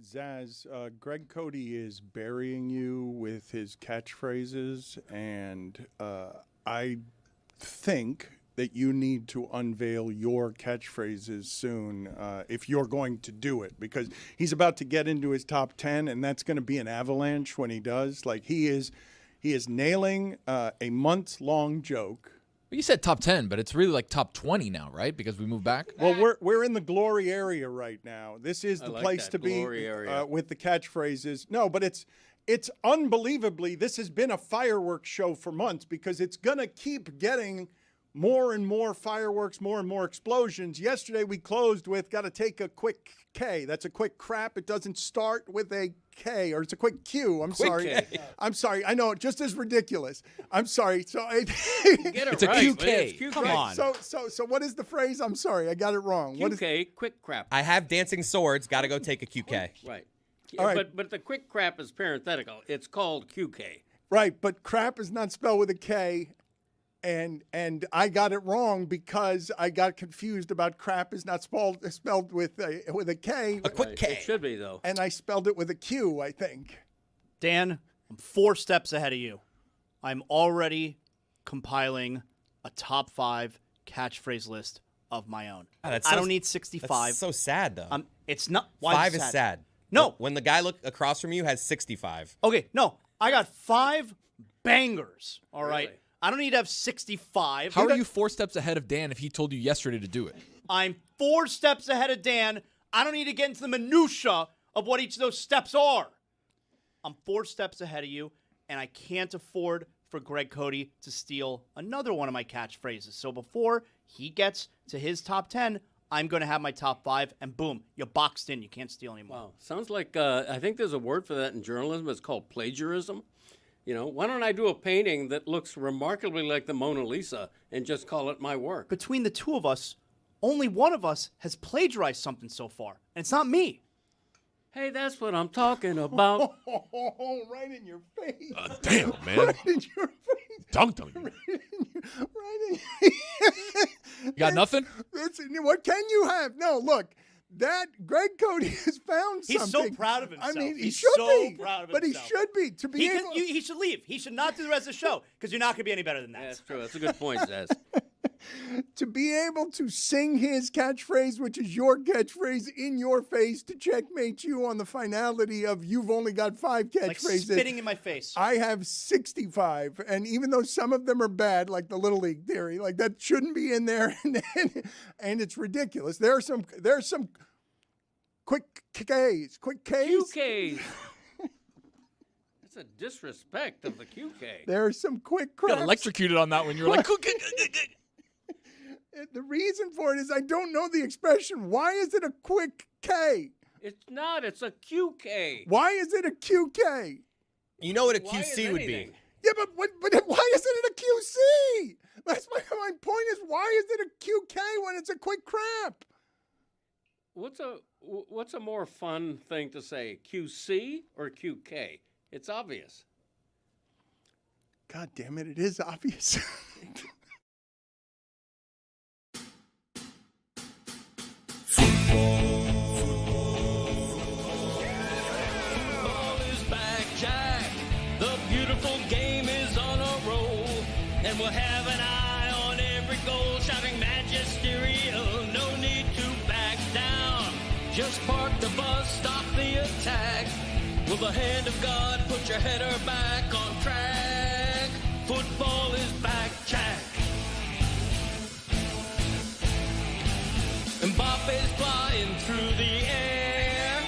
Zaz, Greg Cody is burying you with his catchphrases, and I think that you need to unveil your catchphrases soon if you're going to do it, because he's about to get into his top 10, and that's going to be an avalanche when he does. Like, he is nailing a month-long joke. You said top 10, but it's really like top 20 now, right? Because we moved back. Well, we're in the glory area right now. This is the place to be with the catchphrases. No, but it's unbelievably, this has been a fireworks show for months, because it's going to keep getting more and more fireworks, more and more explosions. Yesterday we closed with got to take a quick K. That's a quick crap. It doesn't start with a K, or it's a quick Q. I'm sorry. I'm sorry. I know, just as ridiculous. I'm sorry. So it's a QK. Come on. So what is the phrase? I'm sorry. I got it wrong. QK, quick crap. I have dancing swords. Got to go take a QK. Right. All right. But the quick crap is parenthetical. It's called QK. Right, but crap is not spelled with a K. And I got it wrong because I got confused about crap is not spelled with a K. A quick K. It should be, though. And I spelled it with a Q, I think. Dan, I'm 4 steps ahead of you. I'm already compiling a top 5 catchphrase list of my own. Oh, I don't need 65. That's so sad, though. It's not. Why 5 is sad. No. When the guy across from you has 65. Okay, no. I got 5 bangers, all right? Really? I don't need to have 65. How are you 4 steps ahead of Dan if he told you yesterday to do it? I'm 4 steps ahead of Dan. I don't need to get into the minutia of what each of those steps are. I'm 4 steps ahead of you, and I can't afford for Greg Cody to steal another one of my catchphrases. So before he gets to his top 10, I'm going to have my top 5, and boom, you're boxed in. You can't steal anymore. Wow. Sounds like, I think there's a word for that in journalism. It's called plagiarism. You know, why don't I do a painting that looks remarkably like the Mona Lisa and just call it my work? Between the two of us, only one of us has plagiarized something so far, and it's not me. Hey, that's what I'm talking about. Right in your face. Damn, man. Right in your face. Dunked on you. Right in You got nothing? What can you have? No, look. That Greg Cody has found something. He's so proud of himself. I mean, he He's should so be. proud of but himself. he should be. To be able, He should leave. He should not do the rest of the show because you're not going to be any better than that. Yeah, that's true. That's a good point, Zaz. to be able to sing his catchphrase, which is your catchphrase, in your face to checkmate you on the finality of you've only got 5 catchphrases. Like spitting in my face. I have 65, and even though some of them are bad, like the Little League theory, like that shouldn't be in there, and it's ridiculous. There are some quick K's. QKs. That's a disrespect of the QK. There are some quick You got craps. electrocuted on that one. You're like, The reason for it is I don't know the expression. Why is it a quick K? It's not. It's a QK. Why is it a QK? You know what a Why is QC would be. anything? Yeah, but why isn't it a QC? That's my point is, why is it a QK when it's a quick crap? What's a more fun thing to say, QC or QK? It's obvious. God damn it is obvious. Football is back, Jack. The beautiful game is on a roll, and we'll have an eye on every goal, shouting magisterial. No need to back down. Just park the bus, stop the attack. Will the hand of God put your header back on track? Football is back, Jack. Mbappe's flying through the air.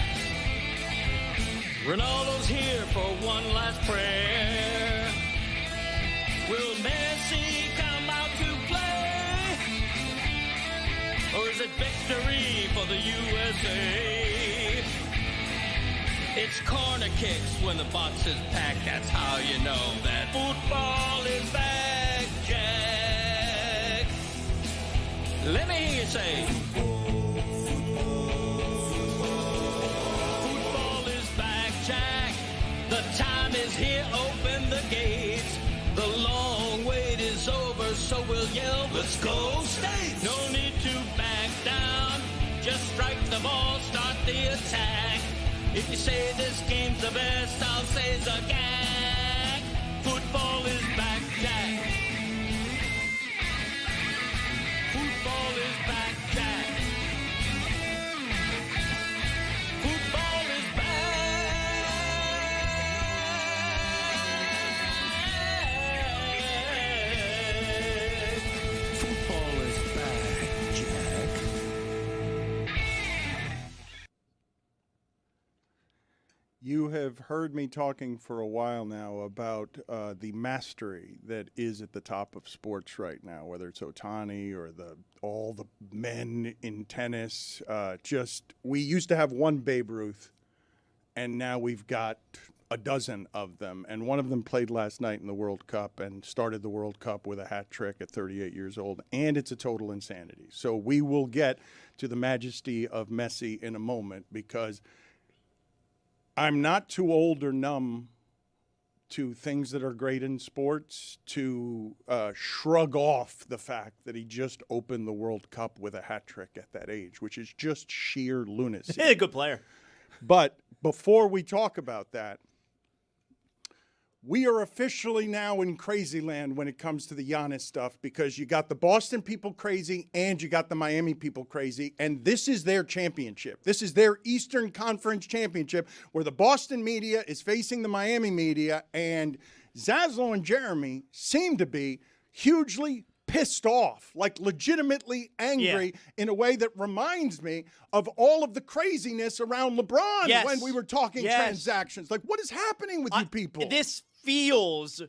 Ronaldo's here for one last prayer. Will Messi come out to play? Or is it victory for the USA? It's corner kicks when the box is packed. That's how you know that football is back, Jack. Let me hear you say. Football is back, Jack. The time is here, open the gates. The long wait is over, so we'll yell, let's go States. No need to back down. Just strike the ball, start the attack. If you say this game's the best, I'll say it's a gag. Football is back, Jack. Football is back, Jack. Football is back. Football is back, Jack. You have heard me talking for a while now about the mastery that is at the top of sports right now, whether it's Ohtani or all the men in tennis. We used to have one Babe Ruth, and now we've got a dozen of them. And one of them played last night in the World Cup and started the World Cup with a hat trick at 38 years old. And it's a total insanity. So we will get to the majesty of Messi in a moment, because I'm not too old or numb to things that are great in sports to shrug off the fact that he just opened the World Cup with a hat trick at that age, which is just sheer lunacy. Good player. But before we talk about that, we are officially now in crazy land when it comes to the Giannis stuff, because you got the Boston people crazy and you got the Miami people crazy, and this is their championship. This is their Eastern Conference championship, where the Boston media is facing the Miami media, and Zaslow and Jeremy seem to be hugely pissed off, like legitimately angry, in a way that reminds me of all of the craziness around LeBron when we were talking transactions. Like, what is happening with you people? This feels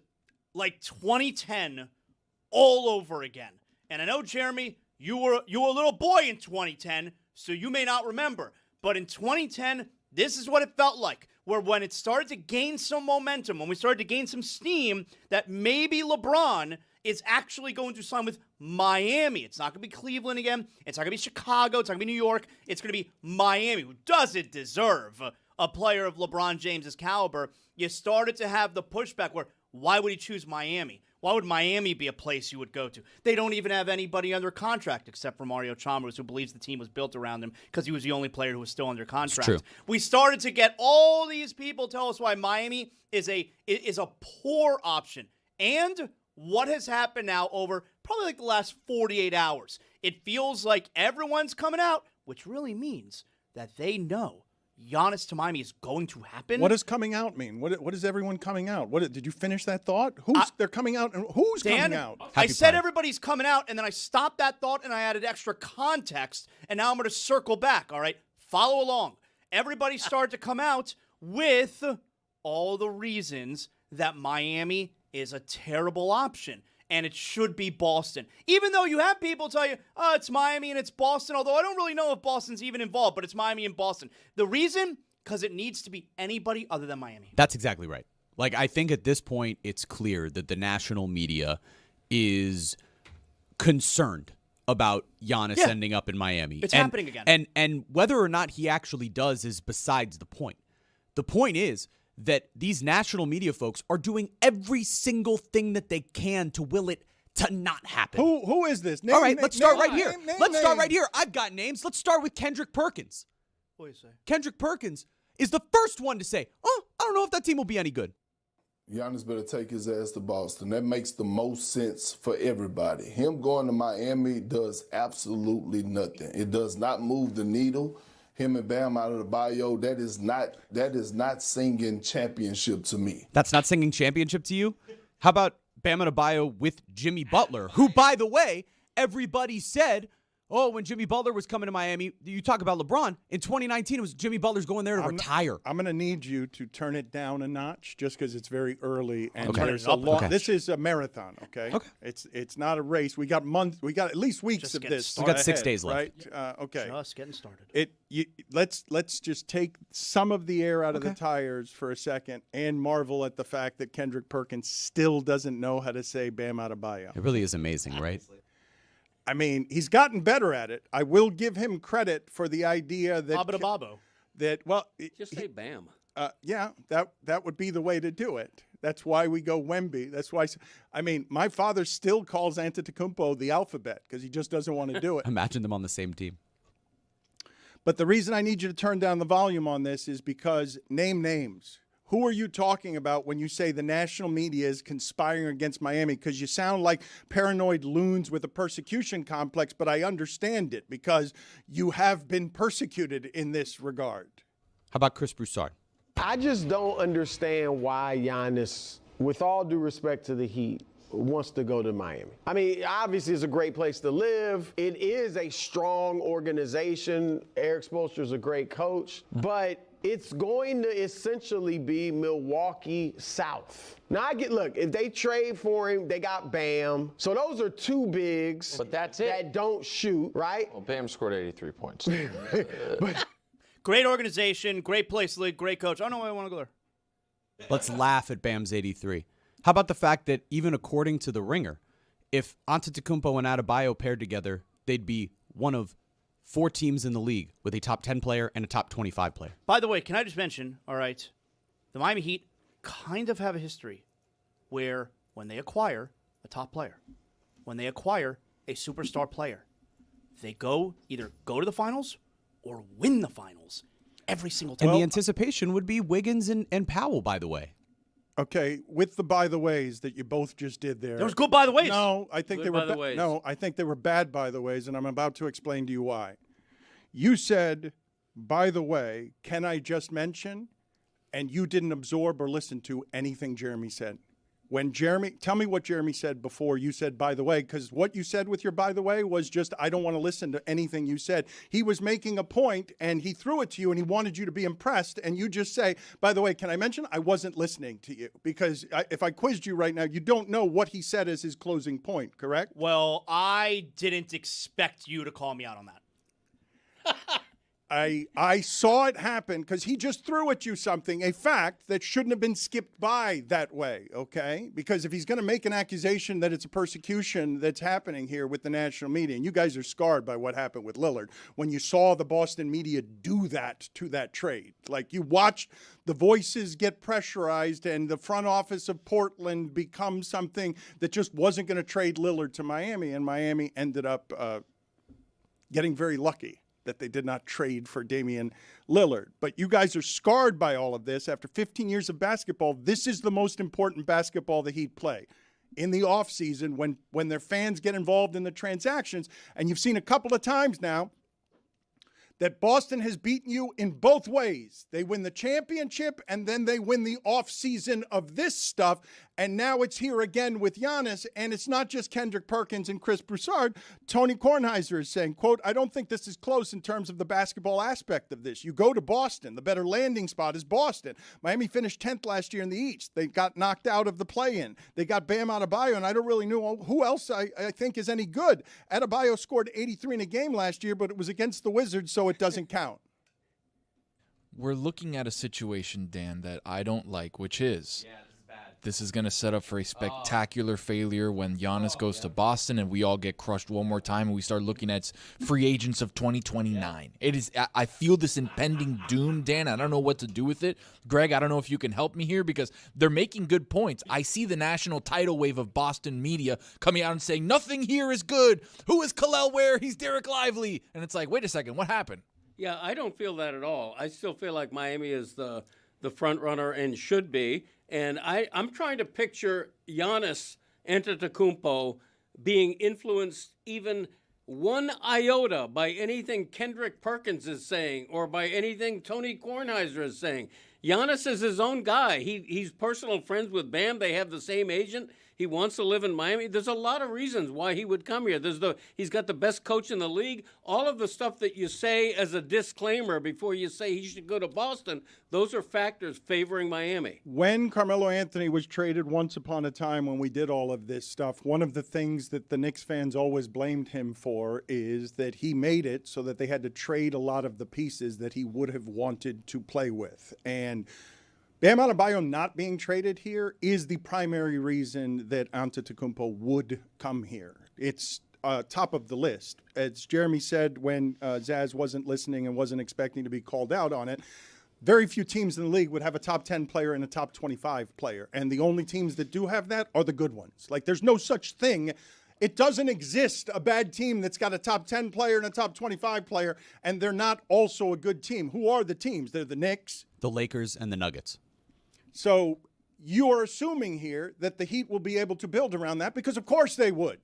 like 2010 all over again. And I know, Jeremy, you were a little boy in 2010, so you may not remember. But in 2010, this is what it felt like, where when it started to gain some momentum, when we started to gain some steam, that maybe LeBron is actually going to sign with Miami. It's not going to be Cleveland again. It's not going to be Chicago. It's not going to be New York. It's going to be Miami, who doesn't deserve a player of LeBron James's caliber. You started to have the pushback where, why would he choose Miami? Why would Miami be a place you would go to? They don't even have anybody under contract except for Mario Chalmers, who believes the team was built around him because he was the only player who was still under contract. True. We started to get all these people tell us why Miami is a poor option. And what has happened now over probably like the last 48 hours? It feels like everyone's coming out, which really means that they know Giannis to Miami is going to happen. What does coming out mean? What is everyone coming out? Did you finish that thought? They're coming out, and who's coming out? I said everybody's coming out, and then I stopped that thought, and I added extra context, and now I'm going to circle back, all right? Follow along. Everybody started to come out with all the reasons that Miami is a terrible option, and it should be Boston. Even though you have people tell you, oh, it's Miami and it's Boston, although I don't really know if Boston's even involved, but it's Miami and Boston. The reason? Because it needs to be anybody other than Miami. That's exactly right. Like, I think at this point, it's clear that the national media is concerned about Giannis ending up in Miami. It's happening again. And whether or not he actually does is besides the point. The point is that these national media folks are doing every single thing that they can to will it to not happen. Who is this? All right, let's start right here. Let's start right here. I've got names. Let's start with Kendrick Perkins. What do you say? Kendrick Perkins is the first one to say, oh, I don't know if that team will be any good. Giannis better take his ass to Boston. That makes the most sense for everybody. Him going to Miami does absolutely nothing. It does not move the needle. Him and Bam out of the bio, that is not singing championship to me. That's not singing championship to you? How about Bam Adebayo with Jimmy Butler, who, by the way, everybody said, oh, when Jimmy Butler was coming to Miami, you talk about LeBron, in 2019 it was Jimmy Butler's going there to retire. I'm going to need you to turn it down a notch just because it's very early and Okay. there's a long. This is a marathon, okay? Okay. It's not a race. We got months. We got at least weeks Just of getting this. started. We've got 6 ahead, days left. right? Okay. Just getting started. Let's just take some of the air out of the tires for a second and marvel at the fact that Kendrick Perkins still doesn't know how to say Bam Adebayo. It really is amazing, right? I mean, he's gotten better at it. I will give him credit for the idea that Just say Bam. yeah, that would be the way to do it. That's why we go Wemby. That's why. I mean, my father still calls Antetokounmpo the alphabet because he just doesn't want to do it. Imagine them on the same team. But the reason I need you to turn down the volume on this is because name names. Who are you talking about when you say the national media is conspiring against Miami? Because you sound like paranoid loons with a persecution complex, but I understand it because you have been persecuted in this regard. How about Chris Broussard? I just don't understand why Giannis, with all due respect to the Heat, wants to go to Miami. I mean, obviously it's a great place to live. It is a strong organization. Eric Spoelstra's a great coach, but it's going to essentially be Milwaukee South. Now look, if they trade for him, they got Bam. So those are two bigs but that's it. that don't shoot, right? Well, Bam scored 83 points. Great organization, great place to live, great coach. I don't know why I want to go there. Let's laugh at Bam's 83. How about the fact that even according to The Ringer, if Antetokounmpo and Adebayo paired together, they'd be one of 4 teams in the league with a top 10 player and a top 25 player. By the way, can I just mention, all right, the Miami Heat kind of have a history where when they acquire a top player, when they acquire a superstar player, they either go to the finals or win the finals every single time. And the anticipation would be Wiggins and Powell, by the way. Okay, with the by the ways that you both just did there. There was good by the ways. No, I think Good they were by the ways. no, I think they were bad by the ways, and I'm about to explain to you why. You said, by the way, can I just mention? And you didn't absorb or listen to anything Jeremy said. When Jeremy, tell me what Jeremy said before you said, by the way, because what you said with your by the way was just, I don't want to listen to anything you said. He was making a point and he threw it to you and he wanted you to be impressed. And you just say, by the way, can I mention I wasn't listening to you? Because if I quizzed you right now, you don't know what he said as his closing point, correct? Well, I didn't expect you to call me out on that. I saw it happen because he just threw at you something, a fact that shouldn't have been skipped by that way, okay? Because if he's going to make an accusation that it's a persecution that's happening here with the national media, and you guys are scarred by what happened with Lillard, when you saw the Boston media do that to that trade. Like you watched the voices get pressurized and the front office of Portland become something that just wasn't going to trade Lillard to Miami, and Miami ended up getting very lucky that they did not trade for Damian Lillard. But you guys are scarred by all of this. After 15 years of basketball, this is the most important basketball the Heat play. In the offseason, when their fans get involved in the transactions, and you've seen a couple of times now that Boston has beaten you in both ways. They win the championship, and then they win the offseason of this stuff. And now it's here again with Giannis, and it's not just Kendrick Perkins and Chris Broussard. Tony Kornheiser is saying, quote, I don't think this is close in terms of the basketball aspect of this. You go to Boston. The better landing spot is Boston. Miami finished 10th last year in the East. They got knocked out of the play-in. They got Bam Adebayo, and I don't really know who else I think is any good. Adebayo scored 83 in a game last year, but it was against the Wizards, so it doesn't count. We're looking at a situation, Dan, that I don't like, which is this is going to set up for a spectacular failure when Giannis goes to Boston and we all get crushed one more time and we start looking at free agents of 2029. It is. I feel this impending doom, Dan. I don't know what to do with it. Greg, I don't know if you can help me here because they're making good points. I see the national tidal wave of Boston media coming out and saying, nothing here is good. Who is Khalil Ware? He's Derek Lively. And it's like, wait a second, what happened? Yeah, I don't feel that at all. I still feel like Miami is the front runner and should be. And I'm trying to picture Giannis Antetokounmpo being influenced even one iota by anything Kendrick Perkins is saying or by anything Tony Kornheiser is saying. Giannis is his own guy. He's personal friends with Bam. They have the same agent. He wants to live in Miami. There's a lot of reasons why he would come here. He's got the best coach in the league. All of the stuff that you say as a disclaimer before you say he should go to Boston, those are factors favoring Miami. When Carmelo Anthony was traded once upon a time when we did all of this stuff, one of the things that the Knicks fans always blamed him for is that he made it so that they had to trade a lot of the pieces that he would have wanted to play with. And Bam Adebayo not being traded here is the primary reason that Antetokounmpo would come here. It's top of the list. As Jeremy said when Zaz wasn't listening and wasn't expecting to be called out on it, very few teams in the league would have a top 10 player and a top 25 player. And the only teams that do have that are the good ones. Like there's no such thing It doesn't exist a bad team that's got a top 10 player and a top 25 player, and they're not also a good team. Who are the teams? They're the Knicks, The Lakers, and the Nuggets. So you are assuming here that the Heat will be able to build around that because, of course, they would.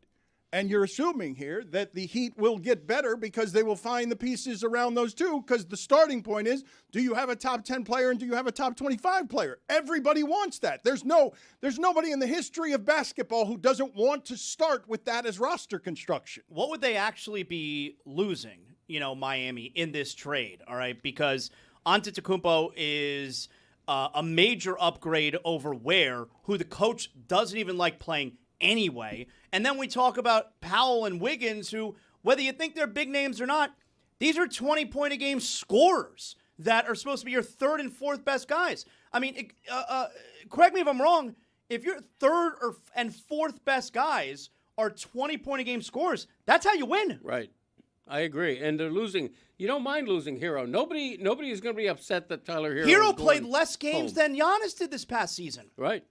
And you're assuming here that the Heat will get better because they will find the pieces around those two, because the starting point is, do you have a top 10 player and do you have a top 25 player? Everybody wants that. There's nobody in the history of basketball who doesn't want to start with that as roster construction. What would they actually be losing, Miami, in this trade, all right? Because Antetokounmpo is a major upgrade over Ware, who the coach doesn't even like playing anyway. And then we talk about Powell and Wiggins, who, whether you think they're big names or not, these are 20-point-a-game scorers that are supposed to be your third and fourth best guys. I mean, correct me if I'm wrong, if your third and fourth best guys are 20-point-a-game scorers, that's how you win. Right. I agree. And they're losing. You don't mind losing Hero. Nobody is going to be upset that Tyler Hero played less games than Giannis did this past season. Right.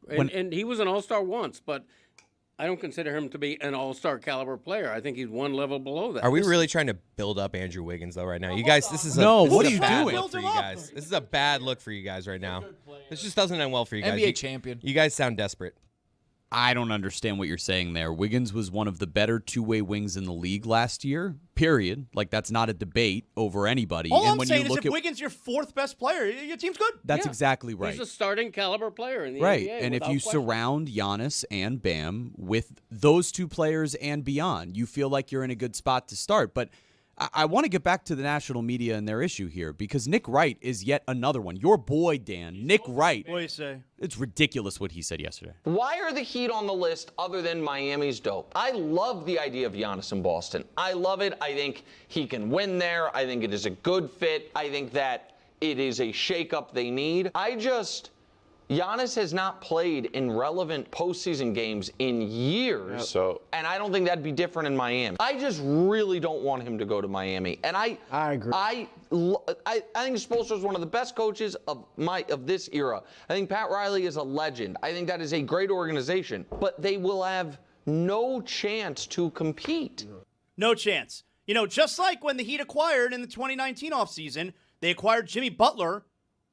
And he was an all-star once, but I don't consider him to be an all-star caliber player. I think he's one level below that. Are we really trying to build up Andrew Wiggins, though, right now? You guys, this is what are you bad doing? look for you guys. This is a bad look for you guys right now. This just doesn't end well for you guys. NBA champion. You guys sound desperate. I don't understand what you're saying there. Wiggins was one of the better two-way wings in the league last year, period. Like, that's not a debate over anybody. All I'm saying is if Wiggins is your fourth best player, your team's good. That's exactly right. He's a starting caliber player in the right. NBA. And if you surround Giannis and Bam with those two players and beyond, you feel like you're in a good spot to start. But I want to get back to the national media and their issue here, because Nick Wright is yet another one. Your boy, Dan, Nick Wright. What do you say? It's ridiculous what he said yesterday. Why are the Heat on the list other than Miami's dope? I love the idea of Giannis in Boston. I love it. I think he can win there. I think it is a good fit. I think that it is a shakeup they need. Giannis has not played in relevant postseason games in years, and I don't think that'd be different in Miami. I just really don't want him to go to Miami, and I agree. I think Spoelstra is one of the best coaches of this era. I think Pat Riley is a legend. I think that is a great organization, but they will have no chance to compete. No chance. Just like when the Heat acquired in the 2019 offseason, they acquired Jimmy Butler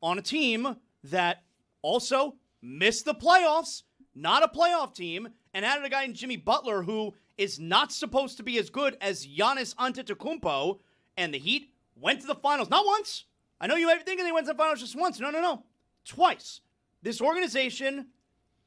on a team that also missed the playoffs, not a playoff team, and added a guy in Jimmy Butler who is not supposed to be as good as Giannis Antetokounmpo, and the Heat went to the finals. Not once. I know you might be thinking they went to the finals just once. No. Twice. This organization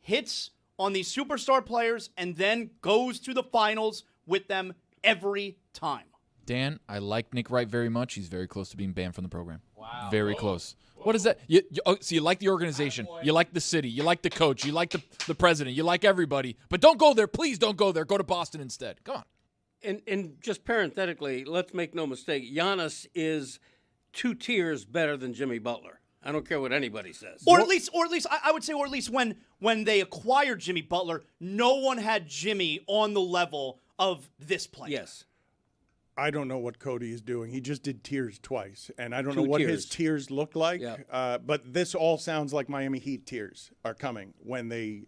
hits on these superstar players and then goes to the finals with them every time. Dan, I like Nick Wright very much. He's very close to being banned from the program. Wow. Very close. What is that? So you like the organization, you like the city, you like the coach, you like the president, you like everybody, but don't go there. Please don't go there. Go to Boston instead. Come on. And just parenthetically, let's make no mistake, Giannis is 2 tiers better than Jimmy Butler. I don't care what anybody says. Or at least I would say, or at least when they acquired Jimmy Butler, no one had Jimmy on the level of this player. Yes. I don't know what Cody is doing. He just did tiers twice, and I don't know what his tiers look like. Yeah. But this all sounds like Miami Heat tiers are coming when they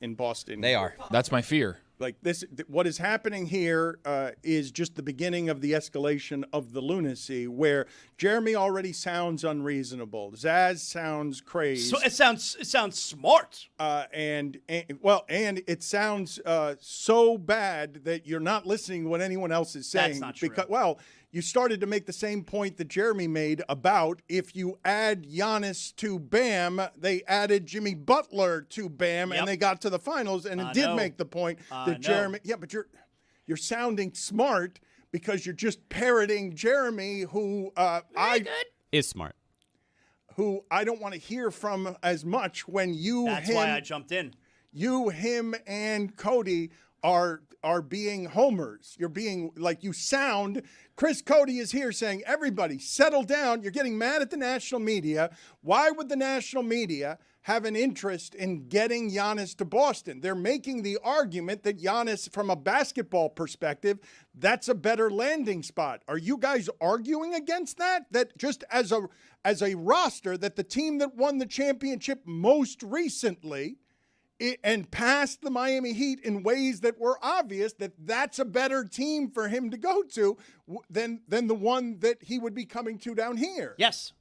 in Boston. They are. That's my fear. Like this, what is happening here is just the beginning of the escalation of the lunacy, where Jeremy already sounds unreasonable. Zaz sounds crazy. So it sounds smart. And it sounds so bad that you're not listening to what anyone else is saying. That's not true. Because, you started to make the same point that Jeremy made about if you add Giannis to Bam, they added Jimmy Butler to Bam, and they got to the finals, and it did make the point that Jeremy. Yeah, but you're sounding smart because you're just parroting Jeremy, who is smart. Who I don't want to hear from as much when That's why I jumped in. You, him, and Cody are being homers. You're being like you sound. Chris Cody is here saying, everybody settle down. You're getting mad at the national media. Why would the national media have an interest in getting Giannis to Boston? They're making the argument that Giannis, from a basketball perspective, that's a better landing spot. Are you guys arguing against that? That just as a roster, that the team that won the championship most recently and past the Miami Heat in ways that were obvious that that's a better team for him to go to than the one that he would be coming to down here. Yes.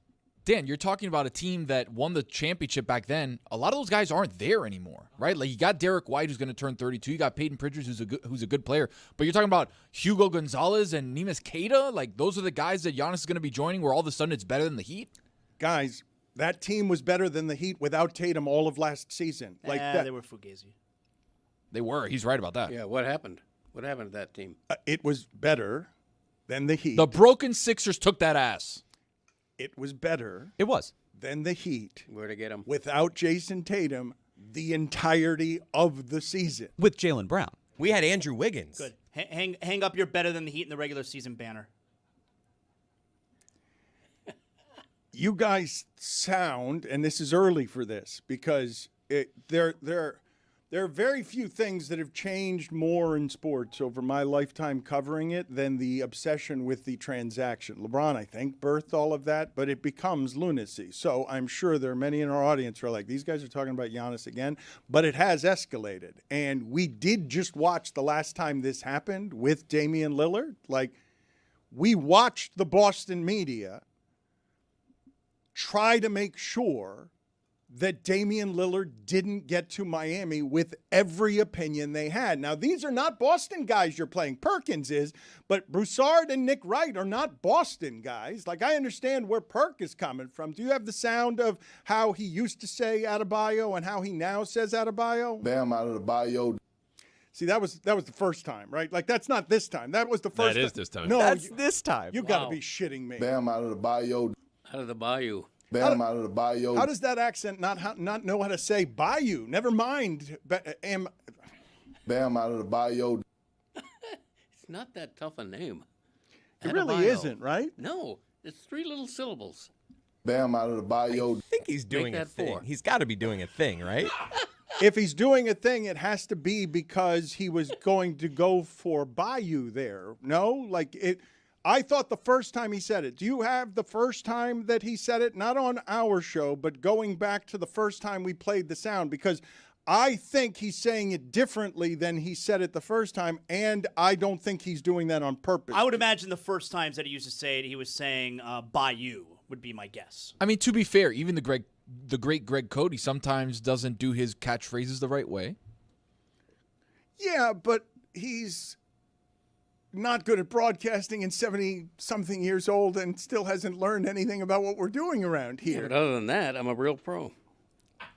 Dan, you're talking about a team that won the championship back then. A lot of those guys aren't there anymore, right? Like, you got Derek White, who's going to turn 32. You got Peyton Pritchard, who's a good player. But you're talking about Hugo Gonzalez and Neemias Queta. Like, those are the guys that Giannis is going to be joining, where all of a sudden it's better than the Heat. Guys, that team was better than the Heat without Tatum all of last season. Like that. They were fugazi. They were. He's right about that. Yeah, what happened? What happened to that team? It was better than the Heat. The broken Sixers took that ass. It was better. It was. Than the Heat. Where to get him? Without Jason Tatum the entirety of the season. With Jaylen Brown. We had Andrew Wiggins. Good. Hang up your better than the Heat in the regular season banner. You guys sound, and this is early for this, because there are very few things that have changed more in sports over my lifetime covering it than the obsession with the transaction. LeBron, I think, birthed all of that, but it becomes lunacy. So I'm sure there are many in our audience who are like, these guys are talking about Giannis again, but it has escalated. And we did just watch the last time this happened with Damian Lillard. Like, we watched the Boston media try to make sure that Damian Lillard didn't get to Miami with every opinion they had. Now, these are not Boston guys you're playing. Perkins is, but Broussard and Nick Wright are not Boston guys. Like, I understand where Perk is coming from. Do you have the sound of how he used to say Adebayo and how he now says Adebayo? Bam Adebayo. See, that was the first time, right? Like, that's not this time. That was the first time. That is this time. No, That's this time. You got to be shitting me. Bam Adebayo. Out of the bayou. Bam Adebayo. How does that accent not know how to say bayou? Never mind. Bam Adebayo. It's not that tough a name. It really isn't, right? No, it's 3 little syllables. Bam Adebayo. I think he's doing a thing. 4. He's got to be doing a thing, right? If he's doing a thing, it has to be because he was going to go for bayou there. No? Like, it. I thought the first time he said it. Do you have the first time that he said it? Not on our show, but going back to the first time we played the sound, because I think he's saying it differently than he said it the first time, and I don't think he's doing that on purpose. I would imagine the first times that he used to say it, he was saying Bayou would be my guess. I mean, to be fair, even the great Greg Cody sometimes doesn't do his catchphrases the right way. Yeah, but he's not good at broadcasting and 70-something years old and still hasn't learned anything about what we're doing around here. Yeah, but other than that, I'm a real pro.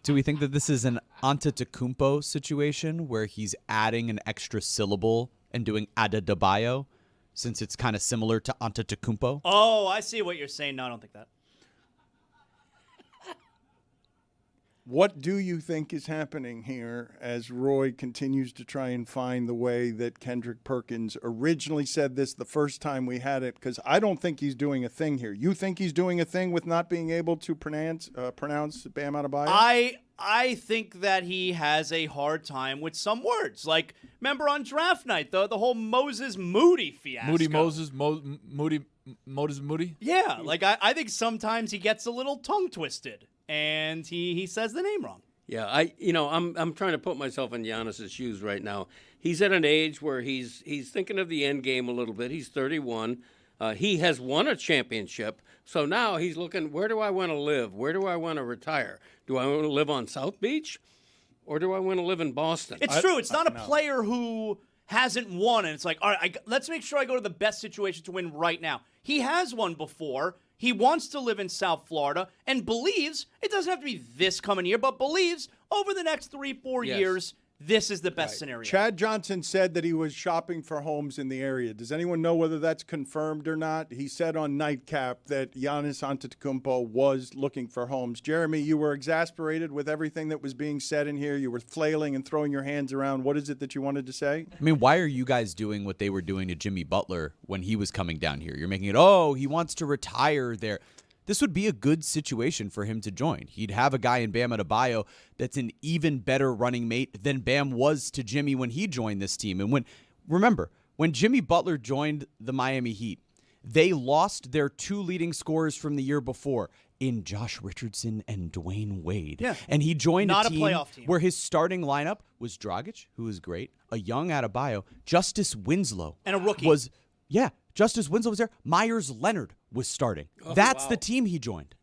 Do we think that this is an Antetokounmpo situation where he's adding an extra syllable and doing Adebayo, since it's kind of similar to Antetokounmpo? Oh, I see what you're saying. No, I don't think that. What do you think is happening here as Roy continues to try and find the way that Kendrick Perkins originally said this the first time we had it? Because I don't think he's doing a thing here. You think he's doing a thing with not being able to pronounce Bam Adebayo? I think that he has a hard time with some words. Like, remember on draft night, the whole Moses Moody fiasco. Moody? Yeah, like I think sometimes he gets a little tongue twisted. And he says the name wrong. Yeah, I'm trying to put myself in Giannis's shoes right now. He's at an age where he's thinking of the end game a little bit. He's 31. He has won a championship. So now he's looking, where do I want to live? Where do I want to retire? Do I want to live on South Beach? Or do I want to live in Boston? It's true. It's not a player who hasn't won. And it's like, all right, let's make sure I go to the best situation to win right now. He has won before. He wants to live in South Florida and believes, it doesn't have to be this coming year, but believes over the next 3-4 years, this is the best scenario. Chad Johnson said that he was shopping for homes in the area. Does anyone know whether that's confirmed or not? He said on Nightcap that Giannis Antetokounmpo was looking for homes. Jeremy, you were exasperated with everything that was being said in here. You were flailing and throwing your hands around. What is it that you wanted to say? I mean, why are you guys doing what they were doing to Jimmy Butler when he was coming down here? You're making it, he wants to retire there. This would be a good situation for him to join. He'd have a guy in Bam Adebayo that's an even better running mate than Bam was to Jimmy when he joined this team. And remember, when Jimmy Butler joined the Miami Heat, they lost their 2 leading scorers from the year before. in Josh Richardson and Dwayne Wade. Yeah. And he joined Not a a team, playoff team where his starting lineup was Dragic, who was great, a young Adebayo, Justice Winslow. And a rookie. Justice Winslow was there. Myers Leonard was starting. That's the team he joined.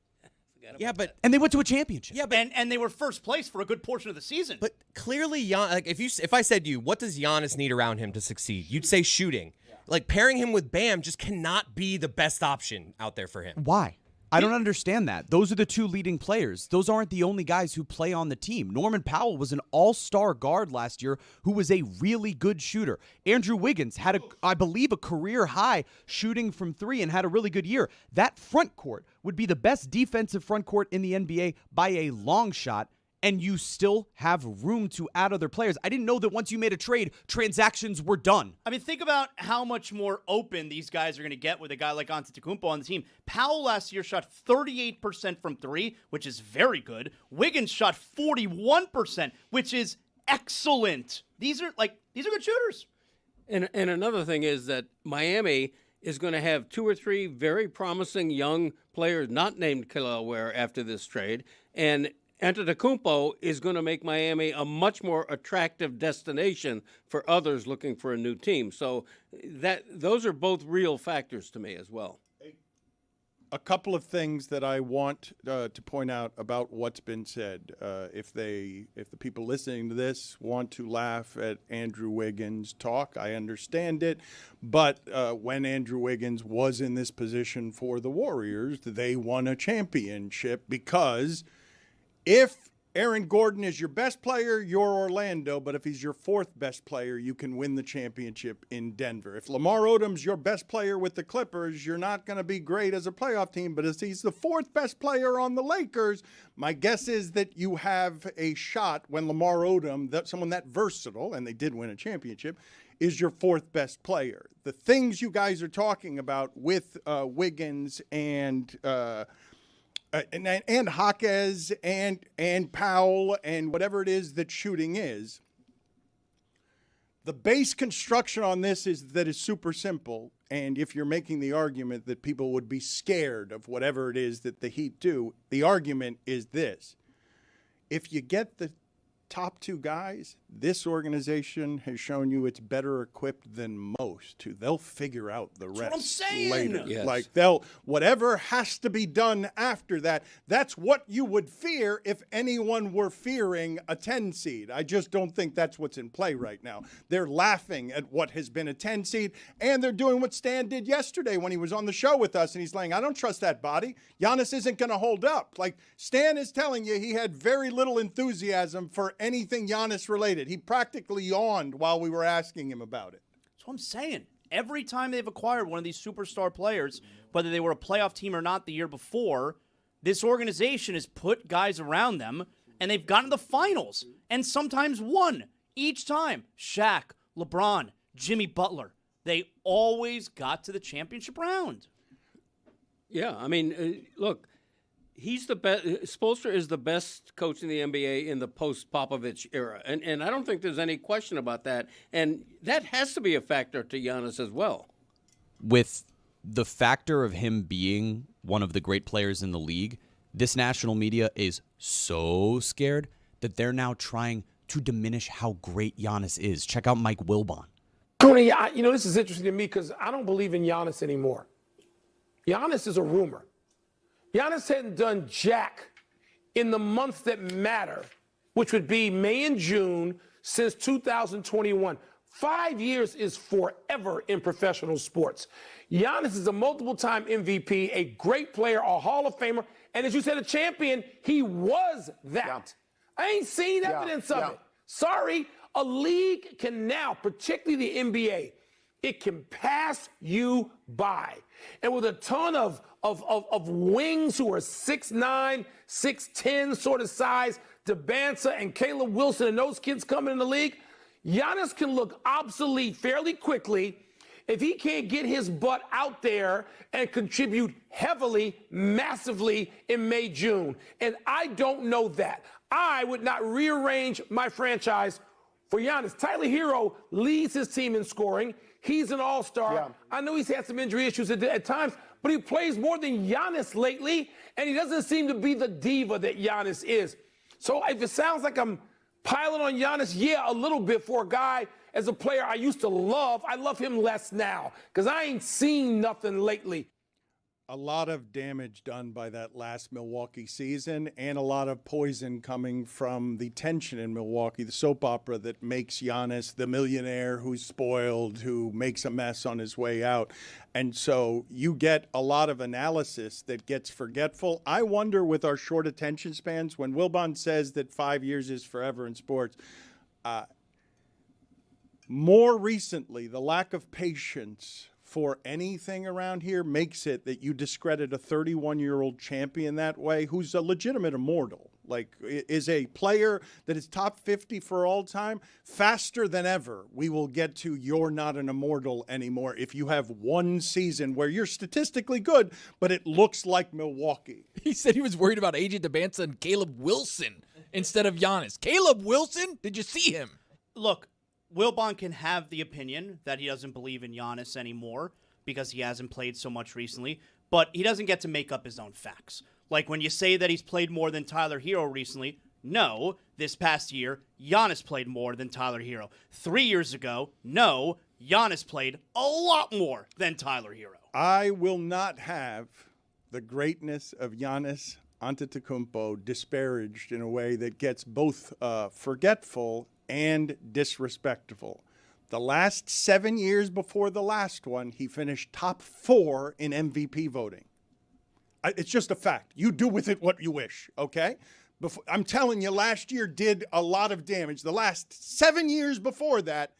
Yeah, and they went to a championship. Yeah, but and they were first place for a good portion of the season. But clearly, if I said to you, what does Giannis need around him to succeed? You'd say shooting. Like pairing him with Bam just cannot be the best option out there for him. Why? I don't understand that. Those are the two leading players. Those aren't the only guys who play on the team. Norman Powell was an all-star guard last year who was a really good shooter. Andrew Wiggins had, I believe, a career high shooting from three and had a really good year. That front court would be the best defensive front court in the NBA by a long shot, and you still have room to add other players. I didn't know that once you made a trade, transactions were done. I mean, think about how much more open these guys are going to get with a guy like Antetokounmpo on the team. Powell last year shot 38% from three, which is very good. Wiggins shot 41%, which is excellent. These are good shooters. And another thing is that Miami is going to have 2 or 3 very promising young players, not named Kel'el Ware, after this trade, and Antetokounmpo is going to make Miami a much more attractive destination for others looking for a new team. So those are both real factors to me as well. A couple of things that I want to point out about what's been said. If the people listening to this want to laugh at Andrew Wiggins' talk, I understand it. But when Andrew Wiggins was in this position for the Warriors, they won a championship because if Aaron Gordon is your best player, you're Orlando. But if he's your 4th best player, you can win the championship in Denver. If Lamar Odom's your best player with the Clippers, you're not going to be great as a playoff team. But if he's the 4th best player on the Lakers, my guess is that you have a shot when Lamar Odom, someone that versatile, and they did win a championship, is your 4th best player. The things you guys are talking about with Wiggins and Jaquez and Powell and whatever it is that shooting is, the base construction on this is super simple. And if you're making the argument that people would be scared of whatever it is that the Heat do, the argument is this. If you get the top 2 guys, this organization has shown you it's better equipped than most. They'll figure out the rest what I'm saying. later. Yes. Like whatever has to be done after that, that's what you would fear if anyone were fearing a 10 seed. I just don't think that's what's in play right now. They're laughing at what has been a 10 seed, and they're doing what Stan did yesterday when he was on the show with us, and he's like, I don't trust that body. Giannis isn't going to hold up. Like, Stan is telling you he had very little enthusiasm for anything Giannis related. He practically yawned while we were asking him about it. That's what I'm saying. Every time they've acquired one of these superstar players, whether they were a playoff team or not the year before, this organization has put guys around them, and they've gotten to the finals, and sometimes won each time. Shaq, LeBron, Jimmy Butler, they always got to the championship round. Yeah, I mean, look, he's the best. Spoelstra is the best coach in the NBA in the post-Popovich era, and I don't think there's any question about that. And that has to be a factor to Giannis as well. With the factor of him being one of the great players in the league, this national media is so scared that they're now trying to diminish how great Giannis is. Check out Mike Wilbon. Tony, this is interesting to me because I don't believe in Giannis anymore. Giannis is a rumor. Giannis hadn't done jack in the months that matter, which would be May and June since 2021. 5 years is forever in professional sports. Giannis is a multiple-time MVP, a great player, a Hall of Famer, and as you said, a champion. He was that. Yeah. I ain't seen evidence of it. Sorry, a league can now, particularly the NBA, it can pass you by. And with a ton of wings who are 6'9", 6'10" sort of size, DeBanza and Caleb Wilson and those kids coming in the league, Giannis can look obsolete fairly quickly if he can't get his butt out there and contribute heavily, massively in May, June. And I don't know that. I would not rearrange my franchise for Giannis. Tyler Hero leads his team in scoring. He's an all-star. Yeah. I know he's had some injury issues at times, but he plays more than Giannis lately, and he doesn't seem to be the diva that Giannis is. So if it sounds like I'm piling on Giannis, yeah, a little bit for a guy as a player I used to love. I love him less now because I ain't seen nothing lately. A lot of damage done by that last Milwaukee season, and a lot of poison coming from the tension in Milwaukee, the soap opera that makes Giannis the millionaire who's spoiled, who makes a mess on his way out. And so you get a lot of analysis that gets forgetful. I wonder with our short attention spans, when Wilbon says that 5 years is forever in sports, more recently, the lack of patience for anything around here makes it that you discredit a 31-year-old champion that way, who's a legitimate immortal, like is a player that is top 50 for all time. Faster than ever, we will get to you're not an immortal anymore if you have one season where you're statistically good, but it looks like Milwaukee. He said he was worried about AJ DeBanza and Caleb Wilson instead of Giannis. Caleb Wilson? Did you see him? Look, Wilbon can have the opinion that he doesn't believe in Giannis anymore because he hasn't played so much recently, but he doesn't get to make up his own facts. Like when you say that he's played more than Tyler Hero recently, no, this past year, Giannis played more than Tyler Hero. 3 years ago, no, Giannis played a lot more than Tyler Hero. I will not have the greatness of Giannis Antetokounmpo disparaged in a way that gets both forgetful and disrespectful. The last 7 years before the last one, he finished top 4 in MVP voting. It's just a fact. You do with it what you wish, okay? I'm telling you, last year did a lot of damage. The last 7 years before that,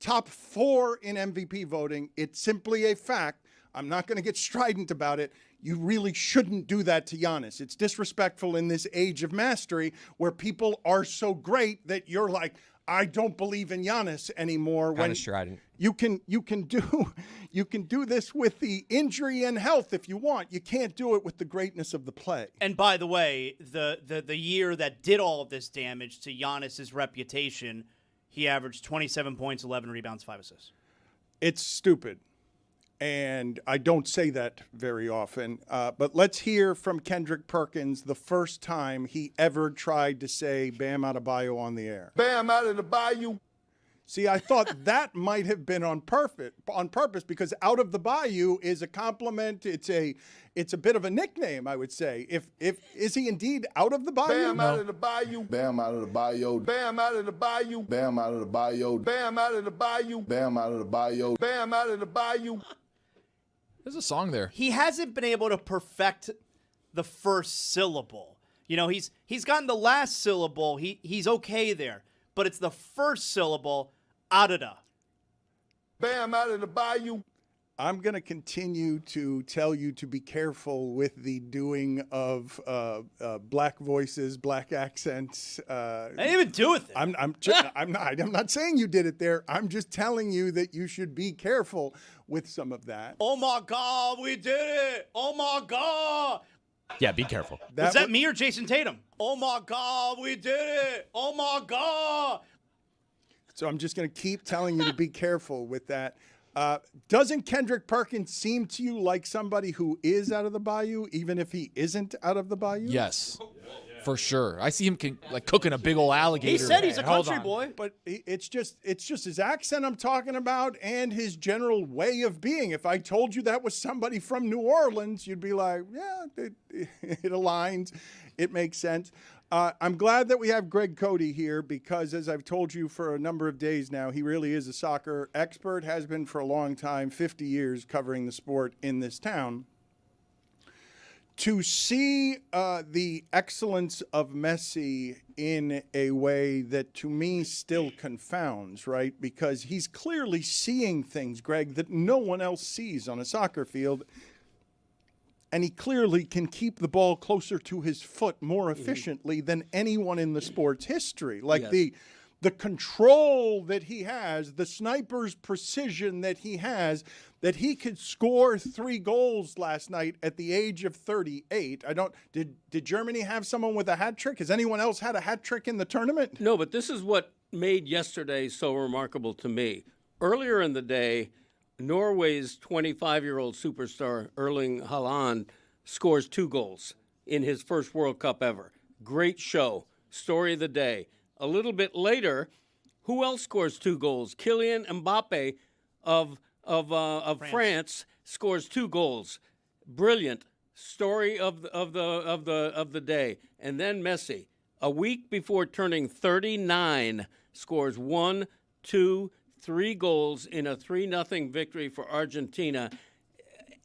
top 4 in MVP voting. It's simply a fact. I'm not going to get strident about it. You really shouldn't do that to Giannis. It's disrespectful in this age of mastery where people are so great that you're like, I don't believe in Giannis anymore. When strident. You can do this with the injury and health if you want. You can't do it with the greatness of the play. And by the way, the year that did all of this damage to Giannis's reputation, he averaged 27 points, 11 rebounds, 5 assists. It's stupid. And I don't say that very often. But let's hear from Kendrick Perkins the first time he ever tried to say Bam Adebayo on the air. Bam out of the bayou. See, I thought that might have been on purpose because out of the bayou is a compliment. It's a bit of a nickname, I would say. If is he indeed out of the bayou? Bam out of the bayou. Bam out of the bayou. Bam out of the bayou. Bam out of the bayou. Bam out of the bayou. Bam out of the bayou. Bam out of the bayou. There's a song there. He hasn't been able to perfect the first syllable. You know, he's gotten the last syllable. He's okay there. But it's the first syllable, out-of-da. Bam out of the bayou. I'm going to continue to tell you to be careful with the doing of black voices, black accents. I didn't even do it there. I'm not saying you did it there. I'm just telling you that you should be careful with some of that. Oh, my God, we did it. Oh, my God. Yeah, be careful. Is that me or Jason Tatum? Oh, my God, we did it. Oh, my God. So I'm just going to keep telling you to be careful with that. Doesn't Kendrick Perkins seem to you like somebody who is out of the bayou, even if he isn't out of the bayou? Yes, for sure. I see him cooking a big old alligator. He said he's a country boy. But it's just his accent I'm talking about and his general way of being. If I told you that was somebody from New Orleans, you'd be like, yeah, it aligns. It makes sense. I'm glad that we have Greg Cody here because, as I've told you for a number of days now, he really is a soccer expert, has been for a long time, 50 years covering the sport in this town. To see the excellence of Messi in a way that to me still confounds, right? Because he's clearly seeing things, Greg, that no one else sees on a soccer field. And he clearly can keep the ball closer to his foot more efficiently than anyone in the sport's history. Like the control that he has, the sniper's precision that he has, that he could score 3 goals last night at the age of 38. Did Germany have someone with a hat trick? Has anyone else had a hat trick in the tournament? No, but this is what made yesterday so remarkable to me. Earlier in the day, Norway's 25-year-old superstar Erling Haaland scores 2 goals in his first World Cup ever. Great show. Story of the day. A little bit later, who else scores 2 goals? Kylian Mbappe of France scores 2 goals. Brilliant. Story of the day. And then Messi, a week before turning 39, scores 1, 2, 3 goals in a 3-0 victory for Argentina.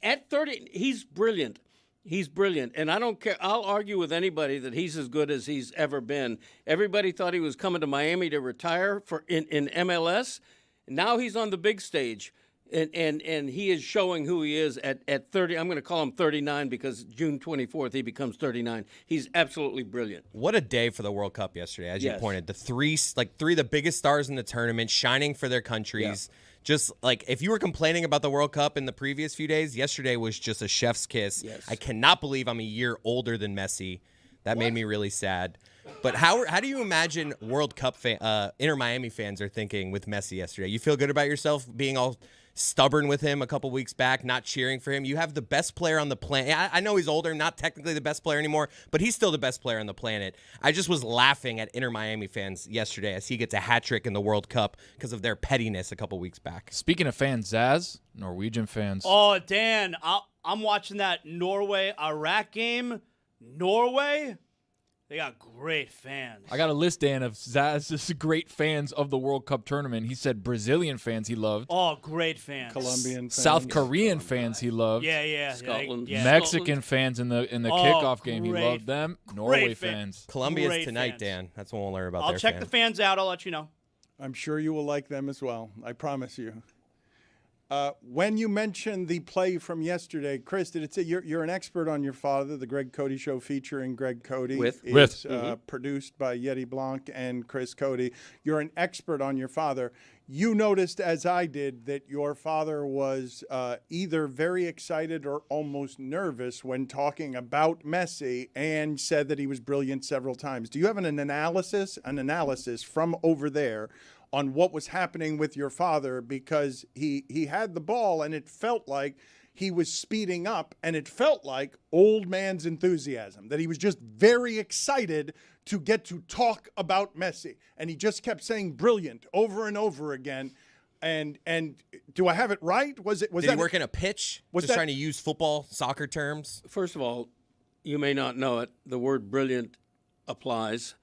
At 30, he's brilliant. He's brilliant. And I don't care. I'll argue with anybody that he's as good as he's ever been. Everybody thought he was coming to Miami to retire in MLS. Now he's on the big stage. And he is showing who he is at 30. I'm going to call him 39 because June 24th he becomes 39. He's absolutely brilliant. What a day for the World Cup yesterday, as you pointed. The three of the biggest stars in the tournament, shining for their countries. Yeah. Just like if you were complaining about the World Cup in the previous few days, yesterday was just a chef's kiss. Yes. I cannot believe I'm a year older than Messi. That made me really sad. But how do you imagine World Cup Inter Miami fans are thinking with Messi yesterday? You feel good about yourself being all stubborn with him a couple weeks back, not cheering for him. You have the best player on the planet. I know he's older, not technically the best player anymore, but he's still the best player on the planet. I just was laughing at Inter Miami fans yesterday as he gets a hat trick in the World Cup because of their pettiness a couple weeks back. Speaking of fans, Zaz, Norwegian fans. Oh, Dan, I'm watching that Norway-Iraq game. Norway? They got great fans. I got a list, Dan, of Zaz's great fans of the World Cup tournament. He said Brazilian fans he loved. Oh, great fans. Colombian fans. South Korean fans he loved. Yeah. Scotland. Mexican fans in the kickoff game, he loved them. Norway fans. Colombia's great tonight, fans. Dan. That's when we'll learn about I'll their check fans. the fans out. I'll let you know. I'm sure you will like them as well. I promise you. When you mentioned the play from yesterday, Chris, did it say you're an expert on your father? The Greg Cody Show featuring Greg Cody is produced by Yeti Blanc and Chris Cody. You're an expert on your father. You noticed, as I did, that your father was either very excited or almost nervous when talking about Messi and said that he was brilliant several times. Do you have an analysis from over there on what was happening with your father? Because he had the ball and it felt like he was speeding up and it felt like old man's enthusiasm, that he was just very excited to get to talk about Messi. And he just kept saying brilliant over and over again. And do I have it right? Did he work in a pitch? Just trying to use football, soccer terms? First of all, you may not know it. The word brilliant applies.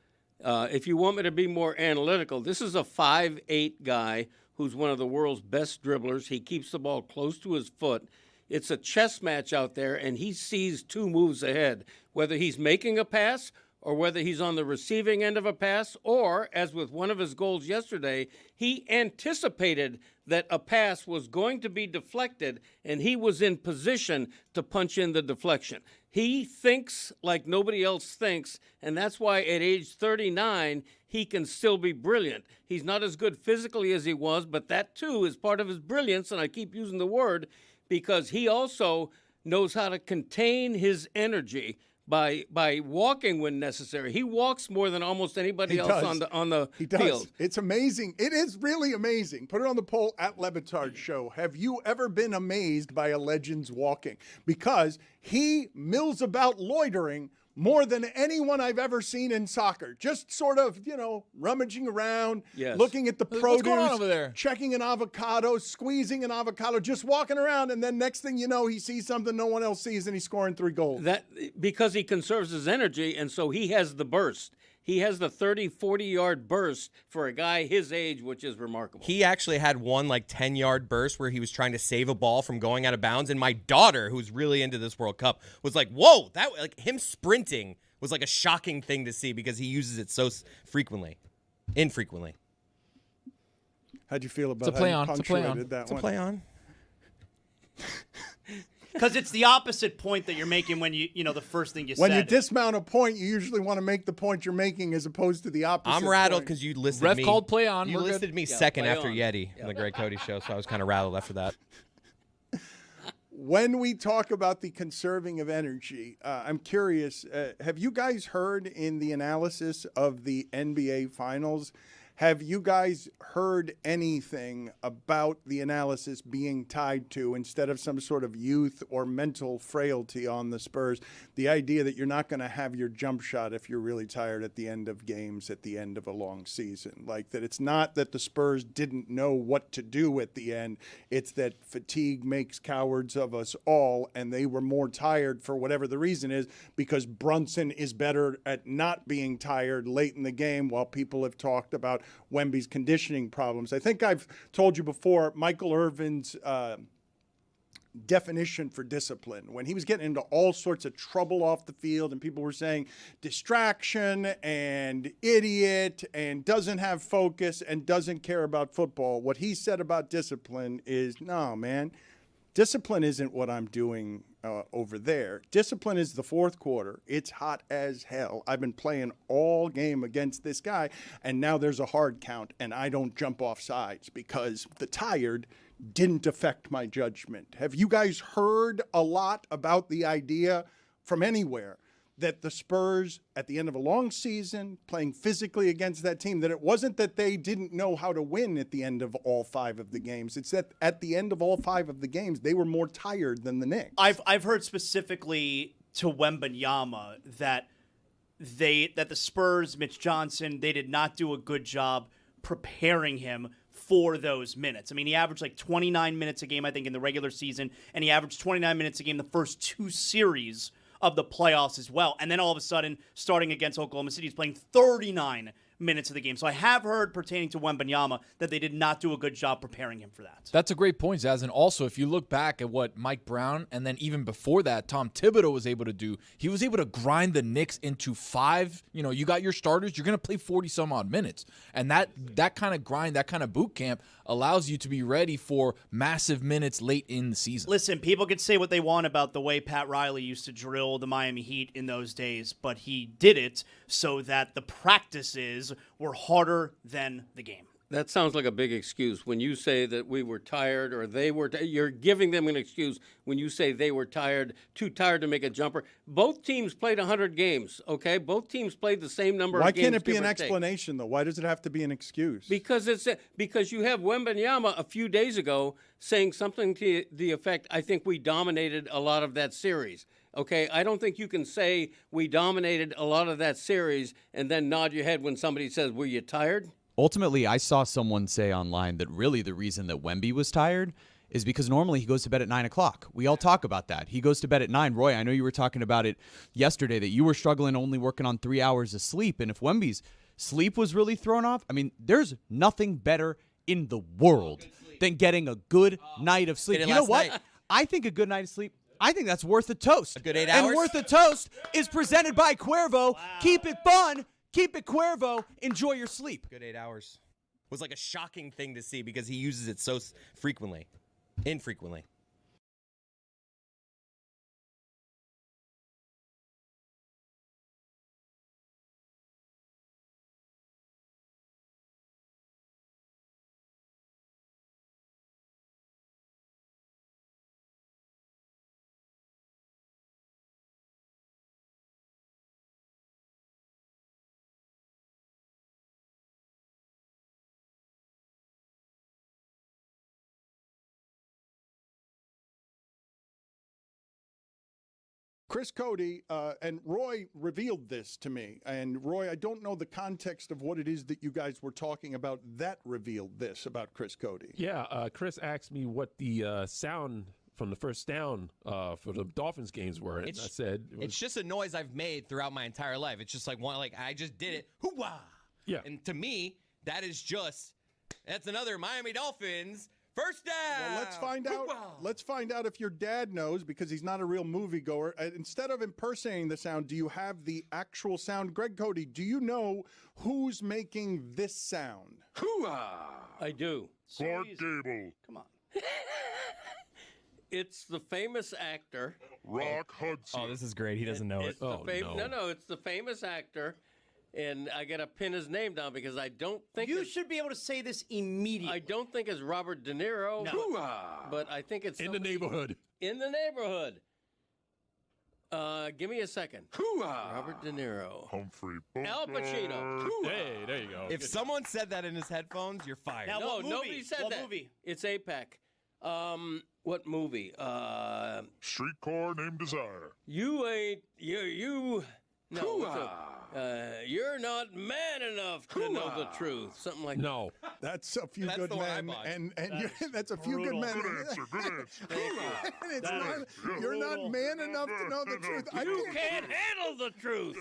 If you want me to be more analytical, this is a 5'8" guy who's one of the world's best dribblers. He keeps the ball close to his foot. It's a chess match out there, and he sees 2 moves ahead, whether he's making a pass or whether he's on the receiving end of a pass, or, as with one of his goals yesterday, he anticipated that a pass was going to be deflected, and he was in position to punch in the deflection. He thinks like nobody else thinks, and that's why at age 39, he can still be brilliant. He's not as good physically as he was, but that, too, is part of his brilliance, and I keep using the word because he also knows how to contain his energy by walking when necessary. He walks more than almost anybody else on the field. It's amazing. It is really amazing. Put it on the poll at Le Batard Show. Have you ever been amazed by a legend's walking? Because he mills about loitering more than anyone I've ever seen in soccer. Just sort of, rummaging around, looking at the produce, what's going on over there? Checking an avocado, squeezing an avocado, just walking around, and then next thing you know, he sees something no one else sees, and he's scoring 3 goals. That because he conserves his energy, and so he has the burst. He has the 30, 40-yard burst for a guy his age, which is remarkable. He actually had one 10-yard burst where he was trying to save a ball from going out of bounds. And my daughter, who's really into this World Cup, was like, whoa, that him sprinting was a shocking thing to see because he uses it so infrequently. How'd you feel about It's a play on. It's a play on. Because it's the opposite point that you're making when the first thing you said. When you dismount a point, you usually want to make the point you're making as opposed to the opposite. I'm rattled because you listed Ref me. called play on. You listed me second play after on. Yeti in the Greg Cody Show, so I was kind of rattled after that. When we talk about the conserving of energy, I'm curious, have you guys heard in the analysis of the NBA Finals Have you guys heard anything about the analysis being tied to, instead of some sort of youth or mental frailty on the Spurs, the idea that you're not going to have your jump shot if you're really tired at the end of games, at the end of a long season? Like, that it's not that the Spurs didn't know what to do at the end. It's that fatigue makes cowards of us all, and they were more tired for whatever the reason is, because Brunson is better at not being tired late in the game, while people have talked about Wemby's conditioning problems. I think I've told you before, Michael Irvin's definition for discipline, when he was getting into all sorts of trouble off the field and people were saying distraction and idiot and doesn't have focus and doesn't care about football, what he said about discipline is, no, man, discipline isn't what I'm doing over there. Discipline is the fourth quarter. It's hot as hell. I've been playing all game against this guy, and now there's a hard count, and I don't jump off sides because the tired didn't affect my judgment. Have you guys heard a lot about the idea from anywhere that the Spurs, at the end of a long season, playing physically against that team, that it wasn't that they didn't know how to win at the end of all 5 of the games. It's that at the end of all 5 of the games, they were more tired than the Knicks. I've heard specifically to Wembanyama that the Spurs, Mitch Johnson, they did not do a good job preparing him for those minutes. I mean, he averaged like 29 minutes a game, I think, in the regular season, and he averaged 29 minutes a game the first 2 series of the playoffs as well. And then all of a sudden, starting against Oklahoma City, he's playing 39 minutes of the game. So I have heard pertaining to Wembanyama that they did not do a good job preparing him for that. That's a great point, Zaz. And also, if you look back at what Mike Brown and then even before that, Tom Thibodeau was able to do, he was able to grind the Knicks into 5. You know, you got your starters, you're going to play 40-some-odd minutes. And that kind of grind, that kind of boot camp allows you to be ready for massive minutes late in the season. Listen, people can say what they want about the way Pat Riley used to drill the Miami Heat in those days, but he did it so that the practices were harder than the game. That sounds like a big excuse. When you say that we were tired or they were, you're giving them an excuse when you say they were tired, too tired to make a jumper. Both teams played 100 games, okay? Both teams played the same number of games. Why can't it be an explanation, though? Why does it have to be an excuse? Because you have Wembanyama a few days ago saying something to the effect, I think we dominated a lot of that series. Okay, I don't think you can say we dominated a lot of that series and then nod your head when somebody says, were you tired? Ultimately, I saw someone say online that really the reason that Wemby was tired is because normally he goes to bed at 9 o'clock. We all talk about that. He goes to bed at 9. Roy, I know you were talking about it yesterday, that you were struggling only working on 3 hours of sleep. And if Wemby's sleep was really thrown off, I mean, there's nothing better in the world than getting a good night of sleep. You know what? Night. I think a good night of sleep, I think that's worth a toast. A good 8 hours? And Worth a Toast is presented by Cuervo. Wow. Keep it fun. Keep it Cuervo. Enjoy your sleep. Good 8 hours. Was like a shocking thing to see because he uses it so infrequently. Chris Cody and Roy revealed this to me. And Roy, I don't know the context of what it is that you guys were talking about that revealed this about Chris Cody. Yeah, Chris asked me what the sound from the first down for the Dolphins games were. And I said it's just a noise I've made throughout my entire life. It's just like I just did it. Hoo-wah! Yeah. And to me, that's another Miami Dolphins first down. Well, let's find out. Let's find out if your dad knows, because he's not a real moviegoer. Instead of impersonating the sound, do you have the actual sound? Greg Cody, do you know who's making this sound? Hoo-ah! I do. Clark Gable. Come on. It's the famous actor. Rock Hudson. Oh, this is great. He doesn't know it. No, it's the famous actor. And I got to pin his name down because I don't think you should be able to say this immediately. I don't think it's Robert De Niro, no. But I think it's in the neighborhood. In the neighborhood. Give me a second. Robert De Niro. Humphrey Al Pacino. Hey, there you go. If someone said that in his headphones, you're fired. Now, No, what movie? nobody said what that. movie? It's APAC. What movie? Streetcar Named Desire. You ain't you. No, you're not man enough to know the truth. Something like No. That's A Few That's Good the one I Men, bought. and that's A Few Good Men. Good answer. Good answer. And it's not, you're not man enough to know the truth. I You can't handle the truth.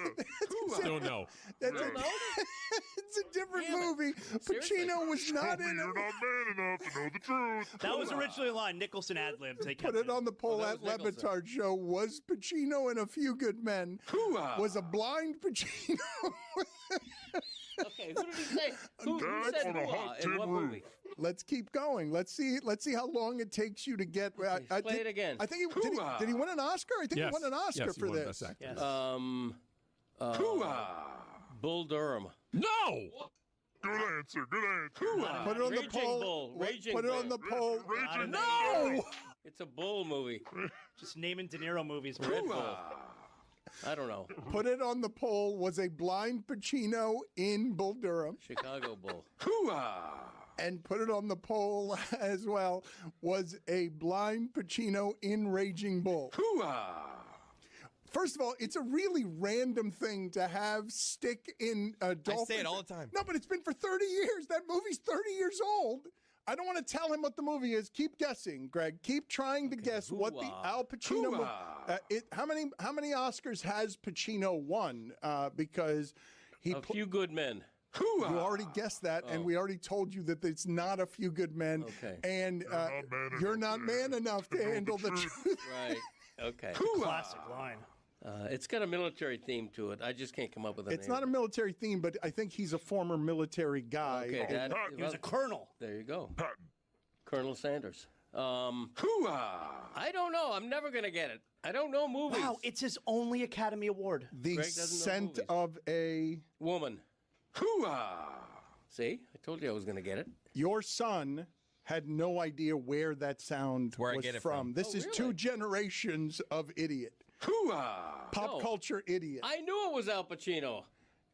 Still no. It's a different Damn it. movie. Seriously. Pacino was not Tell me in you're it. not man enough to know the truth. That was originally a line. Nicholson ad-libbed. They Put kept it on the poll that at was Le Nicholson. Batard Show. Was Pacino in A Few Good Men? Was a blind Pacino? Okay, who did he say? Who Dad said on a hoo-ha hot in tin what roof. movie? Let's keep going. Let's see how long it takes you to get. Play it again. I think did he win an Oscar? I think Yes. he won an Oscar Yes, he for won this. Best Actor. Bull Durham. No. Good answer. Good answer. Put it on the Raging poll. Bull. Raging Put it on Bull. the poll. Raging No. It's a bull movie. just naming De Niro movies. Red Bull. I don't know. Put it on the poll. Was a blind Pacino in Bull Durham? Chicago Bull. And put it on the poll as well. Was a blind Pacino in Raging Bull? First of all, it's a really random thing to have stick in Dolphins. I say it all the time. No, but it's been for 30 years. That movie's 30 years old. I don't want to tell him what the movie is. Keep guessing, Greg. Keep trying to guess what the Al Pacino movie. How many Oscars has Pacino won? Because he A Few Good Men. You already guessed that, and we already told you that it's not A Few Good Men. Okay. And you're not man enough to handle the truth. Right. Okay. Classic line. It's got a military theme to it. I just can't come up with a It's name. not a military theme, but I think he's a former military guy. Okay, Dad. He was a colonel. There you go. Patton. Colonel Sanders. I don't know. I'm never going to get it. I don't know movies. Wow, it's his only Academy Award. The Greg doesn't know scent movies. of a Woman. See? I told you I was going to get it. Your son had no idea where that sound Where I was get it from. from. This is really? 2 generations of idiot. Pop No. culture idiot. I knew it was Al Pacino.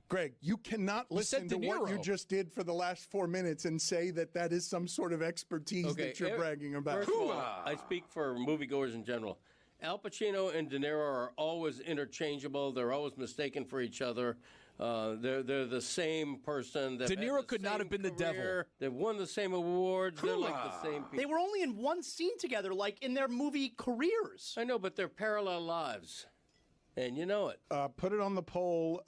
Greg, you cannot listen to De what you Niro. just did for the last 4 minutes and say that that is some sort of expertise that you're bragging about. First of all, I speak for moviegoers in general. Al Pacino and De Niro are always interchangeable. They're always mistaken for each other. They're the same person. De Niro could not have been the devil. They've won the same awards. They're like the same people. They were only in one scene together, like in their movie careers. I know, but they're parallel lives. And you know it. Put it on the poll.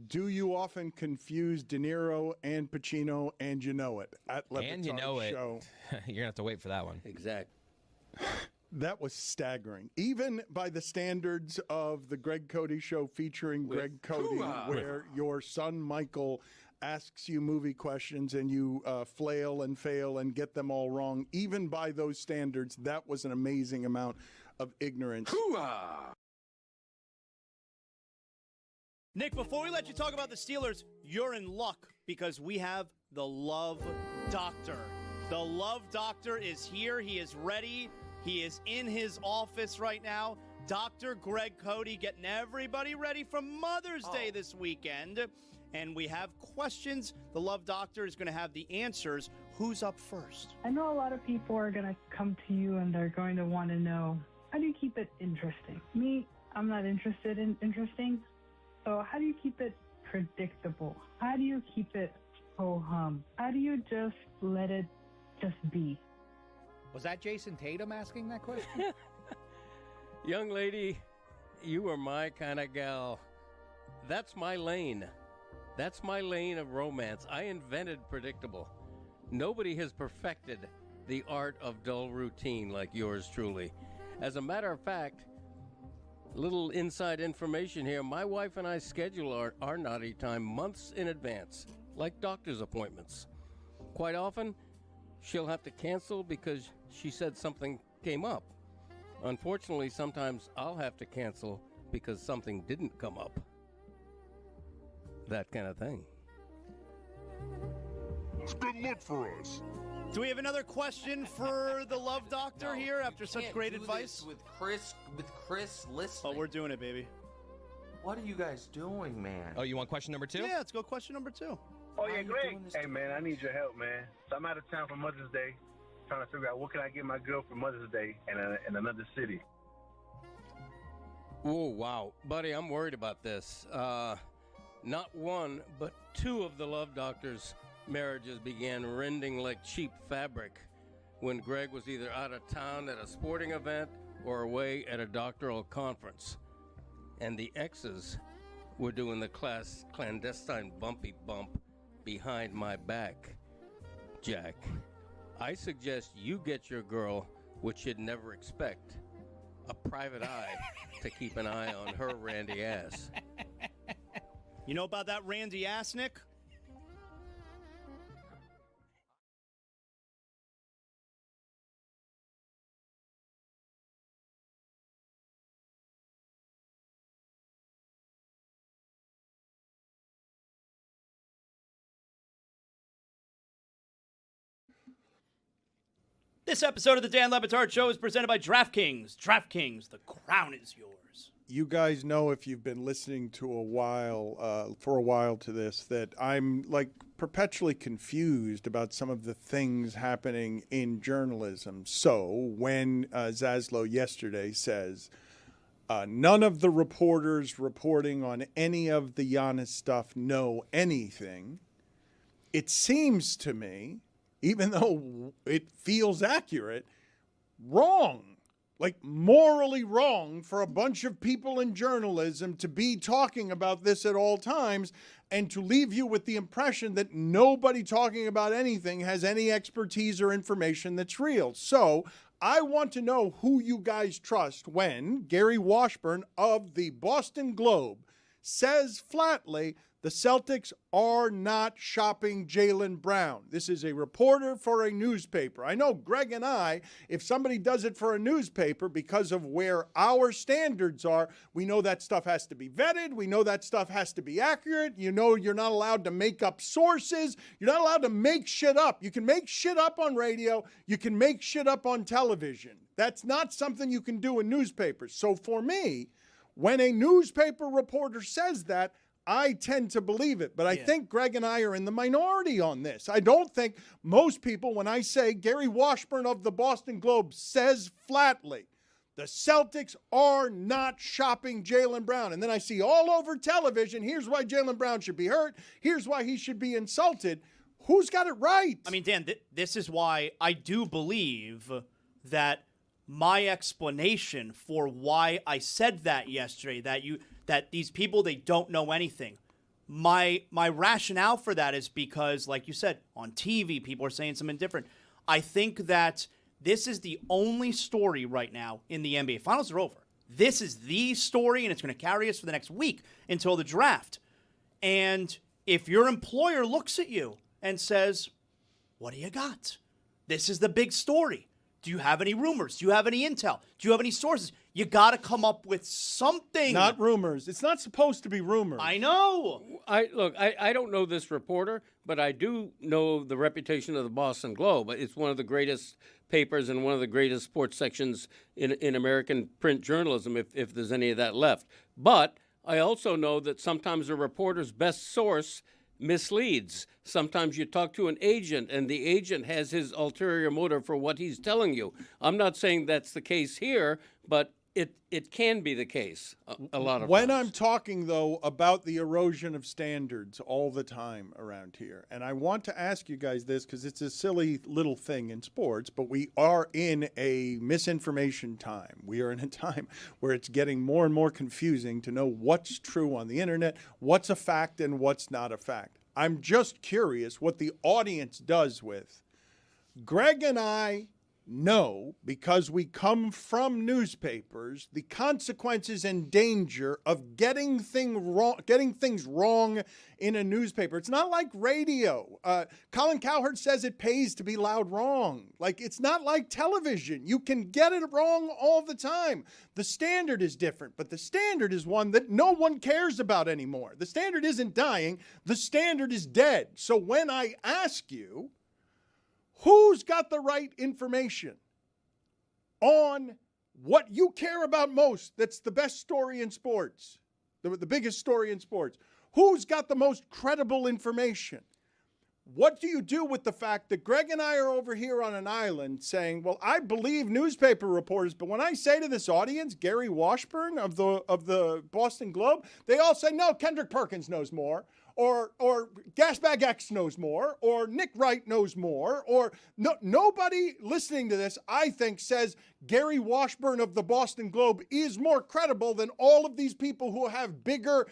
Do you often confuse De Niro and Pacino, and you know it? At Le And you Batard know it. Show. You're going to have to wait for that one. Exactly. That was staggering. Even by the standards of the Greg Cody Show featuring Greg Cody, where your son Michael asks you movie questions and you flail and fail and get them all wrong. Even by those standards, that was an amazing amount of ignorance. Nick, before we let you talk about the Steelers, you're in luck because we have the Love Doctor. The Love Doctor is here. He is ready. He is in his office right now. Dr. Greg Cody getting everybody ready for Mother's Day this weekend. And we have questions. The Love Doctor is going to have the answers. Who's up first? I know a lot of people are going to come to you and they're going to want to know, how do you keep it interesting? Me, I'm not interested in interesting. So how do you keep it predictable? How do you keep it ho-hum? How do you just let it just be? Was that Jason Tatum asking that question? Young lady, you are my kind of gal. That's my lane. That's my lane of romance. I invented predictable. Nobody has perfected the art of dull routine like yours truly. As a matter of fact, little inside information here, my wife and I schedule our naughty time months in advance, like doctor's appointments. Quite often, she'll have to cancel because she said something came up. Unfortunately, sometimes I'll have to cancel because something didn't come up. That kind of thing. It's good luck for us. Do we have another question for the love doctor here after such great advice? With Chris listening. Oh, we're doing it, baby. What are you guys doing, man? Oh, you want question number 2? Yeah, let's go question number 2. Oh, yeah, Greg. Hey, man, I need your help, man. So I'm out of town for Mother's Day, trying to figure out what can I get my girl for Mother's Day in another city. Oh, wow. Buddy, I'm worried about this. Not one, but 2 of the love doctor's marriages began rending like cheap fabric when Greg was either out of town at a sporting event or away at a doctoral conference. And the exes were doing the clandestine bumpy bump behind my back. Jack, I suggest you get your girl, which you'd never expect, a private eye to keep an eye on her randy ass. You know about that randy ass, Nick? This episode of the Dan Le Batard Show is presented by DraftKings. DraftKings, the crown is yours. You guys know, if you've been listening to for a while to this, that I'm like perpetually confused about some of the things happening in journalism. So when Zaslow yesterday says none of the reporters reporting on any of the Giannis stuff know anything, it seems to me, even though it feels accurate, wrong. Like morally wrong for a bunch of people in journalism to be talking about this at all times and to leave you with the impression that nobody talking about anything has any expertise or information that's real. So I want to know who you guys trust when Gary Washburn of the Boston Globe says flatly the Celtics are not shopping Jaylen Brown. This is a reporter for a newspaper. I know Greg and I, if somebody does it for a newspaper because of where our standards are, we know that stuff has to be vetted. We know that stuff has to be accurate. You know you're not allowed to make up sources. You're not allowed to make shit up. You can make shit up on radio. You can make shit up on television. That's not something you can do in newspapers. So for me, when a newspaper reporter says that, I tend to believe it, but I think Greg and I are in the minority on this. I don't think most people, when I say Gary Washburn of the Boston Globe says flatly, the Celtics are not shopping Jaylen Brown. And then I see all over television, here's why Jaylen Brown should be hurt. Here's why he should be insulted. Who's got it right? I mean, Dan, this is why I do believe that my explanation for why I said that yesterday, that these people, they don't know anything. My rationale for that is because, like you said, on TV, people are saying something different. I think that this is the only story right now in the NBA. Finals are over. This is the story, and it's going to carry us for the next week until the draft. And if your employer looks at you and says, what do you got? This is the big story. Do you have any rumors? Do you have any intel? Do you have any sources? You got to come up with something. Not rumors. It's not supposed to be rumors. I know. I don't know this reporter, but I do know the reputation of the Boston Globe. It's one of the greatest papers and one of the greatest sports sections in American print journalism, if there's any of that left. But I also know that sometimes a reporter's best source misleads. Sometimes you talk to an agent and the agent has his ulterior motive for what he's telling you. I'm not saying that's the case here, but it can be the case a lot of when times. I'm talking, though, about the erosion of standards all the time around here, and I want to ask you guys this because it's a silly little thing in sports, but we are in a misinformation time. We are in a time where it's getting more and more confusing to know what's true on the internet, what's a fact and what's not a fact. I'm just curious what the audience does with Greg and I know, because we come from newspapers, the consequences and danger of getting things wrong in a newspaper. It's not like radio. Colin Cowherd says it pays to be loud wrong. Like, it's not like television. You can get it wrong all the time. The standard is different, but the standard is one that no one cares about anymore. The standard isn't dying. The standard is dead. So when I ask you, Who's got the right information on what you care about most? That's the best story in sports, the biggest story in sports. Who's got the most credible information? What do you do with the fact that Greg and I are over here on an island saying, well, I believe newspaper reporters, but when I say to this audience, Gary Washburn of the Boston Globe, they all say, no, Kendrick Perkins knows more, or Gasbag X knows more, or Nick Wright knows more, or nobody listening to this, I think, says Gary Washburn of the Boston Globe is more credible than all of these people who have bigger,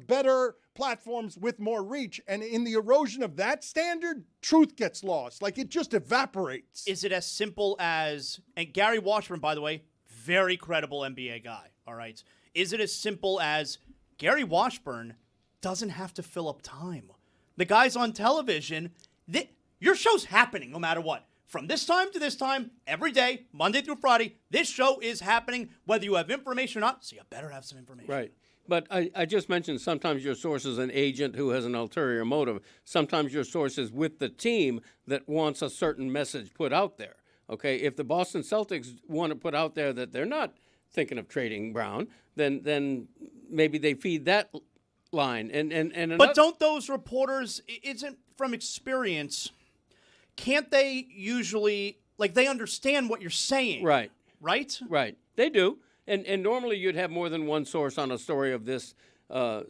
better platforms with more reach. And in the erosion of that standard, truth gets lost. Like, it just evaporates. Is it as simple as, and Gary Washburn, by the way, very credible NBA guy, all right? Is it as simple as Gary Washburn doesn't have to fill up time? The guy's on television. Your show's happening no matter what. From this time to this time, every day, Monday through Friday, this show is happening whether you have information or not, so you better have some information. Right. But I just mentioned sometimes your source is an agent who has an ulterior motive. Sometimes your source is with the team that wants a certain message put out there. Okay, if the Boston Celtics want to put out there that they're not thinking of trading Brown, then maybe they feed that line. But don't those reporters, isn't from experience, can't they usually, like, they understand what you're saying? Right. Right? Right. They do. And normally you'd have more than one source on a story of this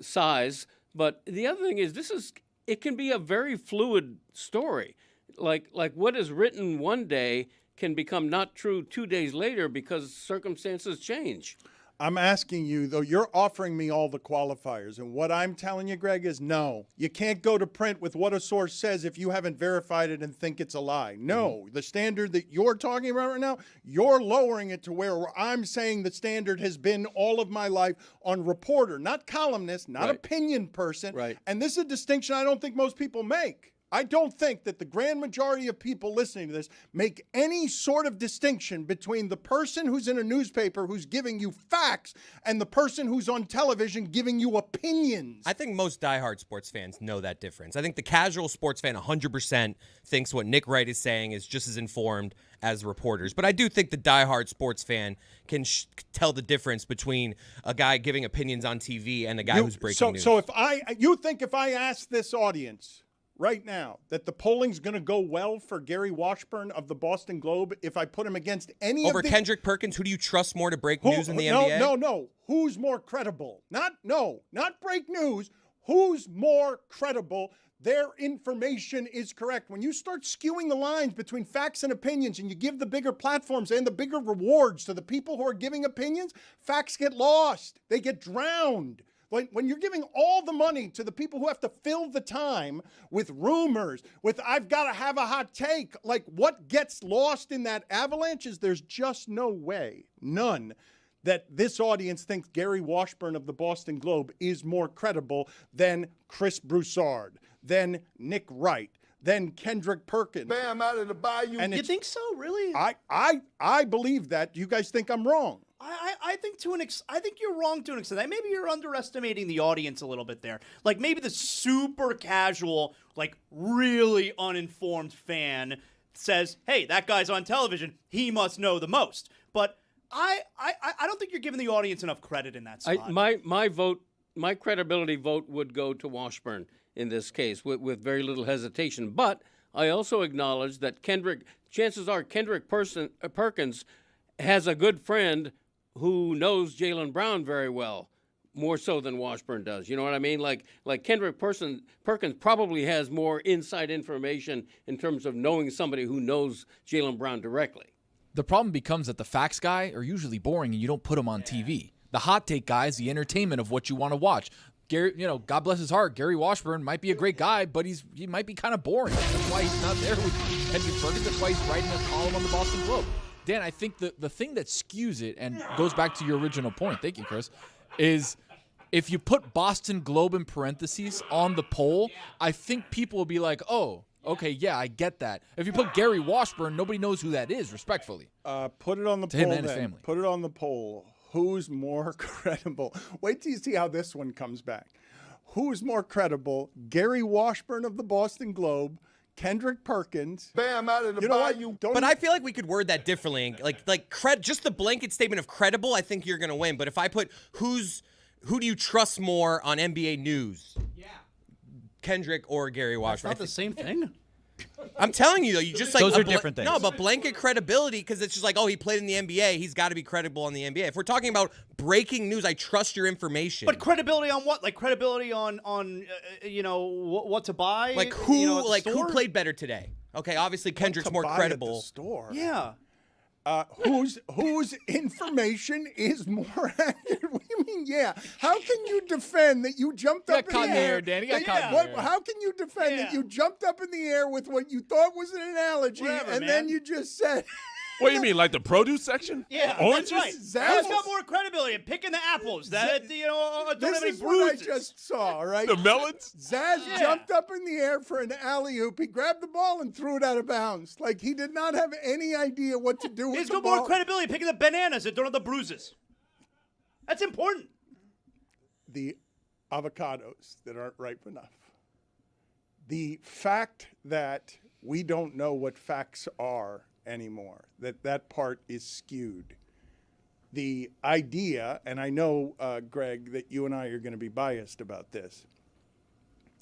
size. But the other thing is it can be a very fluid story. Like what is written one day can become not true 2 days later because circumstances change. I'm asking you, though, you're offering me all the qualifiers. And what I'm telling you, Greg, is no. You can't go to print with what a source says if you haven't verified it and think it's a lie. No. The standard that you're talking about right now, you're lowering it to where I'm saying the standard has been all of my life on reporter, not columnist, not opinion person. Right. And this is a distinction I don't think most people make. I don't think that the grand majority of people listening to this make any sort of distinction between the person who's in a newspaper who's giving you facts and the person who's on television giving you opinions. I think most diehard sports fans know that difference. I think the casual sports fan 100% thinks what Nick Wright is saying is just as informed as reporters. But I do think the diehard sports fan can tell the difference between a guy giving opinions on TV and a guy who's breaking news. So if I ask this audience right now that the polling's going to go well for Gary Washburn of the Boston Globe if I put him against any over of the... Kendrick Perkins, who do you trust more to break news in the NBA? No. Who's more credible? Not break news. Who's more credible? Their information is correct. When you start skewing the lines between facts and opinions and you give the bigger platforms and the bigger rewards to the people who are giving opinions, facts get lost. They get drowned. When you're giving all the money to the people who have to fill the time with rumors, with I've got to have a hot take, like what gets lost in that avalanche is there's just no way, none, that this audience thinks Gary Washburn of the Boston Globe is more credible than Chris Broussard, than Nick Wright, than Kendrick Perkins. Bam, out of the bayou. And you think so, really? I believe that. You guys think I'm wrong. I think I think you're wrong to an extent. Maybe you're underestimating the audience a little bit there. Like maybe the super casual, like really uninformed fan says, "Hey, that guy's on television. He must know the most." But I don't think you're giving the audience enough credit in that spot. My credibility vote would go to Washburn in this case with very little hesitation. But I also acknowledge that chances are Kendrick Perkins has a good friend who knows Jaylen Brown very well, more so than Washburn does. You know what I mean? Like Kendrick Perkins probably has more inside information in terms of knowing somebody who knows Jaylen Brown directly. The problem becomes that the facts guy are usually boring and you don't put them on TV. The hot take guy is the entertainment of what you want to watch. Gary, God bless his heart, Gary Washburn might be a great guy, but he might be kind of boring. That's why he's not there with Kendrick Perkins. That's why he's writing a column on the Boston Globe. Dan, I think the thing that skews it and goes back to your original point, thank you, Chris, is if you put Boston Globe in parentheses on the poll, I think people will be like, oh, okay, yeah, I get that. If you put Gary Washburn, nobody knows who that is, respectfully. Put it on the to poll him and then. his family. Put it on the poll. Who's more credible? Wait till you see how this one comes back. Who's more credible, Gary Washburn of the Boston Globe, Kendrick Perkins. Bam out of the bayou. But I feel like we could word that differently. Just the blanket statement of credible, I think you're going to win. But if I put who do you trust more on NBA news? Yeah. Kendrick or Gary Washburn? That's not the same thing. I'm telling you, though, you just like those are different things. No, but blanket credibility, because it's just like, oh, he played in the NBA, he's got to be credible on the NBA. If we're talking about breaking news, I trust your information. But credibility on what? Like credibility on what to buy? Like who? Who played better today? Okay, obviously Kendrick's more credible. At the store. Yeah. Whose information is more accurate? What do you mean, yeah? How can you defend that you jumped up in the air? Danny. Got caught in the air. How can you defend that you jumped up in the air with what you thought was an analogy, then you just said... What do you mean, like the produce section? Yeah, oranges? that's right. Who's got more credibility? Picking the apples that don't this have any is what I bruises. just saw, right? The melons? Zaz jumped up in the air for an alley-oop. He grabbed the ball and threw it out of bounds. Like he did not have any idea what to do with He's the got ball. more credibility picking the bananas that don't have the bruises. That's important. The avocados that aren't ripe enough. The fact that we don't know what facts are anymore, that part is skewed. The idea, and I know, Greg, that you and I are going to be biased about this,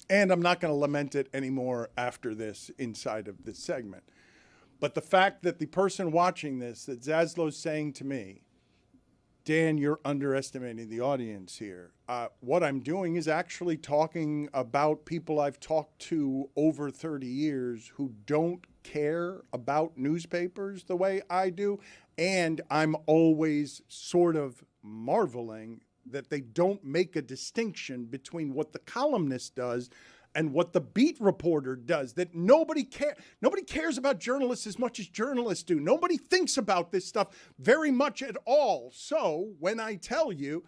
and I'm not going to lament it anymore after this inside of this segment, but the fact that the person watching this, that Zaslow's saying to me, Dan, you're underestimating the audience here. What I'm doing is actually talking about people I've talked to over 30 years who don't care about newspapers the way I do. And I'm always sort of marveling that they don't make a distinction between what the columnist does and what the beat reporter does, that nobody cares about journalists as much as journalists do. Nobody thinks about this stuff very much at all. So when I tell you,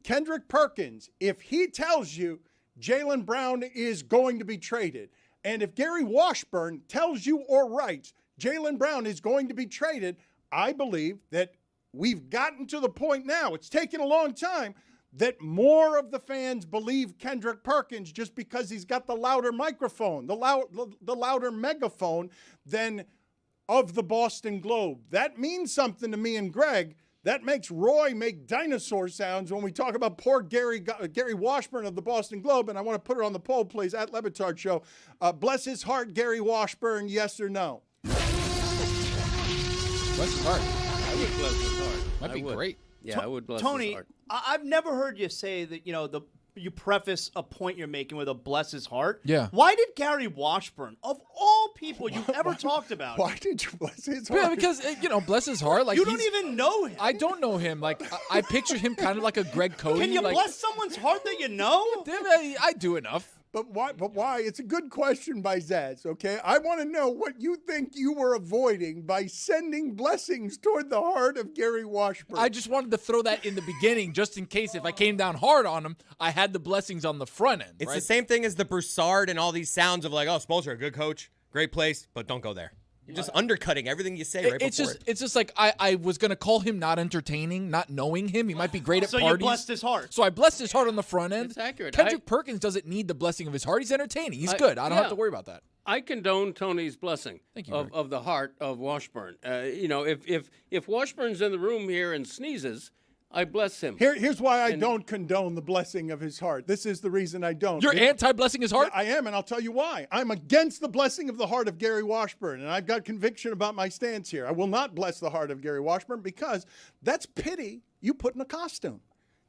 Kendrick Perkins, if he tells you Jaylen Brown is going to be traded, and if Gary Washburn tells you or writes Jaylen Brown is going to be traded, I believe that we've gotten to the point now, it's taken a long time, that more of the fans believe Kendrick Perkins just because he's got the louder microphone, the louder megaphone than of the Boston Globe. That means something to me and Greg. That makes Roy make dinosaur sounds when we talk about poor Gary Washburn of the Boston Globe. And I want to put it on the poll, please, at Le Batard Show. Bless his heart, Gary Washburn, yes or no? Bless his heart. I would bless his heart. Might be great. Yeah, I would bless Tony, his heart. I've never heard you say that, you preface a point you're making with a bless his heart. Yeah. Why did Gary Washburn, of all people you've ever talked about, why did you bless his heart? Yeah, because, bless his heart. Like you don't even know him. I don't know him. Like, I picture him kind of like a Greg Cody. Can you like, bless someone's heart that you know? I do enough. But why? It's a good question by Zaz, okay? I want to know what you think you were avoiding by sending blessings toward the heart of Gary Washburn. I just wanted to throw that in the beginning just in case if I came down hard on him, I had the blessings on the front end. It's right? the same thing as the Broussard and all these sounds of like, oh, Spoelstra, a good coach, great place, but don't go there. You're just undercutting everything you say right before it. It's just like I was going to call him not entertaining, not knowing him. He might be great at parties. So you blessed his heart. So I blessed his heart on the front end. It's accurate. Kendrick Perkins doesn't need the blessing of his heart. He's entertaining. He's good. I don't have to worry about that. I condone Tony's blessing of the heart of Washburn. If Washburn's in the room here and sneezes, I bless him. Here's why I don't condone the blessing of his heart. This is the reason I don't. You're anti-blessing his heart? I am, and I'll tell you why. I'm against the blessing of the heart of Gary Washburn, and I've got conviction about my stance here. I will not bless the heart of Gary Washburn because that's pity you put in a costume.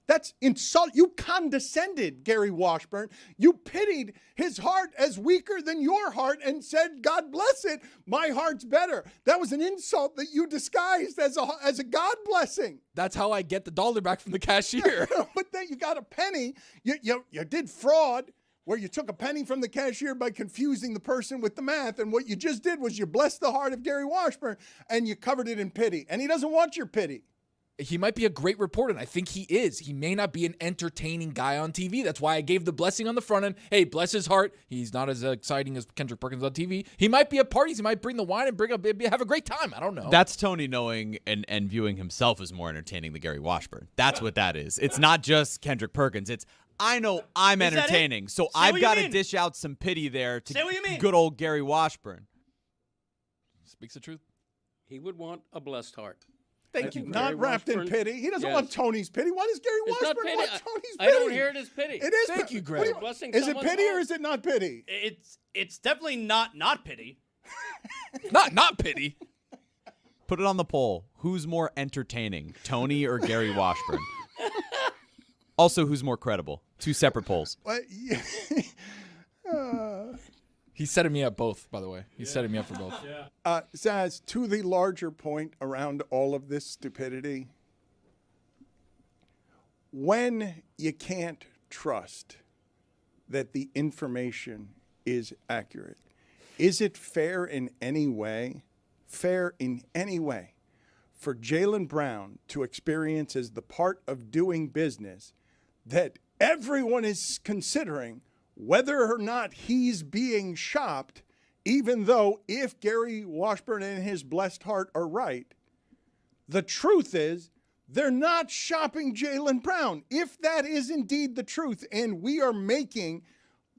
That's insult. You condescended Gary Washburn. You pitied his heart as weaker than your heart and said, God bless it, my heart's better. That was an insult that you disguised as a God blessing. That's how I get the dollar back from the cashier. But then you got a penny. You did fraud where you took a penny from the cashier by confusing the person with the math. And what you just did was you blessed the heart of Gary Washburn and you covered it in pity. And he doesn't want your pity. He might be a great reporter, and I think he is. He may not be an entertaining guy on TV. That's why I gave the blessing on the front end. Hey, bless his heart. He's not as exciting as Kendrick Perkins on TV. He might be at parties. He might bring the wine and have a great time. I don't know. That's Tony knowing and viewing himself as more entertaining than Gary Washburn. That's what that is. It's not just Kendrick Perkins. It's I know I'm Is that it? entertaining, so Say I've what you got to mean. dish out some pity there to Say what you mean. good old Gary Washburn. Speaks the truth. He would want a blessed heart. Thank you, Not Gary wrapped Washburn. in pity. He doesn't Yes. want Tony's pity. Why does Gary It's not Washburn pity. want Tony's I pity? don't hear it as pity. It is. Thank you, Greg. What do you- Blessing Is it someone's pity or heart. is it not pity? It's definitely not pity. Not pity. Put it on the poll. Who's more entertaining, Tony or Gary Washburn? Also, who's more credible? 2 separate polls. What? Yeah. He's setting me up both, by the way. He's setting me up for both. Zaz, to the larger point around all of this stupidity, when you can't trust that the information is accurate, is it fair in any way for Jaylen Brown to experience as the part of doing business that everyone is considering whether or not he's being shopped, even though if Gary Washburn and his blessed heart are right, the truth is they're not shopping Jaylen Brown. If that is indeed the truth and we are making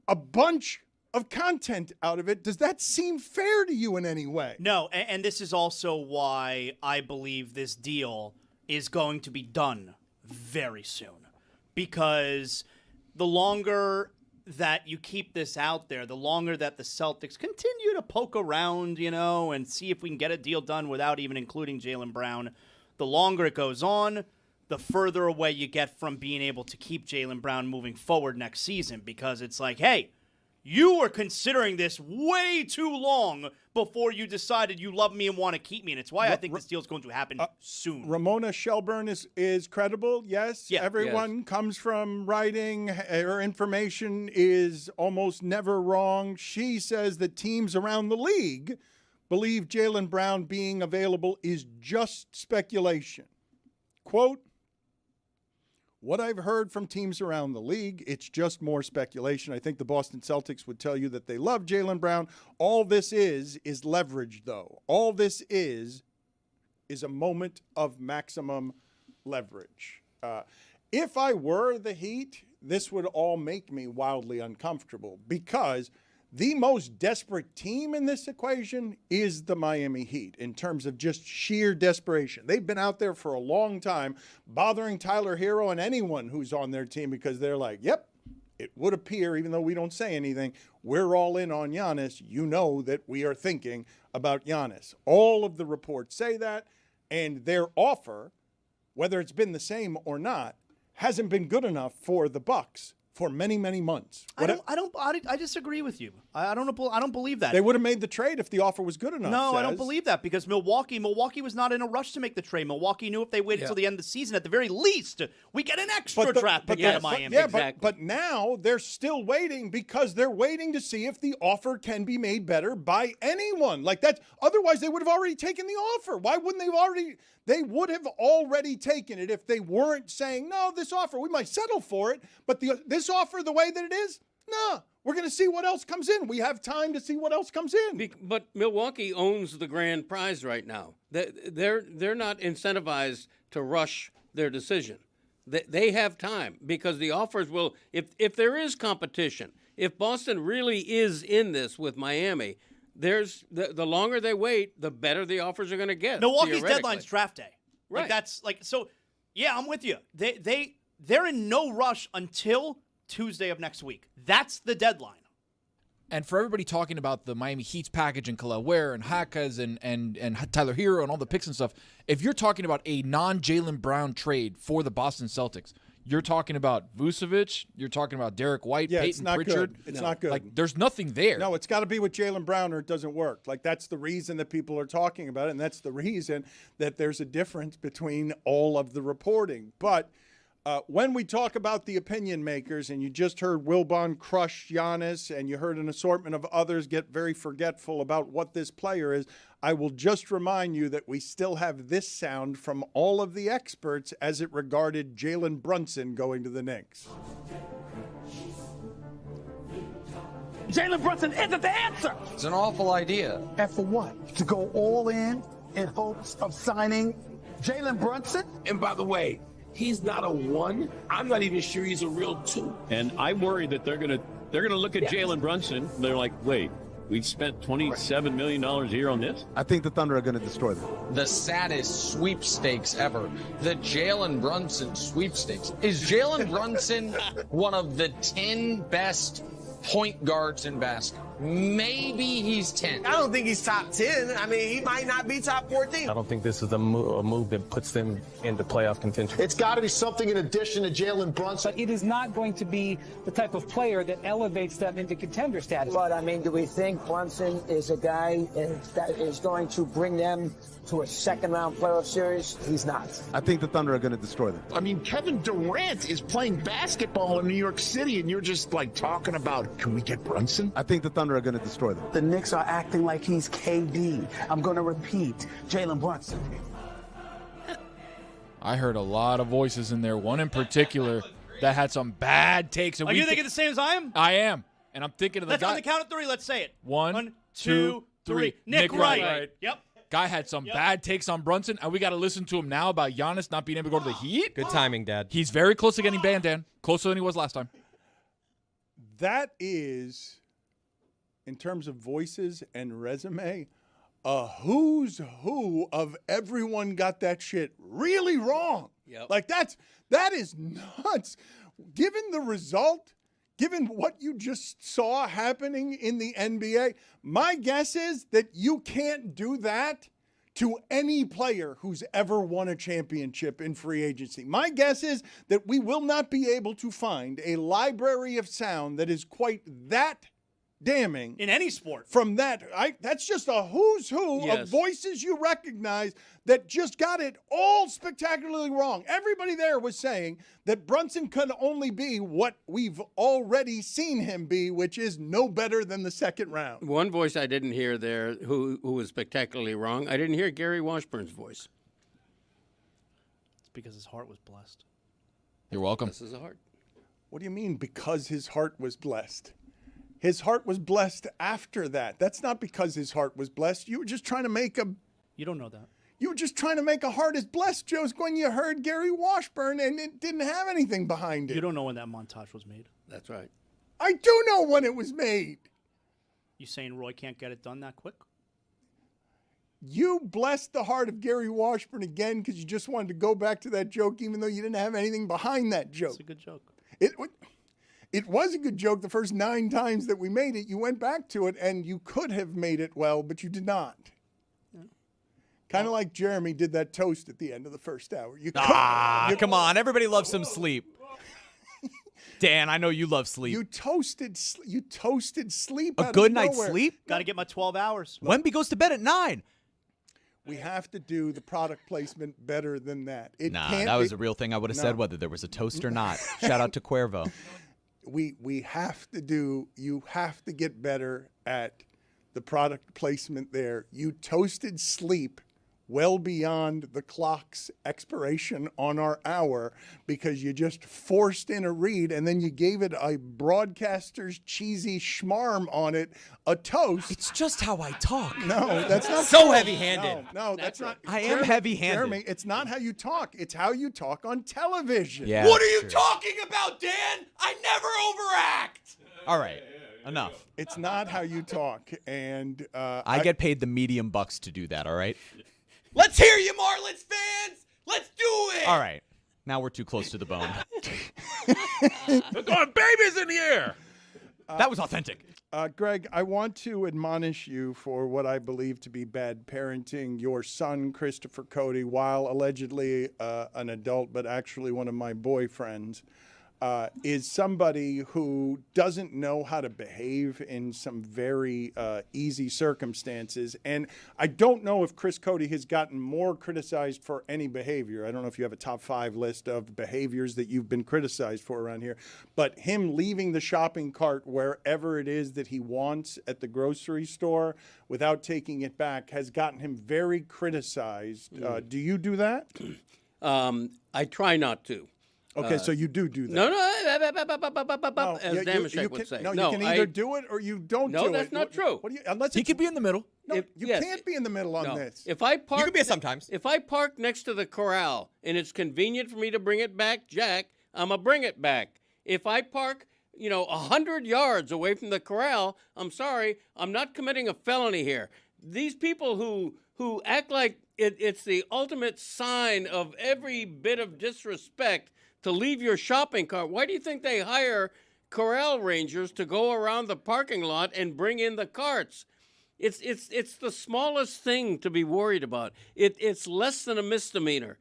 a bunch of content out of it, does that seem fair to you in any way? No, and this is also why I believe this deal is going to be done very soon. Because the longer that you keep this out there, the longer that the Celtics continue to poke around, and see if we can get a deal done without even including Jaylen Brown, the longer it goes on, the further away you get from being able to keep Jaylen Brown moving forward next season, because it's like, hey, you were considering this way too long before you decided you love me and want to keep me, and it's why I think this deal is going to happen soon. Ramona Shelburne is credible, yes. Yeah. Everyone comes from writing. Her information is almost never wrong. She says that teams around the league believe Jaylen Brown being available is just speculation. Quote, what I've heard from teams around the league, it's just more speculation. I think the Boston Celtics would tell you that they love Jaylen Brown. All this is leverage, though. All this is a moment of maximum leverage. If I were the Heat, this would all make me wildly uncomfortable because the most desperate team in this equation is the Miami Heat in terms of just sheer desperation. They've been out there for a long time bothering Tyler Hero and anyone who's on their team because they're like, yep, it would appear, even though we don't say anything, we're all in on Giannis. You know that we are thinking about Giannis. All of the reports say that, and their offer, whether it's been the same or not, hasn't been good enough for the Bucks for many, many months. I disagree with you. I don't believe that. They would have made the trade if the offer was good enough. No, I don't believe that because Milwaukee was not in a rush to make the trade. Milwaukee knew if they waited till the end of the season, at the very least, we get an extra draft pick out of Miami. But now they're still waiting because they're waiting to see if the offer can be made better by anyone. Like that. Otherwise, they would have already taken the offer. Why wouldn't they already? They would have already taken it if they weren't saying, no, this offer, we might settle for it, but this offer, the way that it is, no, we're going to see what else comes in. We have time to see what else comes in. But Milwaukee owns the grand prize right now. They're not incentivized to rush their decision. They have time because the offers will, if there is competition, if Boston really is in this with Miami, there's the longer they wait, the better the offers are going to get. Milwaukee's deadline's draft day. Right. Like that's like so. Yeah, I'm with you. They're in no rush until Tuesday of next week. That's the deadline. And for everybody talking about the Miami Heat's package and Khalil Ware and Hakas and Tyler Hero and all the picks and stuff, if you're talking about a non-Jaylen Brown trade for the Boston Celtics, you're talking about Vucevic, you're talking about Derek White, Peyton Pritchard. It's not good. Like, there's nothing there. No, it's got to be with Jaylen Brown or it doesn't work. Like, that's the reason that people are talking about it, and that's the reason that there's a difference between all of the reporting. But when we talk about the opinion makers, and you just heard Wilbon crush Giannis, and you heard an assortment of others get very forgetful about what this player is, I will just remind you that we still have this sound from all of the experts as it regarded Jalen Brunson going to the Knicks. Jalen Brunson isn't the answer. It's an awful idea. And for what? To go all in hopes of signing Jalen Brunson? And by the way, He's not a 1. I'm not even sure he's a real 2. And I worry that they're gonna look at Jalen Brunson. They're like, wait, we've spent $27 million a year on this? I think the Thunder are going to destroy them. The saddest sweepstakes ever. The Jalen Brunson sweepstakes. Is Jalen Brunson one of the 10 best point guards in basketball? Maybe he's 10. I don't think he's top 10. I mean, he might not be top 14. I don't think this is a move that puts them into playoff contention. It's got to be something in addition to Jalen Brunson. But it is not going to be the type of player that elevates them into contender status. But, I mean, do we think Brunson is a guy that is going to bring them to a second-round playoff series? He's not. I think the Thunder are going to destroy them. I mean, Kevin Durant is playing basketball in New York City, and you're just, like, talking about, can we get Brunson? I think the Thunder are going to destroy them. The Knicks are acting like he's KD. I'm going to repeat, Jalen Brunson. I heard a lot of voices in there, one in particular that had some bad takes. And Are you thinking the same as I am? I am. And I'm thinking of the Let's guy. on the count of 3. Let's say it. 1, 2, 3. Nick Wright. Yep. Guy had some bad takes on Brunson, and we got to listen to him now about Giannis not being able to go to the Heat. Good timing, Dad. He's very close to getting banned, Dan. Closer than he was last time. That is, in terms of voices and resume, a who's who of everyone got that shit really wrong. Yep. Like that is nuts. Given the result, given what you just saw happening in the NBA, my guess is that you can't do that to any player who's ever won a championship in free agency. My guess is that we will not be able to find a library of sound that is quite that damning in any sport. From that, that's just a who's who of voices you recognize that just got it all spectacularly wrong. Everybody there was saying that Brunson can only be what we've already seen him be, which is no better than the second round. One voice I didn't hear there who was spectacularly wrong, I didn't hear Gary Washburn's voice. It's because his heart was blessed. You're welcome. This is a heart. What do you mean, because his heart was blessed? His heart was blessed after that. That's not because his heart was blessed. You were just trying to make a... You don't know that. You were just trying to make a heart as blessed, Joe's, when you heard Gary Washburn and it didn't have anything behind it. You don't know when that montage was made. That's right. I do know when it was made. You saying Roy can't get it done that quick? You blessed the heart of Gary Washburn again because you just wanted to go back to that joke even though you didn't have anything behind that joke. It's a good joke. It was a good joke the first 9 times that we made it. You went back to it, and you could have made it well, but you did not. Yeah. Kind of like Jeremy did that toast at the end of the first hour. Come on. Everybody loves some sleep. Dan, I know you love sleep. You toasted sleep. A good night's sleep? Got to get my 12 hours. Wemby goes to bed at 9. We have to do the product placement better than that. That was a real thing I would have said whether there was a toast or not. Shout out to Cuervo. You have to get better at the product placement there. You toasted sleep well beyond the clock's expiration on our hour because you just forced in a read and then you gave it a broadcaster's cheesy schmarm on it, a toast. It's just how I talk. No, that's not so true. heavy-handed. No, that's not. I am heavy-handed. Jeremy, it's not how you talk. It's how you talk on television. Yeah, what are you talking about, Dan? I never overact. All right. Enough. It's not how you talk. And I get paid the medium bucks to do that, all right? Let's hear you, Marlins fans. Let's do it. All right. Now we're too close to the bone. They're going babies in the air. That was authentic. Greg, I want to admonish you for what I believe to be bad parenting. Your son, Christopher Cody, while allegedly an adult, but actually one of my boyfriends, is somebody who doesn't know how to behave in some very easy circumstances. And I don't know if Chris Cody has gotten more criticized for any behavior. I don't know if you have a top 5 list of behaviors that you've been criticized for around here. But him leaving the shopping cart wherever it is that he wants at the grocery store without taking it back has gotten him very criticized. Do you do that? I try not to. Okay, so you do that. No, as Damashek would say. No, you can either do it or you don't do it. No, that's not true. Unless he could be in the middle. No, you can't be in the middle on this. If I park, you could be sometimes. If I park next to the corral and it's convenient for me to bring it back, Jack, I'm going to bring it back. If I park 100 yards away from the corral, I'm sorry, I'm not committing a felony here. These people who act like it's the ultimate sign of every bit of disrespect to leave your shopping cart. Why do you think they hire corral rangers to go around the parking lot and bring in the carts? It's the smallest thing to be worried about. It's less than a misdemeanor.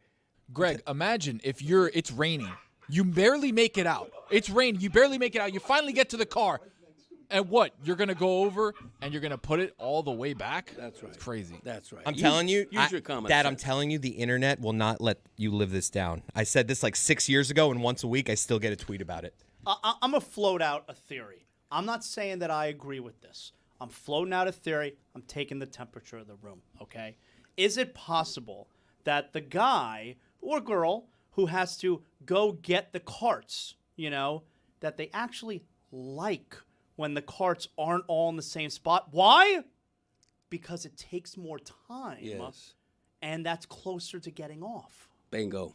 Greg, imagine if it's raining. You barely make it out. It's raining. You barely make it out. You finally get to the car. And what? You're going to go over and you're going to put it all the way back? That's right. It's crazy. That's right. I'm telling you, use your common Dad, sense. I'm telling you, the internet will not let you live this down. I said this like 6 years ago, and once a week I still get a tweet about it. I'm going to float out a theory. I'm not saying that I agree with this. I'm floating out a theory. I'm taking the temperature of the room, okay? Is it possible that the guy or girl who has to go get the carts, that they actually like when the carts aren't all in the same spot? Why? Because it takes more time. Yes. And that's closer to getting off. Bingo.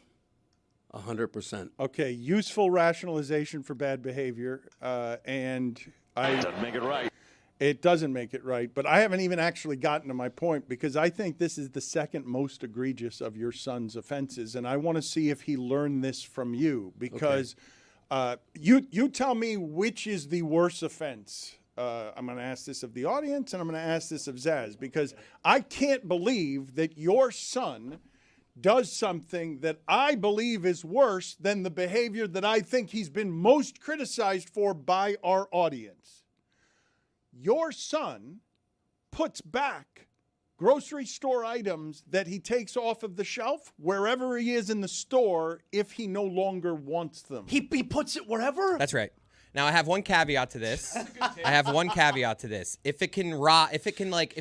100%. Okay, useful rationalization for bad behavior, and doesn't make it right. It doesn't make it right, but I haven't even actually gotten to my point because I think this is the second most egregious of your son's offenses, and I want to see if he learned this from you because you tell me which is the worst offense. I'm going to ask this of the audience, and I'm going to ask this of Zaz because I can't believe that your son does something that I believe is worse than the behavior that I think he's been most criticized for by our audience. Your son puts back grocery store items that he takes off of the shelf wherever he is in the store if he no longer wants them. He puts it wherever? That's right. Now I have one caveat to this. If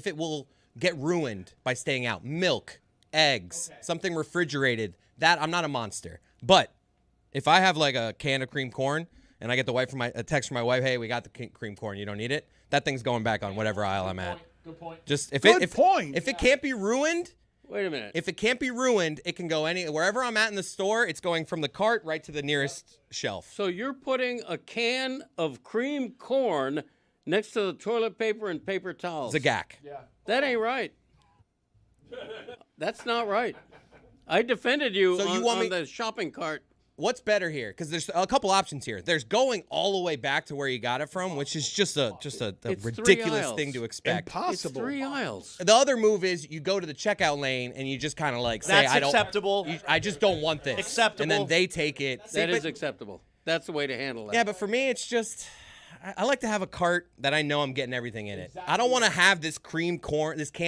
it will get ruined by staying out, milk, eggs, something refrigerated, that I'm not a monster. But if I have like a can of cream corn and I get a text from my wife, hey, we got the cream corn, you don't need it, that thing's going back on whatever aisle I'm at. Good point. Just if Good it point. If it can't be ruined, Wait a minute. If it can't be ruined, it can go wherever I'm at in the store. It's going from the cart right to the nearest shelf. So you're putting a can of cream corn next to the toilet paper and paper towels. Zagak. Yeah. That ain't right. That's not right. I defended you on the shopping cart. What's better here? Because there's a couple options here. There's going all the way back to where you got it from, which is just a ridiculous thing to expect. Impossible. It's 3 aisles. The other move is you go to the checkout lane and you just kind of like say, That's acceptable. I just don't want this. Acceptable. And then they take it. That is acceptable. That's the way to handle that. Yeah, but for me, it's just I like to have a cart that I know I'm getting everything in it. I don't want to have this can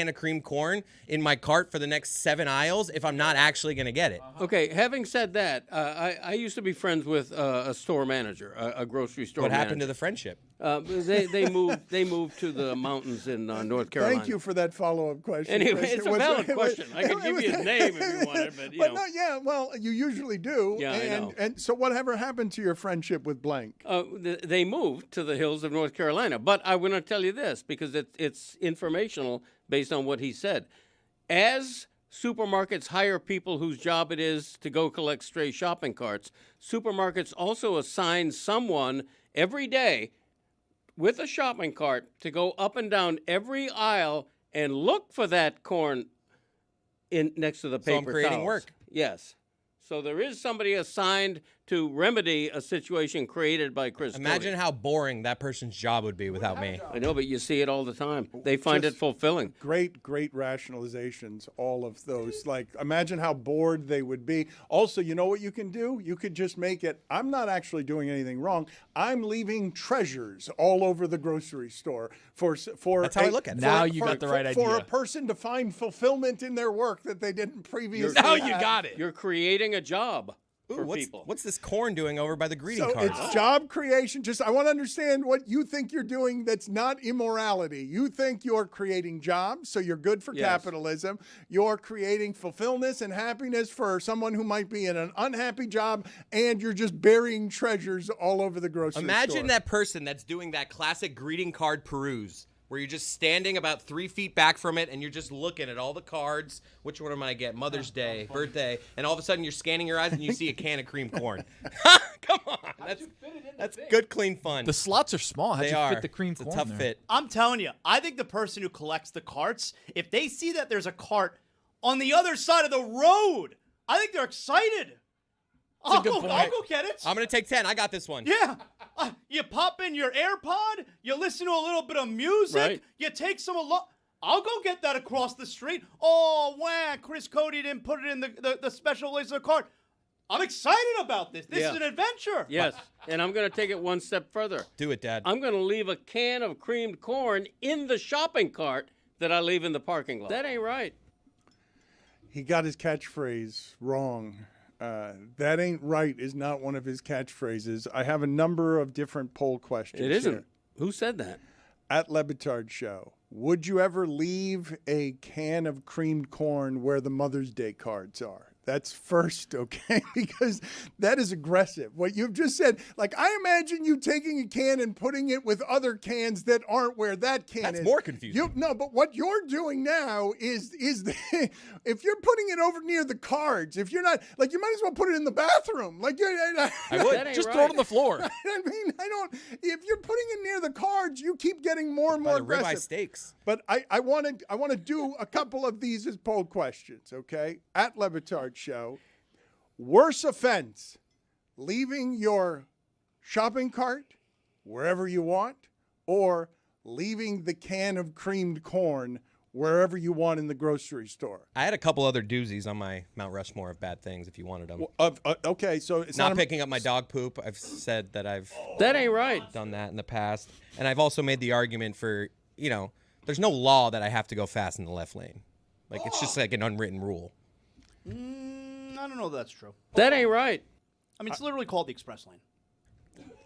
of cream corn in my cart for the next 7 aisles if I'm not actually going to get it. Okay, having said that, I used to be friends with a store manager, a grocery store manager. What happened to the friendship? They moved to the mountains in North Carolina. Thank you for that follow-up question. Anyway, Chris. it's a valid question. I could give you his name if you wanted, but you know. No, yeah, well, you usually do. Yeah, I know. And so whatever happened to your friendship with blank? They moved to the hills of North Carolina. But I want to tell you this because it's informational based on what he said. As supermarkets hire people whose job it is to go collect stray shopping carts, supermarkets also assign someone every day with a shopping cart to go up and down every aisle and look for that corn next to the paper towels. So I'm creating work. Yes. So there is somebody assigned to remedy a situation created by Chris Imagine Cody. how boring that person's job would be without me. I know, but you see it all the time. They find it fulfilling. Great rationalizations, all of those. Like, imagine how bored they would be. Also, you know what you can do? You could just make it, I'm not actually doing anything wrong. I'm leaving treasures all over the grocery store. That's how I look at it. Now you got the right idea. For a person to find fulfillment in their work that they didn't previously Now have. you got it. You're creating a job. for people. What's this corn doing over by the greeting cards? It's job creation. I want to understand what you think you're doing that's not immorality. You think you're creating jobs, so you're good for capitalism. You're creating fulfillment and happiness for someone who might be in an unhappy job, and you're just burying treasures all over the grocery store. Imagine that person that's doing that classic greeting card peruse, where you're just standing about 3 feet back from it and you're just looking at all the cards. Which one am I get? Mother's Day, birthday. And all of a sudden you're scanning your eyes and you see a can of cream corn. Come on. That's good, clean fun. The slots are small. How'd you fit the cream It's corn a tough there? fit. I'm telling you, I think the person who collects the carts, if they see that there's a cart on the other side of the road, I think they're excited. I'll go get it. I'm going to take 10. I got this one. Yeah. You pop in your AirPod, you listen to a little bit of music, Right. you take some along. I'll go get that across the street. Oh, wow, Chris Cody didn't put it in the special place of the cart. I'm excited about this. This is an adventure. Yes, and I'm going to take it one step further. Do it, Dad. I'm going to leave a can of creamed corn in the shopping cart that I leave in the parking lot. That ain't right. He got his catchphrase wrong. That ain't right is not one of his catchphrases. I have a number of different poll questions. It isn't. Here. Who said that? At Le Batard Show. Would you ever leave a can of creamed corn where the Mother's Day cards are? That's first, okay? Because that is aggressive. What you've just said, like, I imagine you taking a can and putting it with other cans that aren't where that can is. That's more confusing. No, but what you're doing now is if you're putting it over near the cards, if you're not, like, you might as well put it in the bathroom. Like, I would. Just throw it on the floor. I mean, if you're putting it near the cards, you keep getting more and more aggressive. Ribeye steaks. But I want to do a couple of these as poll questions, okay? At Le Batard Show. Worse offense, leaving your shopping cart wherever you want, or leaving the can of creamed corn wherever you want in the grocery store. I had a couple other doozies on my Mount Rushmore of bad things if you wanted them. Okay, so it's not picking up my dog poop. I've said that I've That ain't right. done that in the past. And I've also made the argument for, there's no law that I have to go fast in the left lane. Like, it's just like an unwritten rule. I don't know if that's true. That ain't right. I mean, it's literally called the express lane.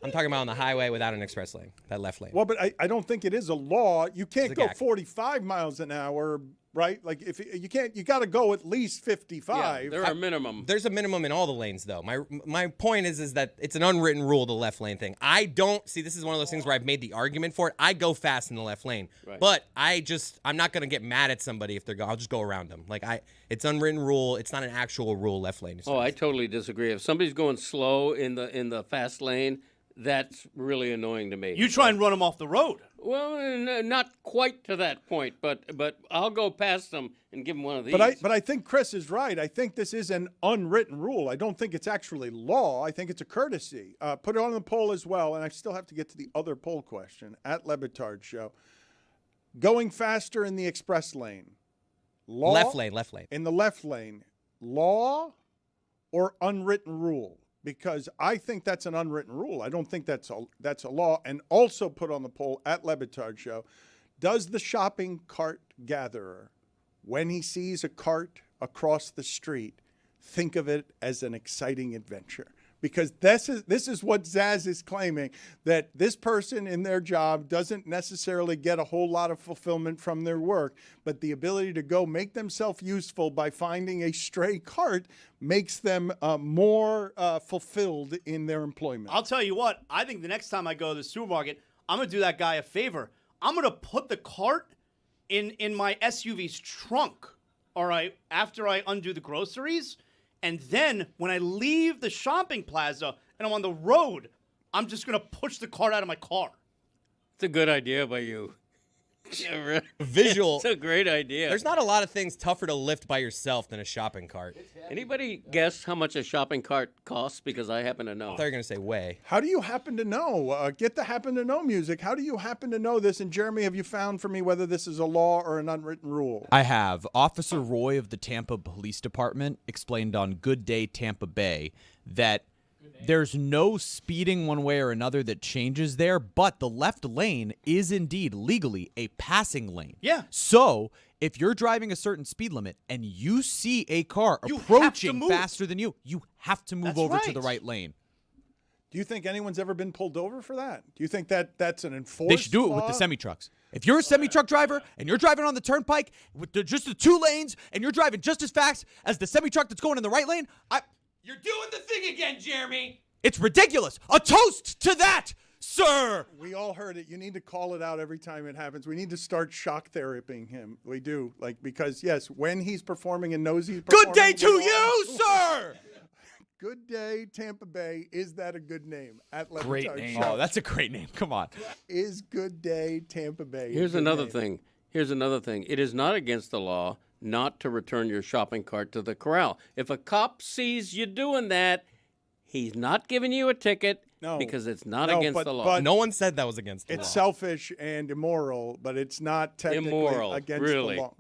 I'm talking about on the highway without an express lane, that left lane. Well, but I don't think it is a law. You can't go gag. 45 miles an hour, right? Like, if you can't, you got to go at least 55. Yeah, there are minimum. There's a minimum in all the lanes, though. My point is that it's an unwritten rule, the left lane thing. I don't see, this is one of those things where I've made the argument for it. I go fast in the left lane, Right. but I'm not going to get mad at somebody if I'll just go around them. Like, it's unwritten rule. It's not an actual rule, left lane. Oh, I totally disagree. If somebody's going slow in the fast lane, that's really annoying to me. You try and run them off the road. Well, not quite to that point, but I'll go past them and give them one of these. But I think Chris is right. I think this is an unwritten rule. I don't think it's actually law. I think it's a courtesy. Put it on the poll as well, and I still have to get to the other poll question at Le Batard Show. Going faster in the express lane. Law? Left lane. In the left lane. Law or unwritten rule? Because I think that's an unwritten rule. I don't think that's a law. And also put on the poll at Le Batard Show, does the shopping cart gatherer, when he sees a cart across the street, think of it as an exciting adventure? Because this is what Zaz is claiming, that this person in their job doesn't necessarily get a whole lot of fulfillment from their work, but the ability to go make themselves useful by finding a stray cart makes them more fulfilled in their employment. I'll tell you what, I think the next time I go to the supermarket, I'm going to do that guy a favor. I'm going to put the cart in my SUV's trunk, all right, after I undo the groceries. And then when I leave the shopping plaza and I'm on the road, I'm just going to push the cart out of my car. It's a good idea by you. Yeah, really. Visual. It's a great idea. There's not a lot of things tougher to lift by yourself than a shopping cart. Anybody guess how much a shopping cart costs? Because I happen to know. I thought you were going to say way. How do you happen to know? Get the happen to know music. How do you happen to know this? And Jeremy, have you found for me whether this is a law or an unwritten rule? I have. Officer Roy of the Tampa Police Department explained on Good Day Tampa Bay that there's no speeding one way or another that changes there, but the left lane is indeed legally a passing lane. Yeah. So if you're driving a certain speed limit and you see a car You have approaching to move. faster than you have to move That's over to right. the right lane. Do you think anyone's ever been pulled over for that? Do you think that that's an enforced They should do it with the semi-trucks. If you're a semi-truck driver and you're driving on the turnpike with just the 2 lanes and you're driving just as fast as the semi-truck that's going in the right lane, You're doing the thing again, Jeremy. it's ridiculous. A toast to that, sir. We all heard it. You need to call it out every time it happens. We need to start shock therapying him. We do. Because, yes, when he's performing and knows he's performing. Good day to you, sir. Good day, Tampa Bay. Is that a good name? At Le Great Batard name. Show. Oh, that's a great name. Come on. Is Good Day, Tampa Bay. Here's a good another name? thing. Here's another thing. It is not against the law not to return your shopping cart to the corral. If a cop sees you doing that, he's not giving you a ticket because it's not against the law. But no one said that was against the law. It's selfish and immoral, but it's not technically Immoral, against really. the law.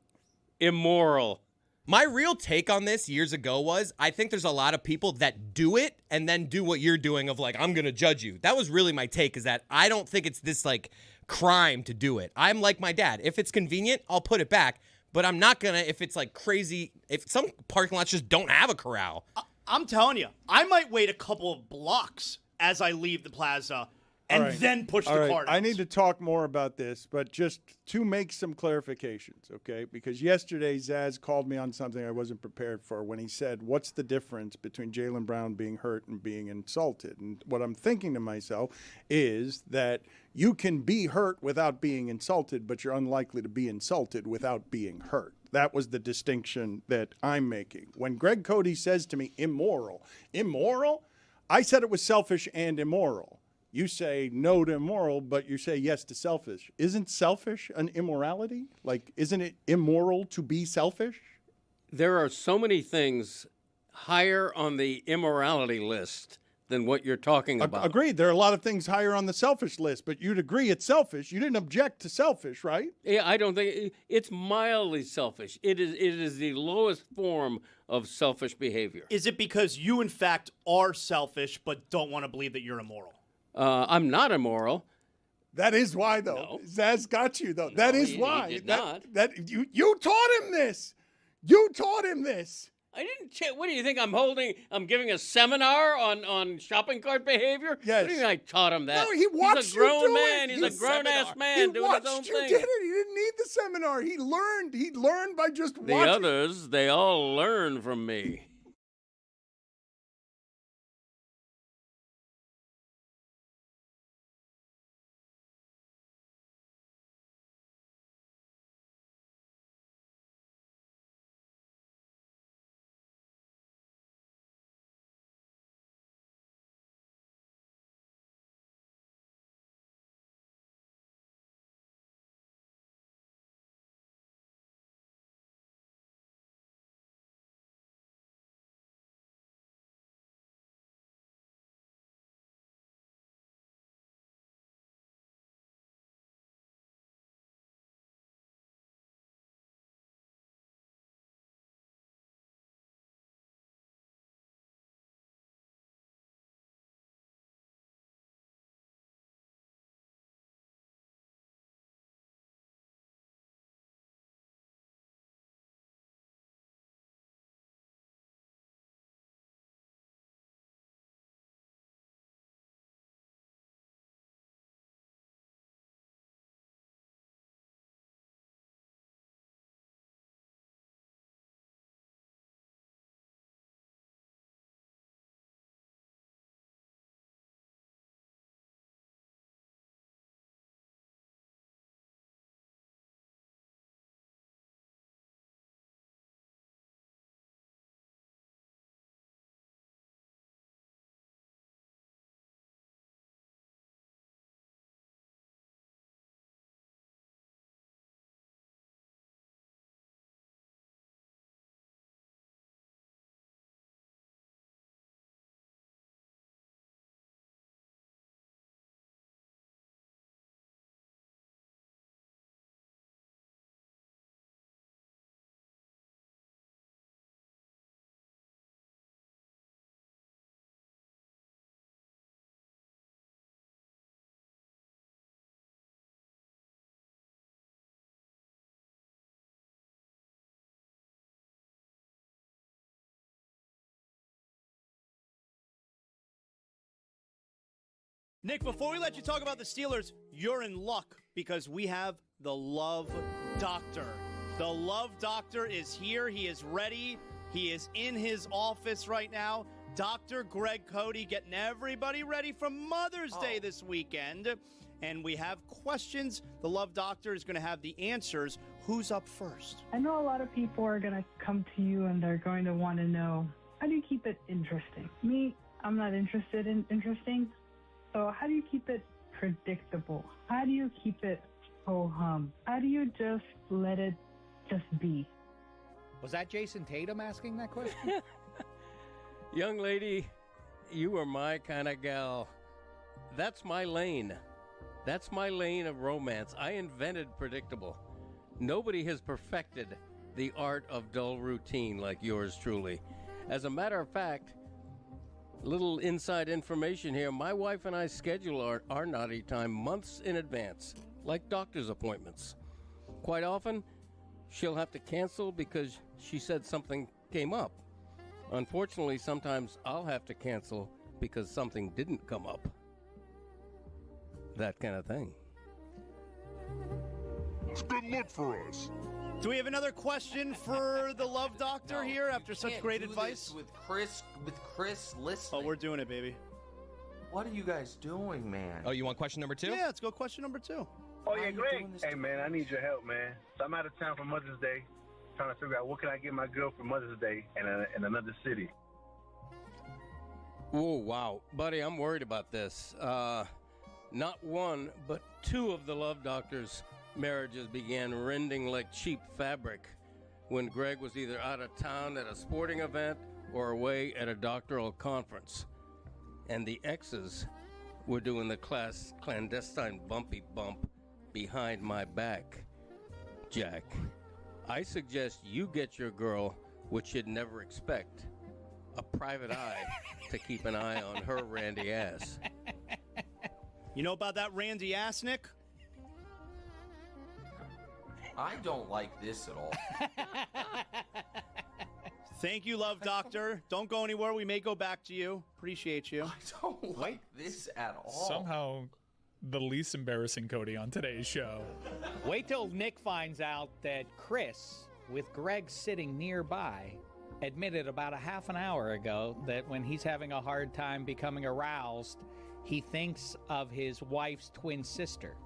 Immoral. My real take on this years ago was I think there's a lot of people that do it and then do what you're doing of like, I'm going to judge you. That was really my take, is that I don't think it's this like crime to do it. I'm like my dad. If it's convenient, I'll put it back. But I'm not going to if it's like crazy. If some parking lots just don't have a corral. I'm telling you, I might wait a couple of blocks as I leave the plaza and All right. then push All the right. cart out. I need to talk more about this, but just to make some clarifications, okay? Because yesterday Zaz called me on something I wasn't prepared for when he said, what's the difference between Jaylen Brown being hurt and being insulted? And what I'm thinking to myself is that you can be hurt without being insulted, but you're unlikely to be insulted without being hurt. That was the distinction that I'm making. When Greg Cody says to me, immoral, I said it was selfish and immoral. You say no to immoral, but you say yes to selfish. Isn't selfish an immorality? Like, isn't it immoral to be selfish? There are so many things higher on the immorality list than what you're talking about. Agreed. There are a lot of things higher on the selfish list, but you'd agree it's selfish. You didn't object to selfish, right? Yeah, I don't think it's mildly selfish. It is the lowest form of selfish behavior. Is it because you, in fact, are selfish but don't want to believe that you're immoral? I'm not immoral. That is why, though. No. Zaz got you, though. That is why. He did not. You taught him this. You taught him this. I didn't. What do you think? I'm giving a seminar on shopping cart behavior. Yes. What do you think I taught him that? No, he watched He's a grown you do man. it. He's a grown ass man He doing watched his own you thing. did it. He didn't need the seminar. He learned. He learned by just The watching. others, they all learn from me. Nick, before we let you talk about the Steelers, you're in luck because we have the Love Doctor. The Love Doctor is here. He is ready. He is in his office right now. Dr. Greg Cody getting everybody ready for Mother's Day this weekend. And we have questions. The Love Doctor is going to have the answers. Who's up first? I know a lot of people are going to come to you and they're going to want to know, how do you keep it interesting? Me, I'm not interested in interesting. So how do you keep it predictable? How do you keep it ho-hum? How do you just let it just be? Was that Jason Tatum asking that question? Young lady, you are my kind of gal. That's my lane. That's my lane of romance. I invented predictable. Nobody has perfected the art of dull routine like yours truly. As a matter of fact, little inside information here, my wife and I schedule our naughty time months in advance, like doctor's appointments. Quite often, she'll have to cancel because she said something came up. Unfortunately, sometimes I'll have to cancel because something didn't come up. That kind of thing. It's a good look for us. Do we have another question for the Love Doctor here after such great advice? With Chris listening. Oh, we're doing it, baby. What are you guys doing, man? Oh, you want question number 2? Yeah, let's go question number 2. Oh, yeah, Greg. Hey, man, I need your help, man. So I'm out of town for Mother's Day, trying to figure out what can I get my girl for Mother's Day in another city. Oh, wow. Buddy, I'm worried about this. Not one, but 2 of the Love Doctor's marriages began rending like cheap fabric when Greg was either out of town at a sporting event or away at a doctoral conference. And the exes were doing the clandestine bumpy bump behind my back. Jack, I suggest you get your girl what you'd never expect, a private eye to keep an eye on her randy ass. You know about that randy ass, Nick? I don't like this at all. Thank you, Love Doctor. Don't go anywhere. We may go back to you. Appreciate you. I don't like this at all. Somehow the least embarrassing Cody on today's show. Wait till Nick finds out that Chris, with Greg sitting nearby, admitted about a half an hour ago that when he's having a hard time becoming aroused, he thinks of his wife's twin sister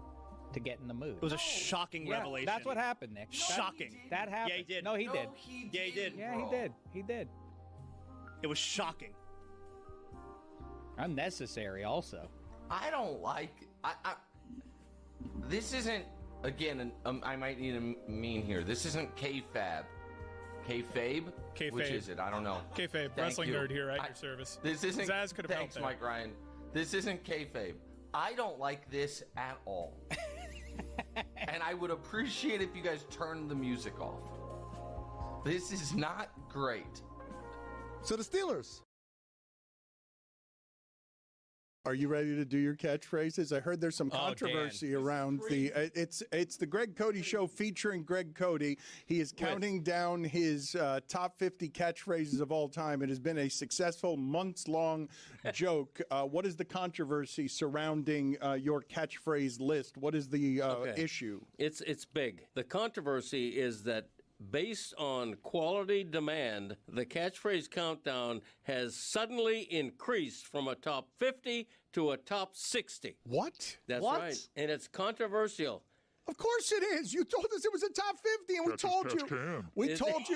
to get in the mood. It was a shocking revelation. That's what happened, Nick. Shocking. That happened. Yeah, he did. No, he did. Yeah, he did. Yeah, he did. He did. It was shocking. Unnecessary also. I don't like... This isn't... Again, I might need a mean here. This isn't K-Fab. K-Fabe? K-Fabe. Which is it? I don't know. K-Fabe. Wrestling nerd here at your service. This isn't... Zaz could have Thanks, helped there. Mike Ryan. This isn't K-Fabe. I don't like this at all. And I would appreciate if you guys turned the music off. This is not great. So the Steelers. Are you ready to do your catchphrases? I heard there's some controversy around the. It's the Greg Cody Show featuring Greg Cody. He is counting down his top 50 catchphrases of all time. It has been a successful months-long joke. What is the controversy surrounding your catchphrase list? What is the issue? It's big. The controversy is that based on quality demand, the catchphrase countdown has suddenly increased from a top 50 to a top 60. What? That's what? right. And it's controversial. Of course it is. You told us it was a top 50, and we told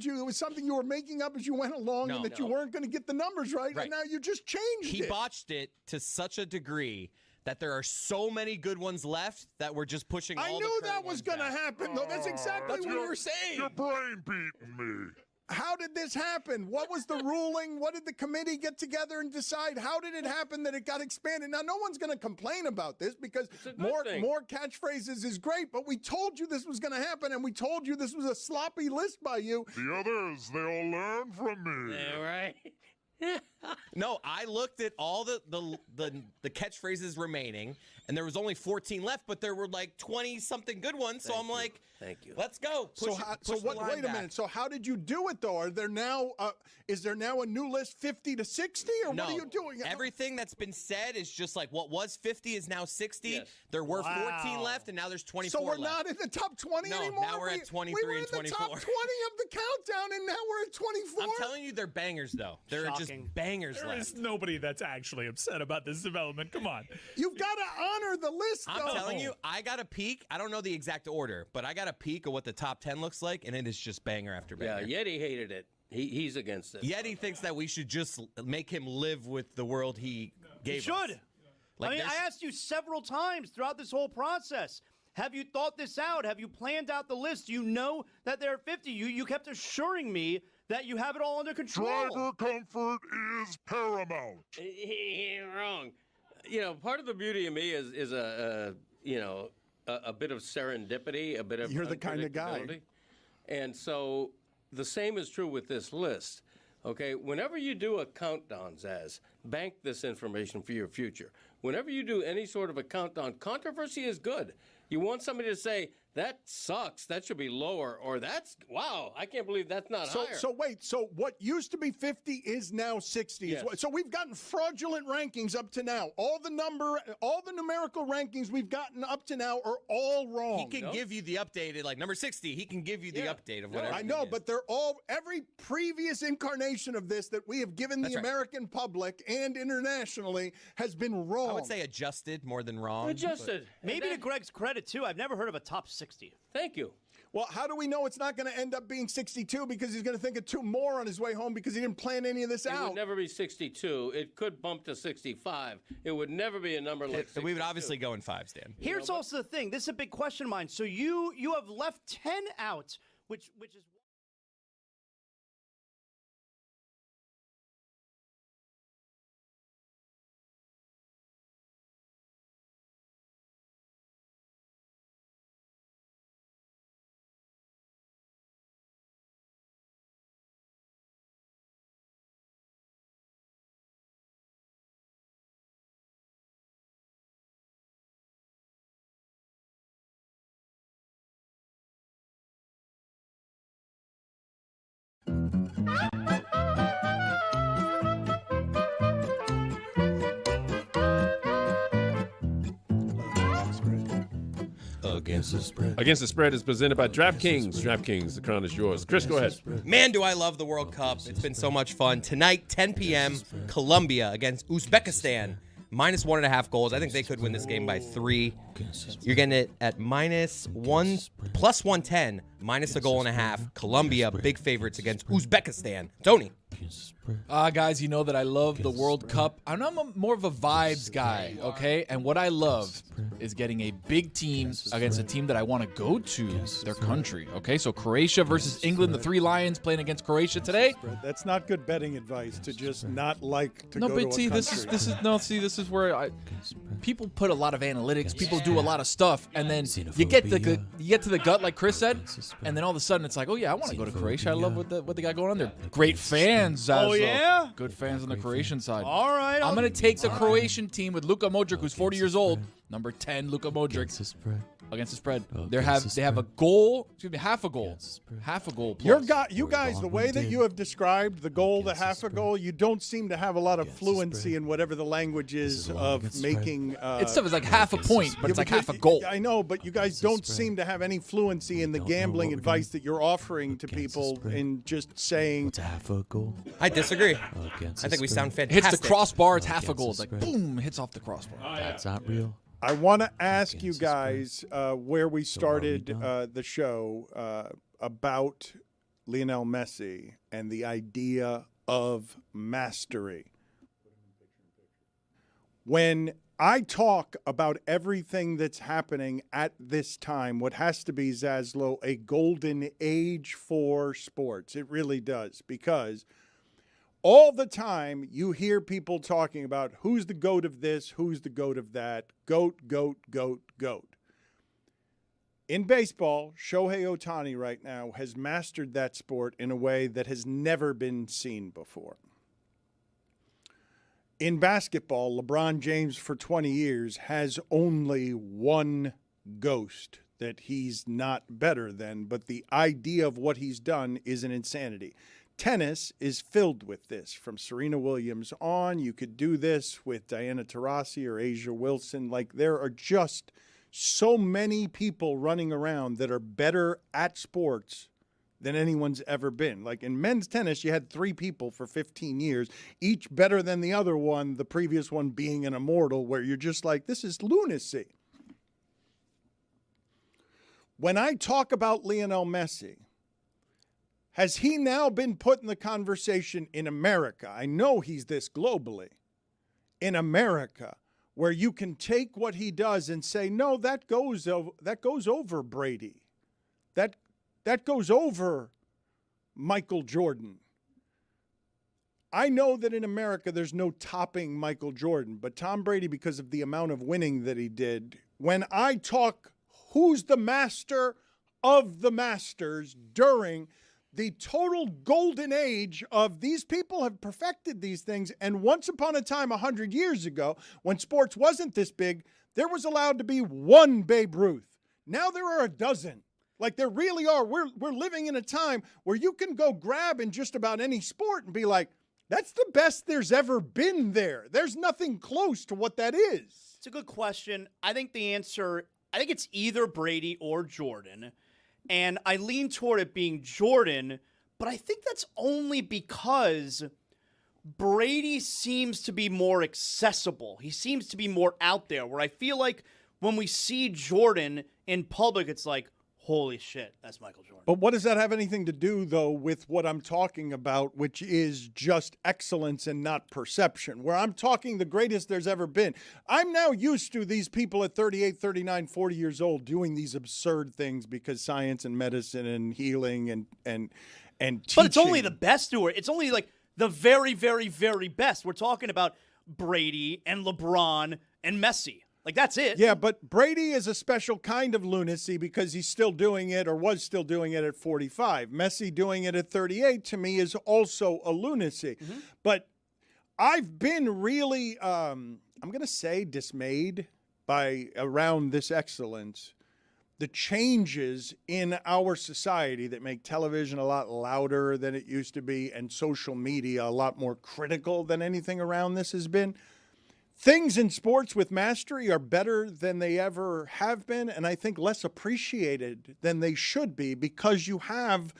you it was something you were making up as you went along, and that you weren't going to get the numbers right, and now you just changed it. He botched it to such a degree that there are so many good ones left that we're just pushing all the current I knew that was going to happen, though. That's exactly what you were saying. Your brain beating me. How did this happen? What was the ruling? What did the committee get together and decide? How did it happen that it got expanded? Now, no one's going to complain about this because more catchphrases is great, but we told you this was going to happen, and we told you this was a sloppy list by you. The others, they all learn from me. Yeah, right. No, I looked at all the catchphrases remaining, and there was only 14 left, but there were like 20-something good ones. So Thank you. Let's go. Wait a minute. So how did you do it, though? Are there now? Is there now a new list, 50 to 60, or No, what are you doing? Everything that's been said is just like what was 50 is now 60. Yes. There were 14 left, and now there's 24 So we're left. not in the top 20 anymore? Now we're at 23 we were and in 24. the top 20 of the countdown, and now we're at 24? I'm telling you, they're bangers, though. They're just bangers There left. is nobody that's actually upset about this development. Come on. You've got to honor the list, though. I'm telling you, I got a peek. I don't know the exact order, but I got a peek of what the top 10 looks like, and it is just banger after banger. Yeah, Yeti hated it. He's against it. Yeti thinks that we should just make him live with the world he gave You us. should. Like, I asked you several times throughout this whole process. Have you thought this out? Have you planned out the list? You know that there are 50. You kept assuring me that you have it all under control. Driver comfort is paramount. He ain't wrong. You know, part of the beauty of me is a bit of serendipity, a bit of You're the kind of guy. unpredictability. And so the same is true with this list. Okay, whenever you do a countdown, Zaz, bank this information for your future. Whenever you do any sort of a countdown, controversy is good. You want somebody to say, that sucks, that should be lower, or that's, wow, I can't believe that's not higher. So wait, so what used to be 50 is now 60. Yes. So we've gotten fraudulent rankings up to now. All the numerical rankings we've gotten up to now are all wrong. He can give you the updated, like number 60, he can give you the update of whatever. I know, but they're all, every previous incarnation of this that we have given the American public and internationally has been wrong. I would say adjusted more than wrong. Adjusted. Maybe to Greg's credit, too, I've never heard of a top 60. Thank you. Well, how do we know it's not going to end up being 62 because he's going to think of two more on his way home because he didn't plan any of this out? It would never be 62. It could bump to 65. It would never be a number like 62. We would obviously go in fives, Dan. Here's also the thing. This is a big question of mine. So you have left 10 out, which is... Against the Spread. Against the Spread is presented by DraftKings. DraftKings, the crown is yours. Chris, go ahead. Man, do I love the World Cup. It's been so much fun. Tonight, 10 p.m., Colombia against Uzbekistan. Minus 1.5 goals. I think they could win this game by 3. You're getting it at plus 110, minus a goal and a half. Colombia, big favorites against Uzbekistan. Tony. Guys, you know that I love the World Cup. I'm more of a vibes guy, okay? And what I love is getting a big team against a team that I want to go to their country, okay? So Croatia versus England, the Three Lions playing against Croatia today. That's not good betting advice to just not like to No, go but to a see, country. this is where people put a lot of analytics, people do a lot of stuff, and then you get to the gut, like Chris said, and then all of a sudden it's like, oh yeah, I want to go to Croatia. I love what they got going on there. Great fans. Oh, yeah? Good fans on the Croatian side. All right. I'm going to take the Croatian team with Luka Modric, who's 40 years old. Number 10, Luka Modric. Against the spread. They have a goal, half a goal. Half a goal plus. You guys, the way that you have described the goal, the half a goal, you don't seem to have a lot of fluency in whatever the language is of making. It's tough. It's like half a point, but it's like half a goal. I know, but you guys don't seem to have any fluency in the gambling advice that you're offering to people in just saying. What's a half a goal? I disagree. I think we sound fantastic. Hits the crossbar, it's half a goal. It's like, boom, hits off the crossbar. That's not real. I want to ask you guys where we started the show about Lionel Messi and the idea of mastery. When I talk about everything that's happening at this time, what has to be, Zaslow, a golden age for sports. It really does, because all the time you hear people talking about who's the GOAT of this, who's the GOAT of that, GOAT, GOAT, GOAT, GOAT. In baseball, Shohei Ohtani right now has mastered that sport in a way that has never been seen before. In basketball, LeBron James for 20 years has only one ghost that he's not better than, but the idea of what he's done is an insanity. Tennis is filled with this. From Serena Williams on, you could do this with Diana Taurasi or Asia Wilson. Like, there are just so many people running around that are better at sports than anyone's ever been. Like in men's tennis, you had 3 people for 15 years, each better than the other one, the previous one being an immortal, where you're just like, this is lunacy. When I talk about Lionel Messi, has he now been put in the conversation in America? I know he's this globally. In America, where you can take what he does and say, no, that goes over Brady. That goes over Michael Jordan. I know that in America there's no topping Michael Jordan, but Tom Brady, because of the amount of winning that he did, when I talk who's the master of the masters during the total golden age of these people have perfected these things, and once upon a time 100 years ago, when sports wasn't this big, there was allowed to be one Babe Ruth. Now there are a dozen. Like, there really are. We're living in a time where you can go grab in just about any sport and be like, that's the best there's ever been there. There's nothing close to what that is. It's a good question. I think the answer, I think it's either Brady or Jordan. And I lean toward it being Jordan, but I think that's only because Brady seems to be more accessible. He seems to be more out there, where I feel like when we see Jordan in public, it's like, holy shit, that's Michael Jordan. But what does that have anything to do, though, with what I'm talking about, which is just excellence and not perception, where I'm talking the greatest there's ever been? I'm now used to these people at 38, 39, 40 years old doing these absurd things because science and medicine and healing and teaching. But it's only the best, Stuart. It's only like the very, very, very best. We're talking about Brady and LeBron and Messi. Like, that's it. Yeah, but Brady is a special kind of lunacy because he's still doing it, or was still doing it at 45. Messi doing it at 38, to me, is also a lunacy. Mm-hmm. But I've been really, I'm going to say, dismayed by around this excellence, the changes in our society that make television a lot louder than it used to be and social media a lot more critical than anything around this has been. Things in sports with mastery are better than they ever have been, and I think less appreciated than they should be, because you have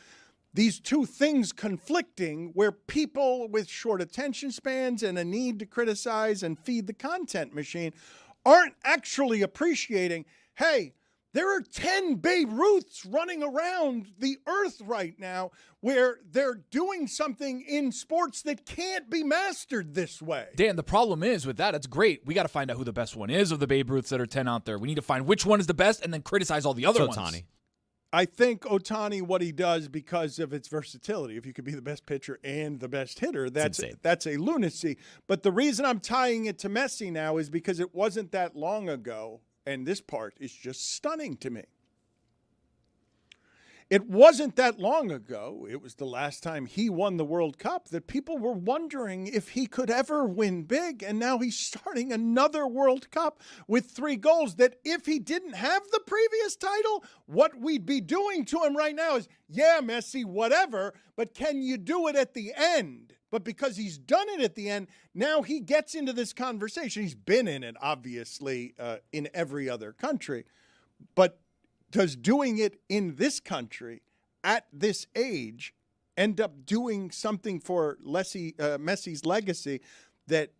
these two things conflicting where people with short attention spans and a need to criticize and feed the content machine aren't actually appreciating, hey, there are 10 Babe Ruths running around the earth right now where they're doing something in sports that can't be mastered this way. Dan, the problem is with that, it's great. We got to find out who the best one is of the Babe Ruths that are 10 out there. We need to find which one is the best and then criticize all the other ones. Ohtani. I think Ohtani, what he does because of its versatility, if you could be the best pitcher and the best hitter, that's a lunacy. But the reason I'm tying it to Messi now is because it wasn't that long ago. And this part is just stunning to me. It wasn't that long ago, it was the last time he won the World Cup, that people were wondering if he could ever win big. And now he's starting another World Cup with 3 goals that if he didn't have the previous title, what we'd be doing to him right now is, yeah, Messi, whatever, but can you do it at the end? But because he's done it at the end, now he gets into this conversation. He's been in it, obviously, in every other country. But does doing it in this country at this age end up doing something for Messi's legacy that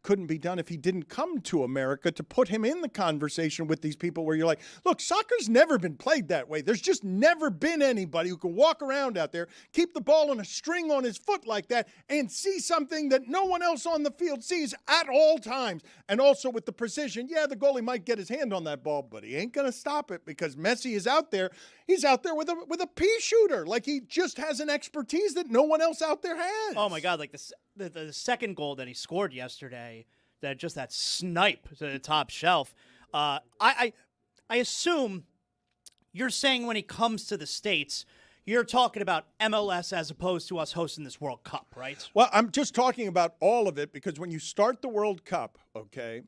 couldn't be done if he didn't come to America to put him in the conversation with these people where you're like, look, soccer's never been played that way. There's just never been anybody who can walk around out there, keep the ball on a string on his foot like that, and see something that no one else on the field sees at all times. And also with the precision, yeah, the goalie might get his hand on that ball, but he ain't going to stop it because Messi is out there. He's out there with a pea shooter. Like, he just has an expertise that no one else out there has. Oh, my God. Like, the second goal that he scored yesterday, that snipe to the top shelf. I assume you're saying when he comes to the States, You're talking about MLS as opposed to us hosting this World Cup, right? Well, I'm just talking about all of it because when you start the World Cup, okay,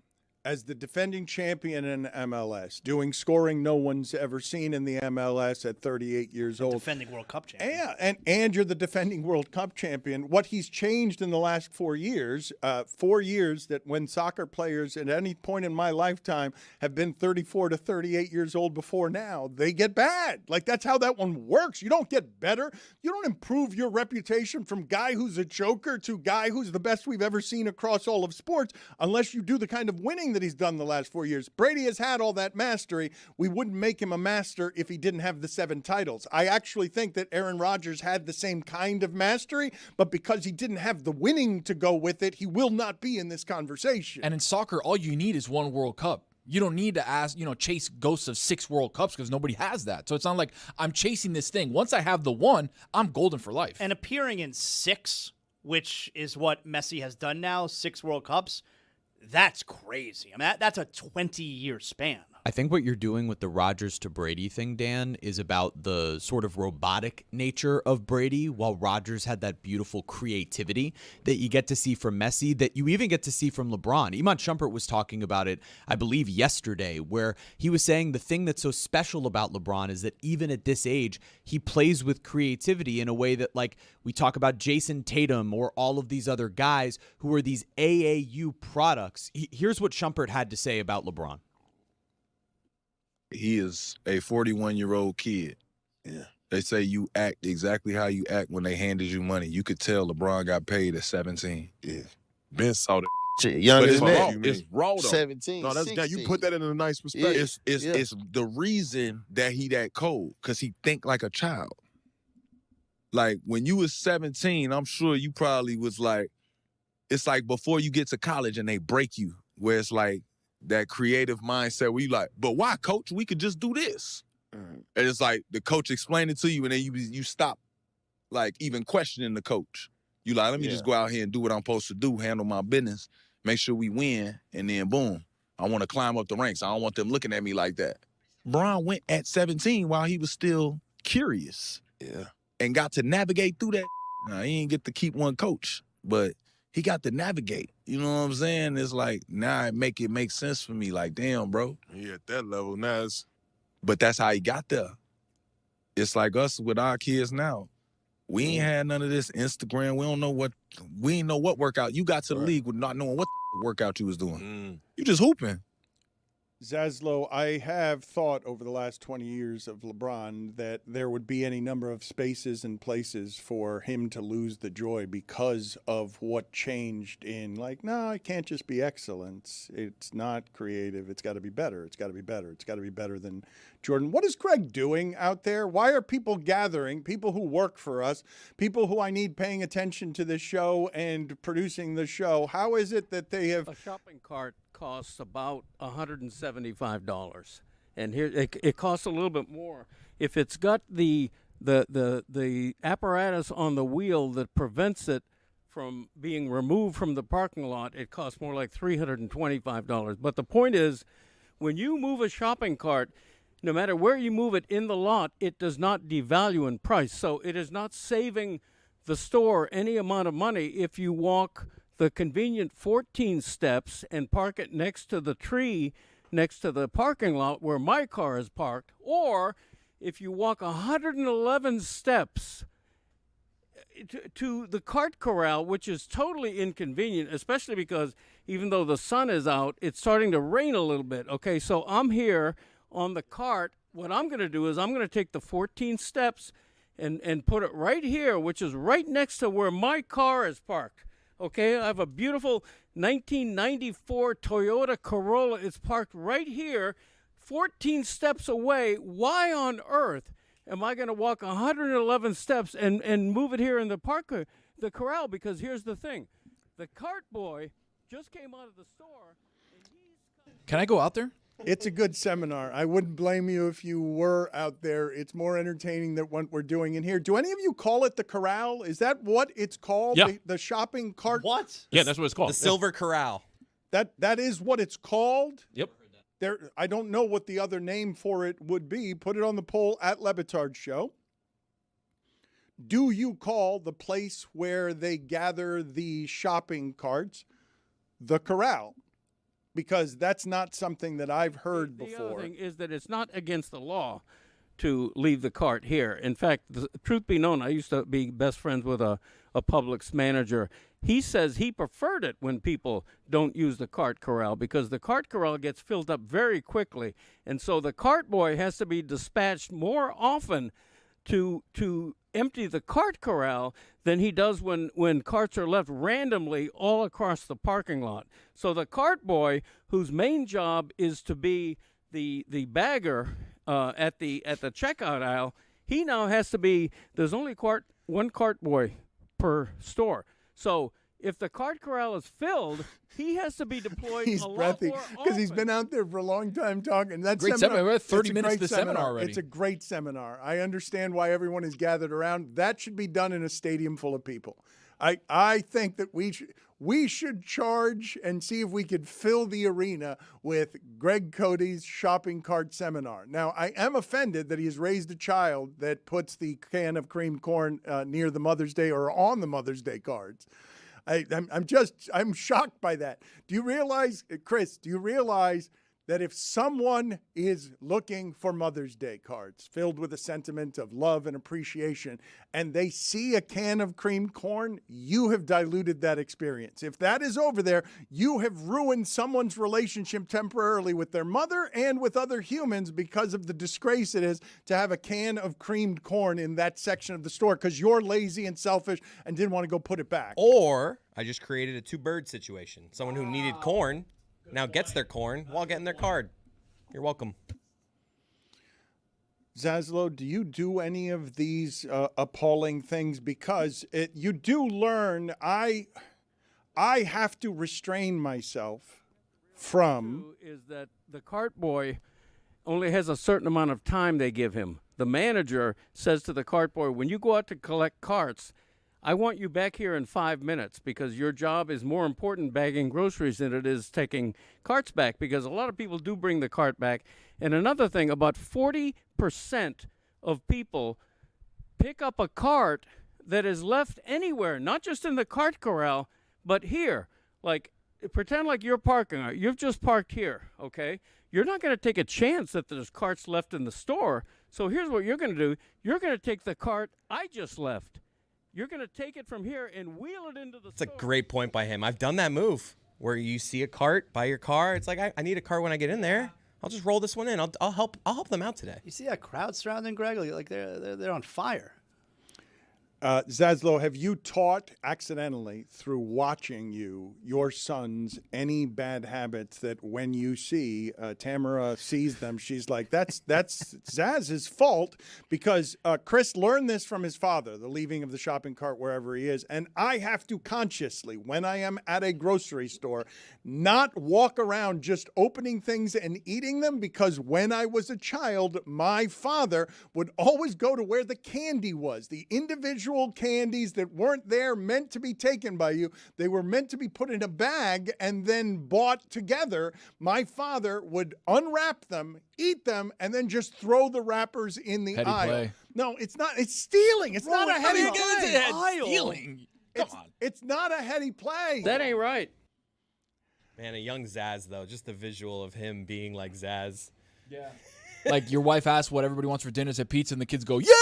as the defending champion in MLS, doing scoring no one's ever seen in the MLS at 38 years old. Defending World Cup champion. Yeah, and you're the defending World Cup champion. What he's changed in the last 4 years, 4 years that when soccer players at any point in my lifetime have been 34 to 38 years old before now, they get bad. Like, that's how that one works. You don't get better. You don't improve your reputation from guy who's a joker to guy who's the best we've ever seen across all of sports unless you do the kind of winning that he's done the last 4 years. Brady has had all that mastery. We wouldn't make him a master if he didn't have the 7 titles. I actually think that Aaron Rodgers had the same kind of mastery, but because he didn't have the winning to go with it, he will not be in this conversation. And in soccer, all you need is one World Cup. You don't need to chase ghosts of 6 World Cups because nobody has that. So it's not like I'm chasing this thing. Once I have the one, I'm golden for life. And appearing in 6, which is what Messi has done now, 6 World Cups, that's crazy. I mean, that's a 20-year span. I think what you're doing with the Rodgers to Brady thing, Dan, is about the sort of robotic nature of Brady, while Rodgers had that beautiful creativity that you get to see from Messi, that you even get to see from LeBron. Iman Shumpert was talking about it, I believe, yesterday, where he was saying the thing that's so special about LeBron is that even at this age, he plays with creativity in a way that, like, we talk about Jason Tatum or all of these other guys who are these AAU products. Here's what Shumpert had to say about LeBron. He is a 41-year-old kid. Yeah. They say you act exactly how you act when they handed you money. You could tell LeBron got paid at 17. Yeah. Ben saw that. Shit, younger than that. It's raw, though. 17, no, that's 16. you put that in a nice perspective. Yeah. It's the reason that he that cold, because he think like a child. Like, when you was 17, I'm sure you probably was like, it's like before you get to college and they break you, where it's like, that creative mindset where you like, but why, coach? We could just do this. And it's like the coach explained it to you, and then you stop, like, even questioning the coach. You like, let me just go out here and do what I'm supposed to do, handle my business, make sure we win, and then boom, I want to climb up the ranks. I don't want them looking at me like that. Bron went at 17 while he was still curious. Yeah. And got to navigate through that. Now, he didn't get to keep one coach, but he got to navigate. You know what I'm saying? It's like, now it make sense for me. Like, damn, bro. He at that level now. But that's how he got there. It's like us with our kids now. We ain't had none of this Instagram. We ain't know what workout. You got to the league with not knowing what workout you was doing. You just hooping. Zaslow, I have thought over the last 20 years of LeBron that there would be any number of spaces and places for him to lose the joy because of what changed in, like, no, it can't just be excellence. It's not creative. It's got to be better. It's got to be better. It's got to be better than Jordan. What is Greg doing out there? Why are people gathering, people who work for us, people who I need paying attention to this show and producing the show? How is it that they have... A shopping cart costs about $175, and here it costs a little bit more if it's got the apparatus on the wheel that prevents it from being removed from the parking lot. It costs more like $325. But the point is, when you move a shopping cart, no matter where you move it in the lot, it does not devalue in price. So it is not saving the store any amount of money if you walk the convenient 14 steps and park it next to the tree next to the parking lot where my car is parked, or if you walk 111 steps to the cart corral, which is totally inconvenient, especially because even though the sun is out, it's starting to rain a little bit. Okay, so I'm here on the cart. What I'm going to do is I'm going to take the 14 steps and put it right here, which is right next to where my car is parked. Okay, I have a beautiful 1994 Toyota Corolla. It's parked right here, 14 steps away. Why on earth am I going to walk 111 steps and move it here in the corral? Because here's the thing. The cart boy just came out of the store. Can I go out there? It's a good seminar. I wouldn't blame you if you were out there. It's more entertaining than what we're doing in here. Do any of you call it the corral? Is that what it's called? Yeah. The shopping cart? What? Yeah, that's what it's called. The Silver Corral. That is what it's called? Yep. I don't know what the other name for it would be. Put it on the poll at Le Batard Show. do you call the place where they gather the shopping carts the corral? Because that's not something that I've heard before. The other thing is that it's not against the law to leave the cart here. In fact, the truth be known, I used to be best friends with a Publix manager. He says he preferred it when people don't use the cart corral because the cart corral gets filled up very quickly. And so the cart boy has to be dispatched more often to empty the cart corral than he does when carts are left randomly all across the parking lot. So the cart boy, whose main job is to be the bagger at the checkout aisle, he now has to be, there's only one cart boy per store. So if the cart corral is filled, he has to be deployed He's a lot breathy more because he's been out there for a long time talking. That's Great seminar. We're at 30 minutes of the seminar already. It's a great seminar. I understand why everyone is gathered around. That should be done in a stadium full of people. I think that we should charge and see if we could fill the arena with Greg Cody's shopping cart seminar. Now, I am offended that he has raised a child that puts the can of creamed corn near the Mother's Day or on the Mother's Day cards. I'm shocked by that. Do you realize, Chris, that if someone is looking for Mother's Day cards filled with a sentiment of love and appreciation and they see a can of creamed corn, you have diluted that experience. If that is over there, you have ruined someone's relationship temporarily with their mother and with other humans because of the disgrace it is to have a can of creamed corn in that section of the store because you're lazy and selfish and didn't want to go put it back. Or I just created a two-bird situation. Someone who needed corn now gets their corn while getting their card. You're welcome. Zaslow, do you do any of these appalling things? Because you do learn. I have to restrain myself from. Is that the cart boy only has a certain amount of time they give him. The manager says to the cart boy, when you go out to collect carts, I want you back here in 5 minutes because your job is more important bagging groceries than it is taking carts back because a lot of people do bring the cart back. And another thing, about 40% of people pick up a cart that is left anywhere, not just in the cart corral, but here. Like, pretend like you're parking. You've just parked here, okay? You're not going to take a chance that there's carts left in the store. So here's what you're going to do. You're going to take the cart I just left. You're going to take it from here and wheel it into the store. It's a great point by him. I've done that move where you see a cart by your car. It's like, I need a cart when I get in there. I'll just roll this one in. I'll help them out today. You see that crowd surrounding Greg? Like they're on fire. Zaslow, have you taught accidentally through watching your sons any bad habits that when you see Tamara sees them, she's like, that's Zaz's fault because Chris learned this from his father, the leaving of the shopping cart wherever he is. And I have to consciously, when I am at a grocery store, not walk around just opening things and eating them because when I was a child, my father would always go to where the candy was, the individual candies that weren't there meant to be taken by you. They were meant to be put in a bag and then bought together. My father would unwrap them, eat them, and then just throw the wrappers in the aisle. Play. No, it's not. It's stealing. It's not a heady play. Stealing. Come on. It's not a heady play. That ain't right. Man, a young Zaz, though. Just the visual of him being like Zaz. Yeah. Like your wife asks what everybody wants for dinner, say pizza, and the kids go, yeah!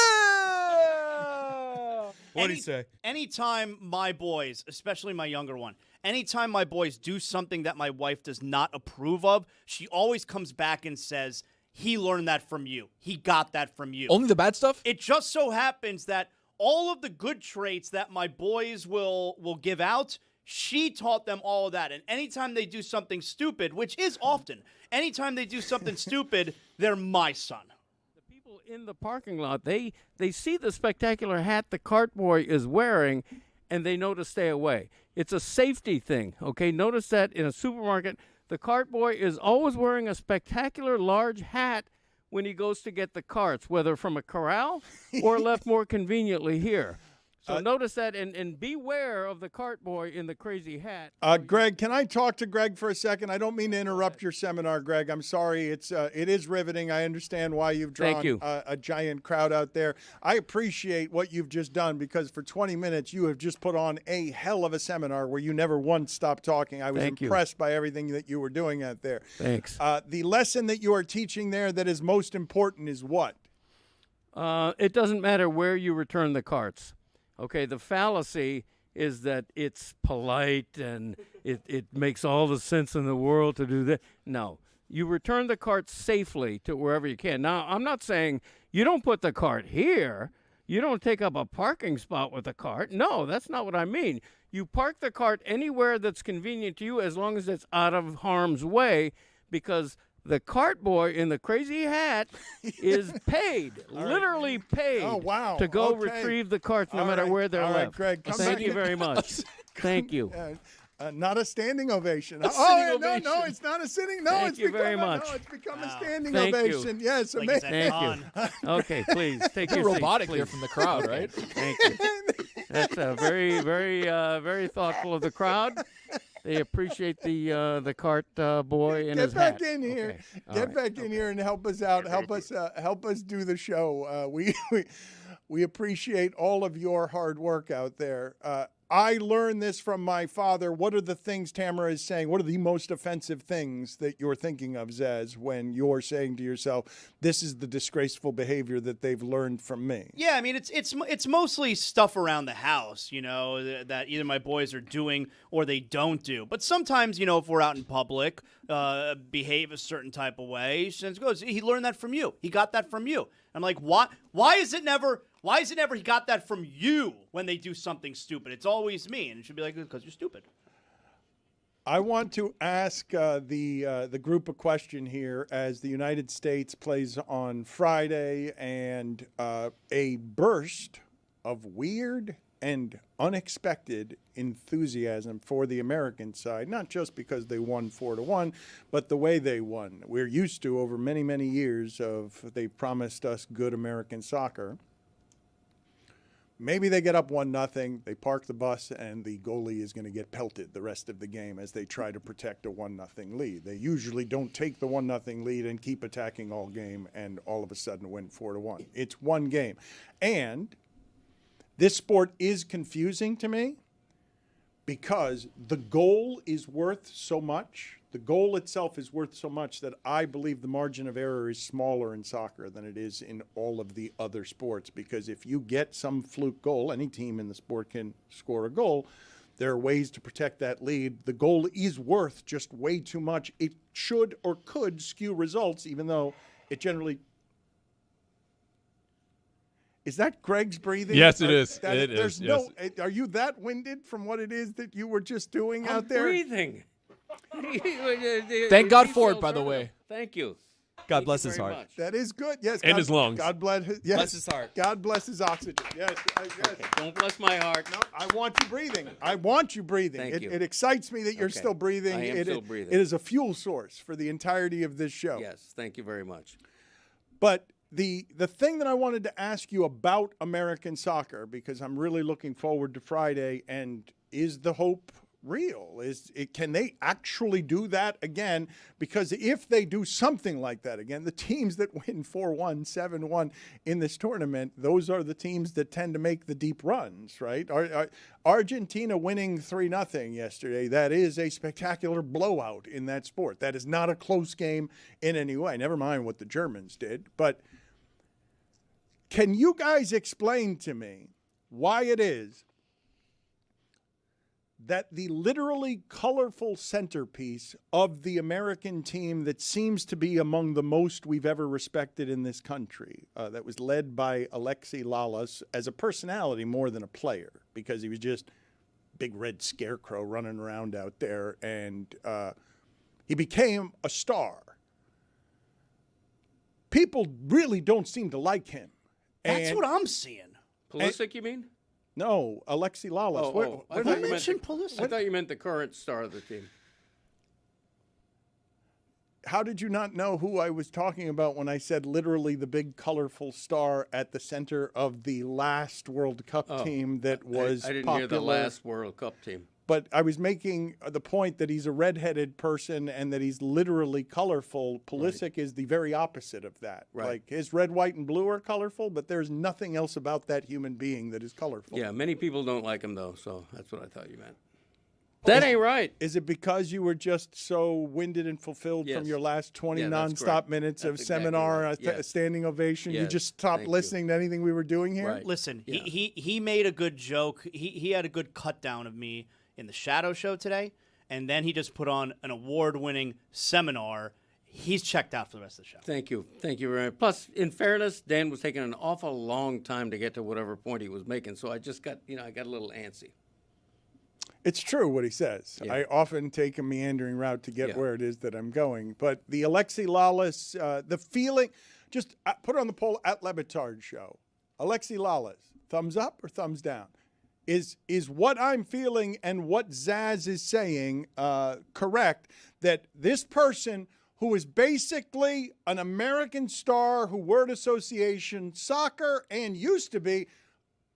What'd he say? Anytime my boys, especially my younger one, anytime my boys do something that my wife does not approve of, she always comes back and says, he learned that from you. He got that from you. Only the bad stuff? It just so happens that all of the good traits that my boys will give out, she taught them all of that. And anytime they do something stupid, which is often, anytime they do something stupid, they're my son. In the parking lot, they see the spectacular hat the cart boy is wearing, and they know to stay away. It's a safety thing, okay? Notice that in a supermarket, the cart boy is always wearing a spectacular large hat when he goes to get the carts, whether from a corral or left more conveniently here. So notice that and beware of the cart boy in the crazy hat. Greg, can I talk to Greg for a second? I don't mean to interrupt your seminar, Greg. I'm sorry. It is riveting. I understand why you've drawn a giant crowd out there. I appreciate what you've just done because for 20 minutes you have just put on a hell of a seminar where you never once stopped talking. I was impressed by everything that you were doing out there. Thanks. The lesson that you are teaching there that is most important is what? It doesn't matter where you return the carts. Okay, the fallacy is that it's polite and it makes all the sense in the world to do that. No, you return the cart safely to wherever you can. Now, I'm not saying you don't put the cart here. You don't take up a parking spot with the cart. No, that's not what I mean. You park the cart anywhere that's convenient to you as long as it's out of harm's way because the cart boy in the crazy hat is paid, literally paid, to go retrieve the carts no matter where they're left. Greg, Thank you very much. Thank you. Not a standing ovation. ovation. No, it's not a sitting. No, Thank you very much. No, it's become a standing Thank ovation. You. Yes, like amazing. Thank you. Okay, please take your robotic seats, here from the crowd, right? Thank you. That's very, very, very thoughtful of the crowd. They appreciate the cart boy in his hat. Get back in here. Okay. Get back in here and help us out. Help us do the show. We appreciate all of your hard work out there. I learned this from my father. What are the things Tamara is saying? What are the most offensive things that you're thinking of, Zaz, when you're saying to yourself, this is the disgraceful behavior that they've learned from me? Yeah, I mean, it's mostly stuff around the house, that either my boys are doing or they don't do. But sometimes, if we're out in public, behave a certain type of way, he learned that from you. He got that from you. I'm like, why is it never he got that from you when they do something stupid? It's always me. And it should be like, because you're stupid. I want to ask the group a question here as the United States plays on Friday and a burst of weird and unexpected enthusiasm for the American side, not just because they won 4-1, but the way they won. We're used to over many, many years of they've promised us good American soccer. Maybe they get up 1-0, they park the bus, and the goalie is going to get pelted the rest of the game as they try to protect a 1-0 lead. They usually don't take the 1-0 lead and keep attacking all game and all of a sudden win 4-1. It's one game. And this sport is confusing to me because the goal is worth so much. The goal itself is worth so much that I believe the margin of error is smaller in soccer than it is in all of the other sports. Because if you get some fluke goal, any team in the sport can score a goal. There are ways to protect that lead. The goal is worth just way too much. It should or could skew results, even though it generally. Is that Greg's breathing? Yes, it is. It is. Are you that winded from what it is that you were just doing out there? Breathing. Thank God for it, by the way. Thank you. God bless his heart. That is good. Yes. And his lungs. God bless his, yes. Bless his heart. God bless his oxygen. Yes. Yes. Okay, don't bless my heart. No, I want you breathing. I want you breathing. Thank you. It excites me that you're still breathing. I am still breathing. It is a fuel source for the entirety of this show. Yes. Thank you very much. But the thing that I wanted to ask you about American soccer, because I'm really looking forward to Friday, and is the hope real? Can they actually do that again? Because if they do something like that again, the teams that win 4-1, 7-1 in this tournament, those are the teams that tend to make the deep runs, right? Argentina winning 3-0 yesterday, that is a spectacular blowout in that sport. That is not a close game in any way. Never mind what the Germans did. But can you guys explain to me why it is that the literally colorful centerpiece of the American team that seems to be among the most we've ever respected in this country, that was led by Alexi Lalas as a personality more than a player, because he was just big red scarecrow running around out there, and he became a star. People really don't seem to like him. That's what I'm seeing. Pulisic, you mean? No, Alexi Lalas. I thought you meant the current star of the team. how did you not know who I was talking about when I said literally the big colorful star at the center of the last World Cup team that was I didn't popular? hear the last World Cup team. But I was making the point that he's a redheaded person and that he's literally colorful. Pulisic is the very opposite of that. Right. Like his red, white, and blue are colorful, but there's nothing else about that human being that is colorful. Yeah, many people don't like him, though, so that's what I thought you meant. That ain't right. Is it because you were just so winded and fulfilled from your last 20 nonstop minutes of seminar, a standing ovation? You just stopped listening to anything we were doing here? Right. Listen, he made a good joke. He had a good cut down of me in the Shadow Show today, and then he just put on an award-winning seminar. He's checked out for the rest of the show. Thank you. Thank you very much. Plus, in fairness, Dan was taking an awful long time to get to whatever point he was making, so I just got, I got a little antsy. It's true what he says. Yeah. I often take a meandering route to get where it is that I'm going. But the Alexi Lalas, the feeling, just put it on the poll at Le Batard Show. Alexi Lalas, thumbs up or thumbs down? Is what I'm feeling and what Zaz is saying correct, that this person who is basically an American star who word association soccer and used to be,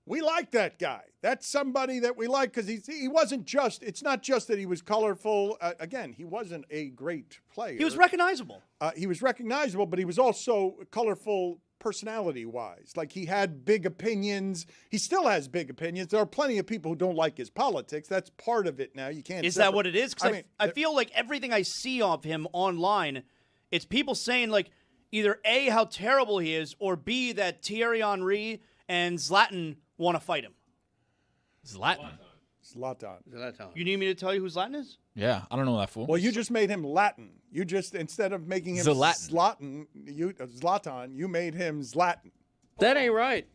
we like that guy. That's somebody that we like because he wasn't just, it's not just that he was colorful. Again, he wasn't a great player. He was recognizable. He was recognizable, but he was also colorful personality-wise. Like he had big opinions. He still has big opinions. There are plenty of people who don't like his politics. That's part of it now. You can't. Is that what it is? Because I feel like everything I see of him online, it's people saying like either A, how terrible he is, or B, that Thierry Henry and Zlatan want to fight him. Zlatan. You need me to tell you who Zlatan is? Yeah, I don't know that fool. Well, you just made him Latin. You just, instead of making him Zlatan, you made him Zlatan. That ain't right.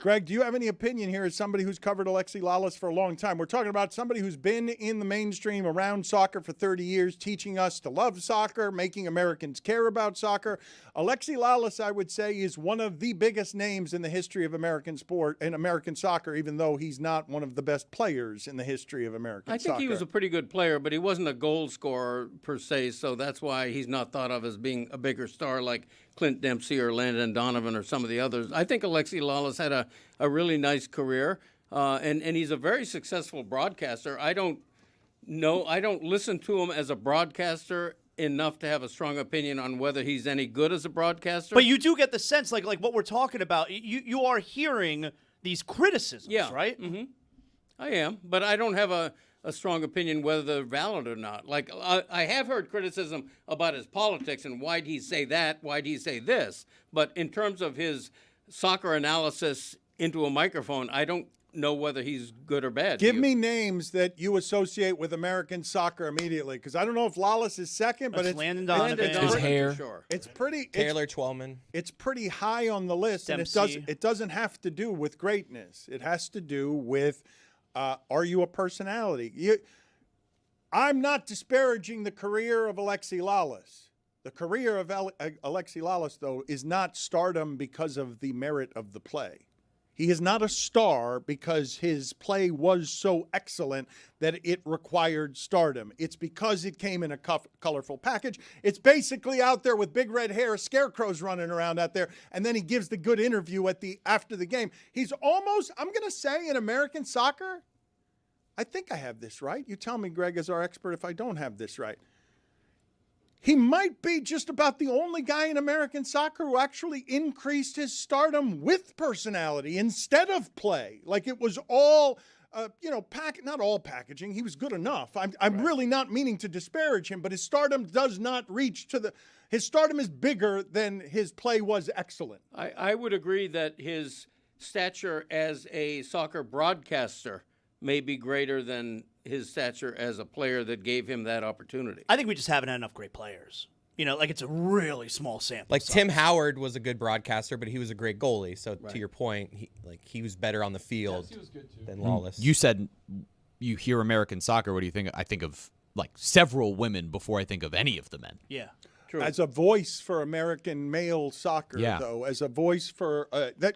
Greg, do you have any opinion here as somebody who's covered Alexi Lalas for a long time? We're talking about somebody who's been in the mainstream around soccer for 30 years, teaching us to love soccer, making Americans care about soccer. Alexi Lalas, I would say, is one of the biggest names in the history of American sport and American soccer, even though he's not one of the best players in the history of American soccer. I think he was a pretty good player, but he wasn't a goal scorer per se, so that's why he's not thought of as being a bigger star like Clint Dempsey or Landon Donovan or some of the others. I think Alexi Lalas had a really nice career, and he's a very successful broadcaster. I don't listen to him as a broadcaster enough to have a strong opinion on whether he's any good as a broadcaster. But you do get the sense, like what we're talking about, you are hearing these criticisms, right? Mm-hmm. I am, but I don't have a strong opinion whether they're valid or not. Like, I have heard criticism about his politics and why'd he say that, why'd he say this. But in terms of his soccer analysis into a microphone, I don't know whether he's good or bad. Give me names that you associate with American soccer immediately, because I don't know if Lalas is second, but it's Landon Donovan. His hair. Sure. It's pretty. Taylor Twellman. It's pretty high on the list, and it doesn't have to do with greatness. It has to do with are you a personality? I'm not disparaging the career of Alexi Lalas. The career of Alexi Lalas, though, is not stardom because of the merit of the play. He is not a star because his play was so excellent that it required stardom. It's because it came in a colorful package. It's basically out there with big red hair, scarecrows running around out there, and then he gives the good interview after the game. He's almost, I'm going to say, in American soccer, I think I have this right. You tell me, Greg, as our expert, if I don't have this right. He might be just about the only guy in American soccer who actually increased his stardom with personality instead of play. Like it was all, not all packaging. He was good enough. I'm really not meaning to disparage him, but his stardom does not reach his stardom is bigger than his play was excellent. I would agree that his stature as a soccer broadcaster may be greater than his stature as a player that gave him that opportunity. I think we just haven't had enough great players. It's a really small sample. Like size. Tim Howard was a good broadcaster, but he was a great goalie. So to your point, he was better on the field than Lawless. You said you hear American soccer. What do you think? I think of like several women before I think of any of the men. Yeah. True. As a voice for American male soccer, though, as a voice for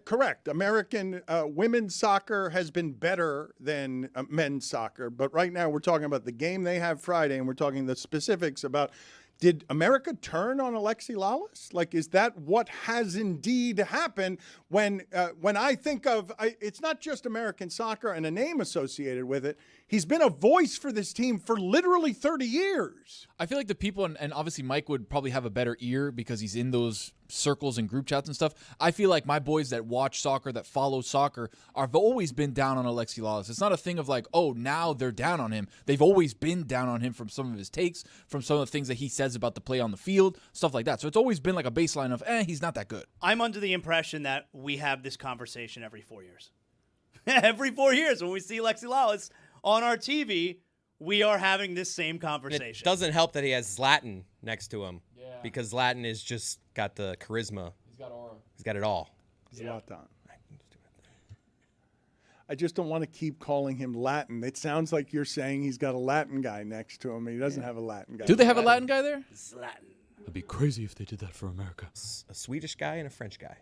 correct. American women's soccer has been better than men's soccer, but right now we're talking about the game they have Friday, and we're talking the specifics about Did America turn on Alexi Lalas? Like, is that what has indeed happened? When I think of, it's not just American soccer and a name associated with it. He's been a voice for this team for literally 30 years. I feel like the people, and obviously Mike would probably have a better ear because he's in those circles and group chats and stuff. I feel like my boys that watch soccer, that follow soccer, have always been down on Alexi Lalas. It's not a thing of like, oh, now they're down on him. They've always been down on him from some of his takes, from some of the things that he says about the play on the field, stuff like that. So it's always been like a baseline of, he's not that good. I'm under the impression that we have this conversation every 4 years. Every 4 years when we see Alexi Lalas on our TV, we are having this same conversation. It doesn't help that he has Zlatan next to him. Yeah. Because Zlatan is just got the charisma. He's got aura. He's got it all. Zlatan. I just don't want to keep calling him Latin. It sounds like you're saying he's got a Latin guy next to him. He doesn't have a Latin guy. Do they have a Latin guy there? Zlatan. It'd be crazy if they did that for America. A Swedish guy and a French guy.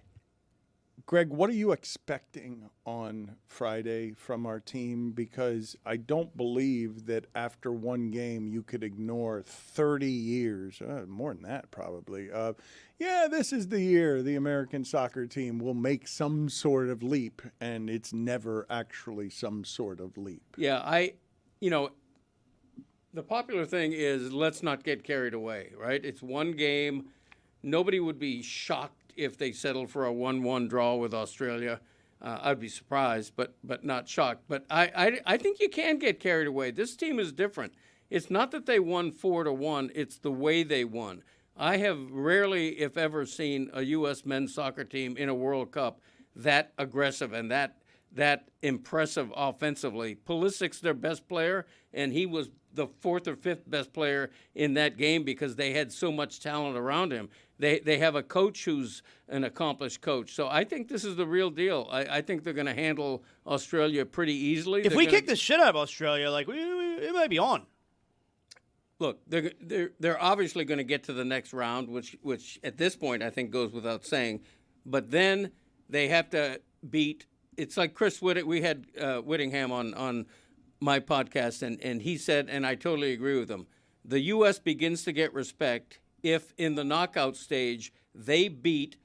Greg, what are you expecting on Friday from our team? Because I don't believe that after one game you could ignore 30 years, more than that probably, this is the year the American soccer team will make some sort of leap, and it's never actually some sort of leap. Yeah, the popular thing is let's not get carried away, right? It's one game. Nobody would be shocked if they settled for a 1-1 draw with Australia. I'd be surprised, but not shocked. But I think you can get carried away. This team is different. It's not that they won 4-1. It's the way they won. I have rarely, if ever, seen a U.S. men's soccer team in a World Cup that aggressive and that impressive offensively. Pulisic's their best player, and he was the fourth or fifth best player in that game because they had so much talent around him. They have a coach who's an accomplished coach. So I think this is the real deal. I think they're going to handle Australia pretty easily. If we kick the shit out of Australia, it might be on. Look, they're obviously going to get to the next round, which at this point I think goes without saying. But then they have to beat. It's like Chris we had Whittingham on my podcast, and he said, and I totally agree with him, the U.S. begins to get respect if in the knockout stage they beat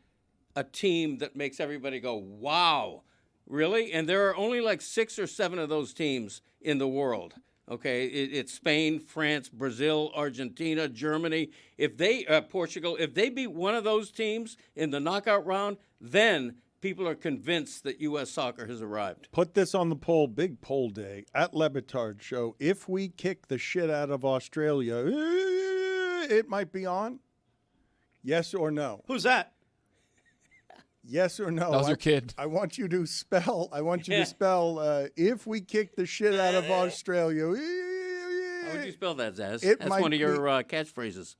a team that makes everybody go, wow, really? And there are only like 6 or 7 of those teams in the world. Okay, it's Spain, France, Brazil, Argentina, Germany. If they Portugal, if they beat one of those teams in the knockout round, then people are convinced that U.S. soccer has arrived. Put this on the poll, big poll day, at Le Batard Show. If we kick the shit out of Australia, it might be on. Yes or no? Who's that? Yes or no? That was your kid. I want you to spell. If we kick the shit out of Australia. How would you spell that, Zaz? That's one of your catchphrases.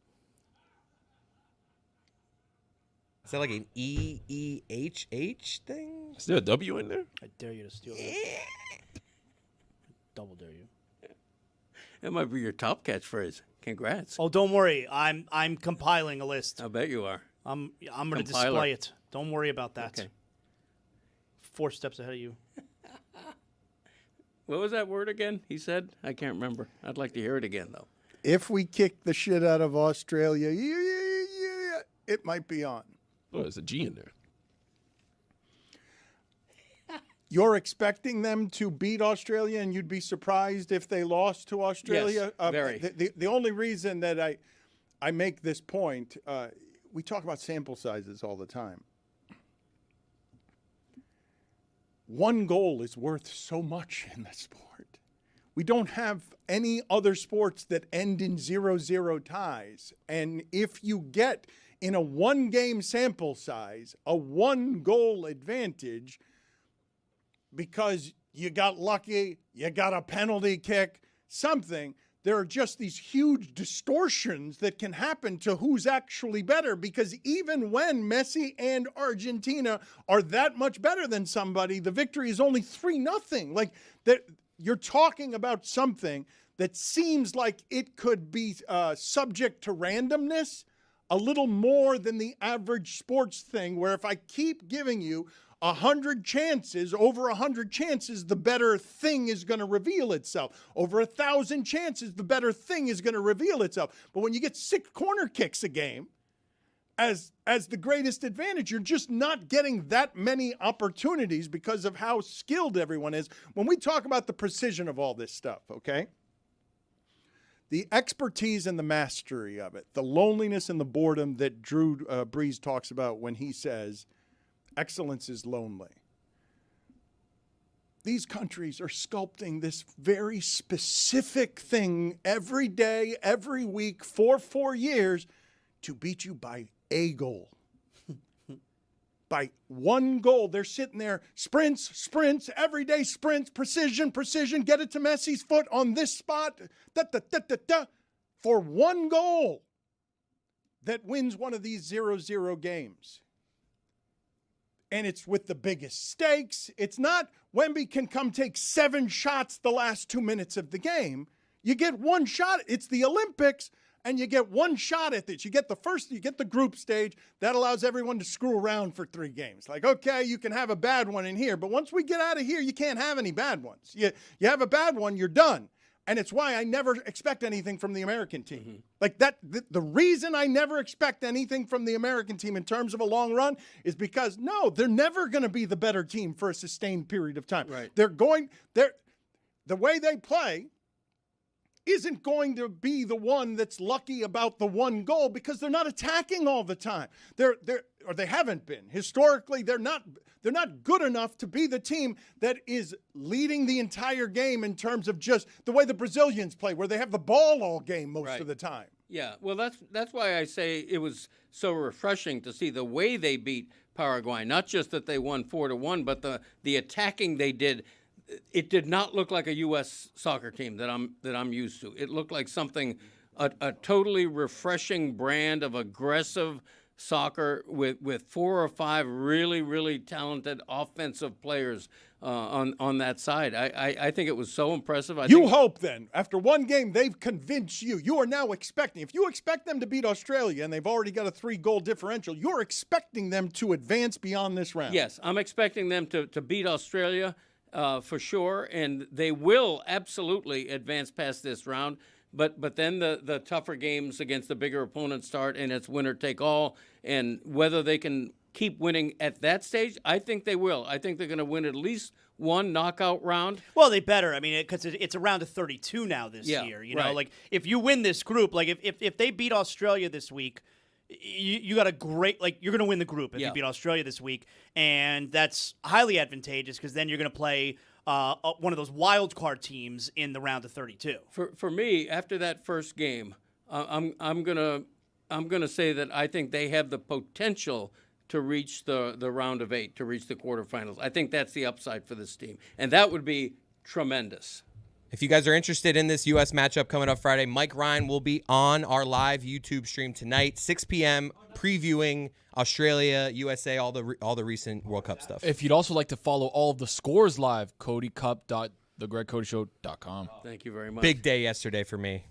Is that like an E-E-H-H thing? Is there a W in there? I dare you to steal that. Double dare you. That might be your top catchphrase. Congrats. Oh, don't worry. I'm compiling a list. I bet you are. I'm going to display it. Don't worry about that. Okay. 4 steps ahead of you. What was that word again? He said? I can't remember. I'd like to hear it again, though. If we kick the shit out of Australia, it might be on. Oh, there's a G in there. You're expecting them to beat Australia, and you'd be surprised if they lost to Australia? Yes, very. The only reason that I make this point, we talk about sample sizes all the time. One goal is worth so much in the sport. We don't have any other sports that end in 0-0 ties. And if you get in a one-game sample size, a one-goal advantage, because you got lucky, you got a penalty kick, something, there are just these huge distortions that can happen to who's actually better, because even when Messi and Argentina are that much better than somebody, the victory is only 3-0. Like, that, you're talking about something that seems like it could be subject to randomness a little more than the average sports thing, where if I keep giving you 100 chances, over 100 chances, the better thing is going to reveal itself. Over 1,000 chances, the better thing is going to reveal itself. But when you get 6 corner kicks a game as the greatest advantage, you're just not getting that many opportunities because of how skilled everyone is. When we talk about the precision of all this stuff, okay? The expertise and the mastery of it, the loneliness and the boredom that Drew Brees talks about when he says, excellence is lonely. These countries are sculpting this very specific thing every day, every week, for 4 years to beat you by a goal. By one goal. They're sitting there, sprints, everyday sprints, precision, get it to Messi's foot on this spot, for one goal that wins one of these 0-0 games. And it's with the biggest stakes. It's not Wemby can come take 7 shots the last 2 minutes of the game. You get one shot. It's the Olympics, and you get one shot at this. You get the group stage. That allows everyone to screw around for 3 games. Like, okay, you can have a bad one in here, but once we get out of here, you can't have any bad ones. You have a bad one, you're done. And it's why I never expect anything from the American team. Mm-hmm. Like that, the reason I never expect anything from the American team in terms of a long run is because, no, they're never going to be the better team for a sustained period of time. Right. The way they play isn't going to be the one that's lucky about the one goal because they're not attacking all the time. They haven't been. Historically, they're not good enough to be the team that is leading the entire game in terms of just the way the Brazilians play, where they have the ball all game most of the time. Yeah, well, that's why I say it was so refreshing to see the way they beat Paraguay. Not just that they won 4-1, but the attacking they did. It did not look like a U.S. soccer team that I'm used to. It looked like something, a totally refreshing brand of aggressive soccer with 4 or 5 really, really talented offensive players on that side. I think it was so impressive. Hope then, after one game, they've convinced you. You are now expecting, if you expect them to beat Australia and they've already got a 3-goal differential, you're expecting them to advance beyond this round. Yes, I'm expecting them to beat Australia. For sure, and they will absolutely advance past this round. But then the tougher games against the bigger opponents start, and it's winner take all. And whether they can keep winning at that stage, I think they will. I think they're going to win at least one knockout round. Well, they better. I mean, because it's a round of 32 now this year. You know, like if you win this group, like if they beat Australia this week. You got a great, you're going to win the group if you beat Australia this week, and that's highly advantageous because then you're going to play one of those wild card teams in the round of 32. For me, after that first game, I'm gonna say that I think they have the potential to reach the round of 8, to reach the quarterfinals. I think that's the upside for this team, and that would be tremendous. If you guys are interested in this U.S. matchup coming up Friday, Mike Ryan will be on our live YouTube stream tonight, 6 p.m., previewing Australia, USA, all the recent World Cup stuff. If you'd also like to follow all of the scores live, CodyCup.thegregcodyshow.com. Thank you very much. Big day yesterday for me.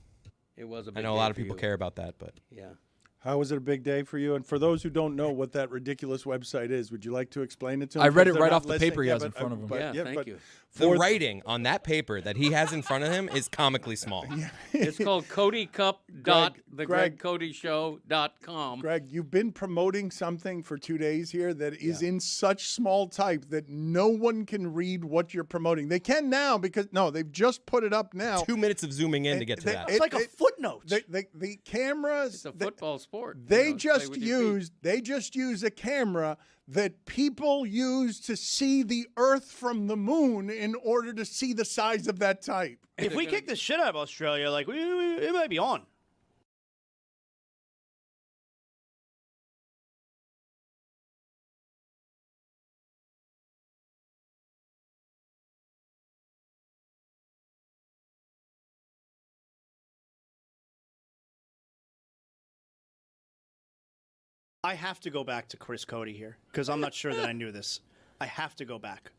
It was a big day. I know a lot of people care about that, but yeah. How was it a big day for you? And for those who don't know what that ridiculous website is, would you like to explain it to them? I read it right off the paper he has in front of him. Thank you. The writing on that paper that he has in front of him is comically small. It's called CodyCup.thegregcodyshow.com. Greg, you've been promoting something for 2 days here that is in such small type that no one can read what you're promoting. They can now because, they've just put it up now. 2 minutes of zooming in to get to that. It's like a footnote. The cameras. It's a football sport. They just used a camera that people use to see the Earth from the moon in order to see the size of that type. If we kick the shit out of Australia, it might be on. I have to go back to Chris Cody here because I'm not sure that I knew this. I have to go back.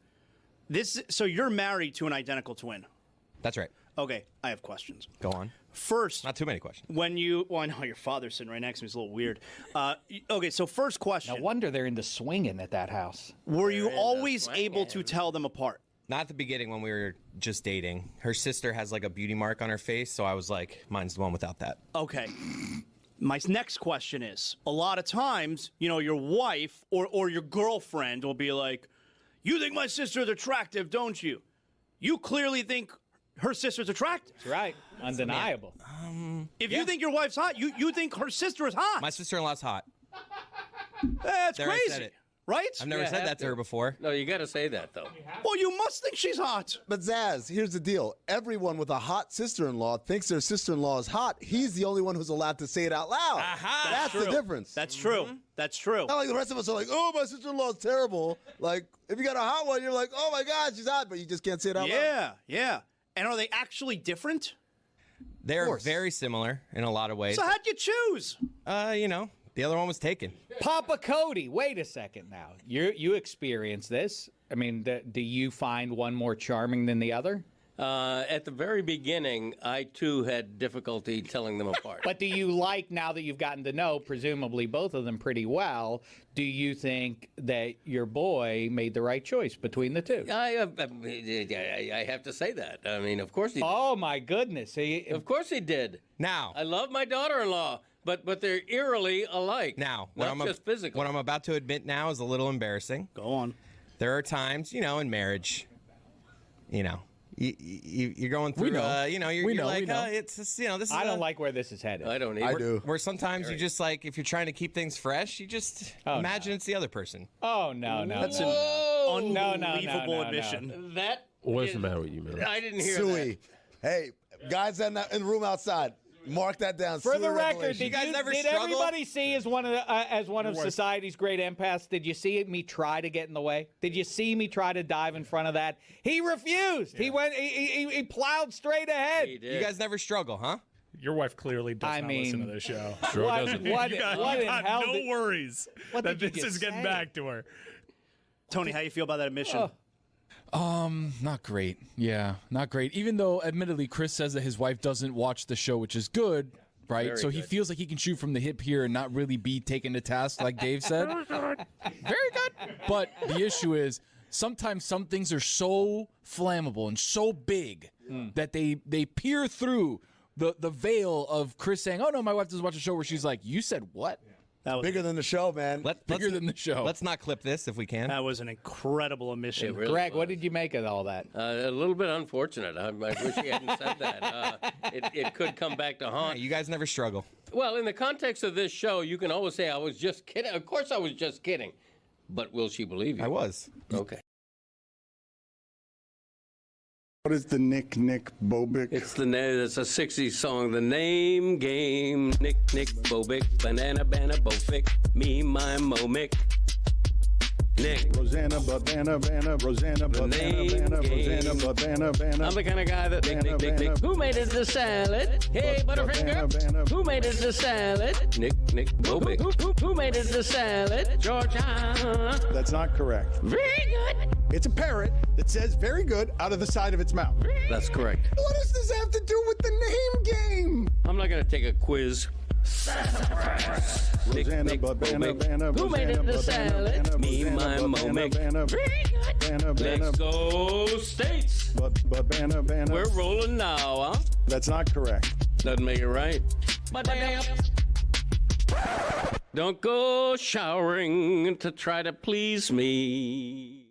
So you're married to an identical twin. That's right. Okay, I have questions. Go on. First, not too many questions. Well, I know your father's sitting right next to me. It's a little weird. Okay, so first question. No wonder they're into swinging at that house. Were you always able to tell them apart? Not at the beginning when we were just dating. Her sister has like a beauty mark on her face, so I was like, mine's the one without that. Okay. My next question is, a lot of times, your wife or your girlfriend will be like, you think my sister's attractive, don't you? You clearly think her sister's attractive. That's right. Undeniable. If you think your wife's hot, you think her sister is hot. My sister-in-law's hot. That's There, I said crazy. it. Right? I've never said that to her before. No, you got to say that, though. Well, you must think she's hot. But Zaz, here's the deal. Everyone with a hot sister-in-law thinks their sister-in-law is hot. He's the only one who's allowed to say it out loud. That's the difference. That's true. That's true. Not like the rest of us are like, oh, my sister-in-law is terrible. Like, if you got a hot one, you're like, oh, my God, she's hot, but you just can't say it out loud. Yeah. And are they actually different? They're very similar in a lot of ways. So how'd you choose? The other one was taken. Papa Cody, wait a second now. You experienced this. I mean, do you find one more charming than the other? At the very beginning, I, too, had difficulty telling them apart. But do you like, now that you've gotten to know, presumably both of them pretty well, do you think that your boy made the right choice between the two? I have to say that. I mean, of course he did. Oh, my goodness. Of course he did. Now. I love my daughter-in-law, but they're eerily alike. Now, not just physical. What I'm about to admit now is a little embarrassing. Go on. There are times, in marriage, you're going through, you're like, it's just, this is I don't like where this is headed. I don't either. Where sometimes you just like, if you're trying to keep things fresh, you just imagine it's the other person. Oh, no. That's an unbelievable admission. That What's the matter with you, man? I didn't hear Suey. Hey, guys in the room outside, mark that down. For Suey the record, revelation. did everybody see as one of society's great empaths? Did you see me try to get in the way? Did you see me try to dive in front of that? He refused. Yeah. He went. He plowed straight ahead. You guys never struggle, huh? Your wife clearly does not listen to this show. Sure doesn't. You got no worries that this is getting back to her. Tony, how you feel about that admission? Not great. Yeah, not great. Even though, admittedly, Chris says that his wife doesn't watch the show, which is good, right? Very so he good. feels like he can shoot from the hip here and not really be taken to task, like Dave said. Very good. But the issue is, sometimes some things are so flammable and so big that they peer through the veil of Chris saying, "Oh no, my wife doesn't watch a show," where she's like, "You said what?" That was bigger than the show, man. Bigger than the show. Let's not clip this if we can. That was an incredible admission. It really Greg, was. what did you make of all that? A little bit unfortunate. I wish he hadn't said that. It could come back to haunt. You guys never struggle. Well, in the context of this show, you can always say, I was just kidding. Of course I was just kidding. But will she believe you? I was. Okay. What is the Nick Bobick? It's a 60s song. The name game. Nick Bobick. Banana Bofick. Me, my Momick. Nick. Rosanna, Rosanna, Rosanna, I'm the kind of guy that Nick. Who made it the salad? Hey, Butterfinger. Who made it the salad? Nick Bobick. Who made it the salad? Georgia. That's not correct. Very good. It's a parrot that says very good out of the side of its mouth. That's correct. What does this have to do with the name game? I'm not going to take a quiz. Rosanna, Who made it the salad? Me, my Momick. Let's go States. We're rolling now, huh? That's not correct. Doesn't make it right. Don't go showering to try to please me.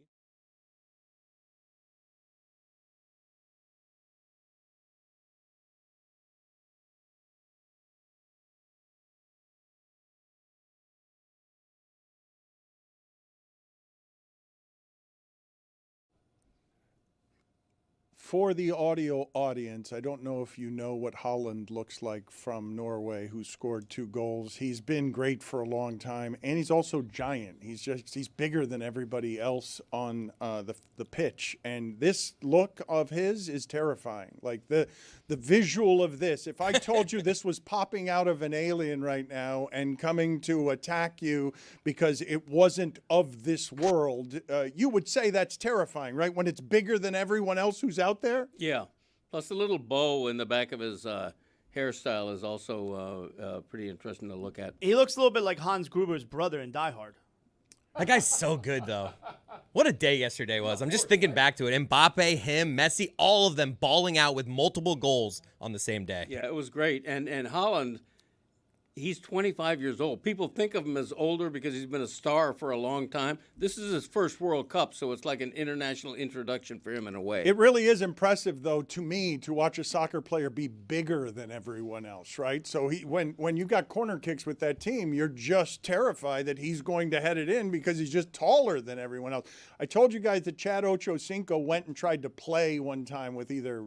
For the audio audience, I don't know if you know what Holland looks like from Norway, who scored 2 goals. He's been great for a long time, and he's also giant. He's bigger than everybody else on the pitch, and this look of his is terrifying. Like the visual of this. If I told you this was popping out of an alien right now and coming to attack you because it wasn't of this world, you would say that's terrifying, right? When it's bigger than everyone else who's out there. Yeah. Plus, the little bow in the back of his hairstyle is also pretty interesting to look at. He looks a little bit like Hans Gruber's brother in Die Hard. That guy's so good, though. What a day yesterday was. I'm just thinking back to it. Mbappe, him, Messi, all of them balling out with multiple goals on the same day. Yeah, it was great. And Haaland, he's 25 years old. People think of him as older because he's been a star for a long time. This is his first World Cup, so it's like an international introduction for him in a way. It really is impressive, though, to me, to watch a soccer player be bigger than everyone else, right? So when you got corner kicks with that team, you're just terrified that he's going to head it in because he's just taller than everyone else. I told you guys that Chad Ochocinco went and tried to play one time with either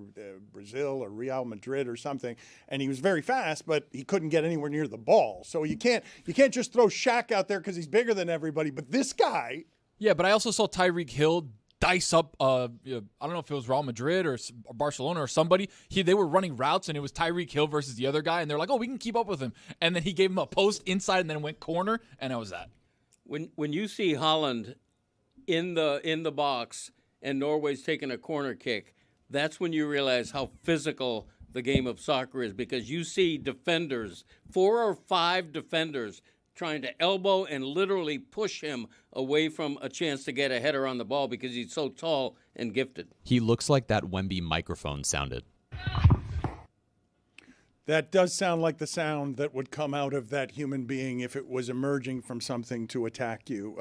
Brazil or Real Madrid or something, and he was very fast, but he couldn't get anywhere near the ball. So you can't just throw Shaq out there because he's bigger than everybody. But this guy. Yeah, but I also saw Tyreek Hill dice up. I don't know if it was Real Madrid or Barcelona or somebody. They were running routes, and it was Tyreek Hill versus the other guy, and they're like, "Oh, we can keep up with him." And then he gave him a post inside, and then went corner, and that was that. When you see Haaland in the box and Norway's taking a corner kick, that's when you realize how physical the game of soccer is, because you see defenders, 4 or 5 defenders, trying to elbow and literally push him away from a chance to get a header on the ball because he's so tall and gifted. He looks like that Wemby microphone sounded. That does sound like the sound that would come out of that human being if it was emerging from something to attack you.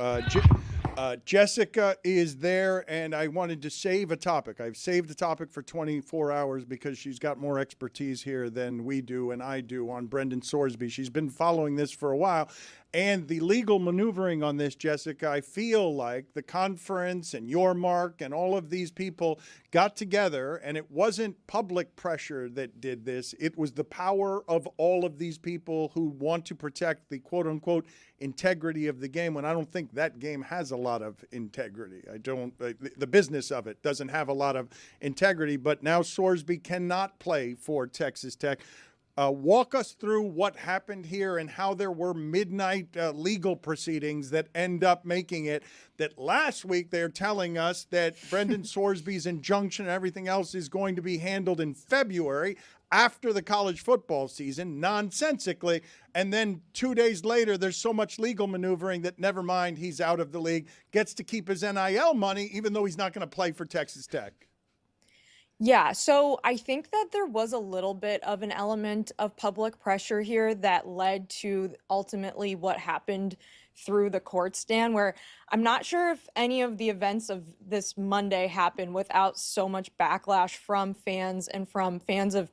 Jessica is there, and I wanted to save a topic. I've saved a topic for 24 hours because she's got more expertise here than we do and I do on Brendan Sorsby. She's been following this for a while. And the legal maneuvering on this, Jessica, I feel like the conference and your Mark and all of these people got together, and it wasn't public pressure that did this. It was the power of all of these people who want to protect the quote-unquote integrity of the game, when I don't think that game has a lot of integrity. The business of it doesn't have a lot of integrity, but now Sorsby cannot play for Texas Tech. Walk us through what happened here and how there were midnight legal proceedings that end up making it that last week they're telling us that Brendan Sorsby's injunction and everything else is going to be handled in February after the college football season, nonsensically. And then 2 days later, there's so much legal maneuvering that never mind, he's out of the league, gets to keep his NIL money, even though he's not going to play for Texas Tech. Yeah, so I think that there was a little bit of an element of public pressure here that led to ultimately what happened through the courts, Dan, where I'm not sure if any of the events of this Monday happened without so much backlash from fans and from fans of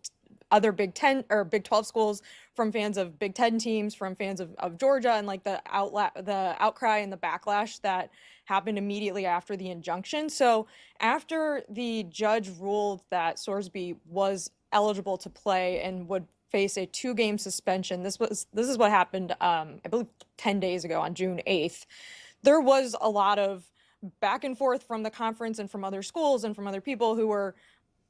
other Big 10 or Big 12 schools, from fans of Big 10 teams, from fans of Georgia, and like the outcry and the backlash that happened immediately after the injunction. So after the judge ruled that Sorsby was eligible to play and would face a 2-game suspension, this is what happened, I believe 10 days ago on June 8th. There was a lot of back and forth from the conference and from other schools and from other people who were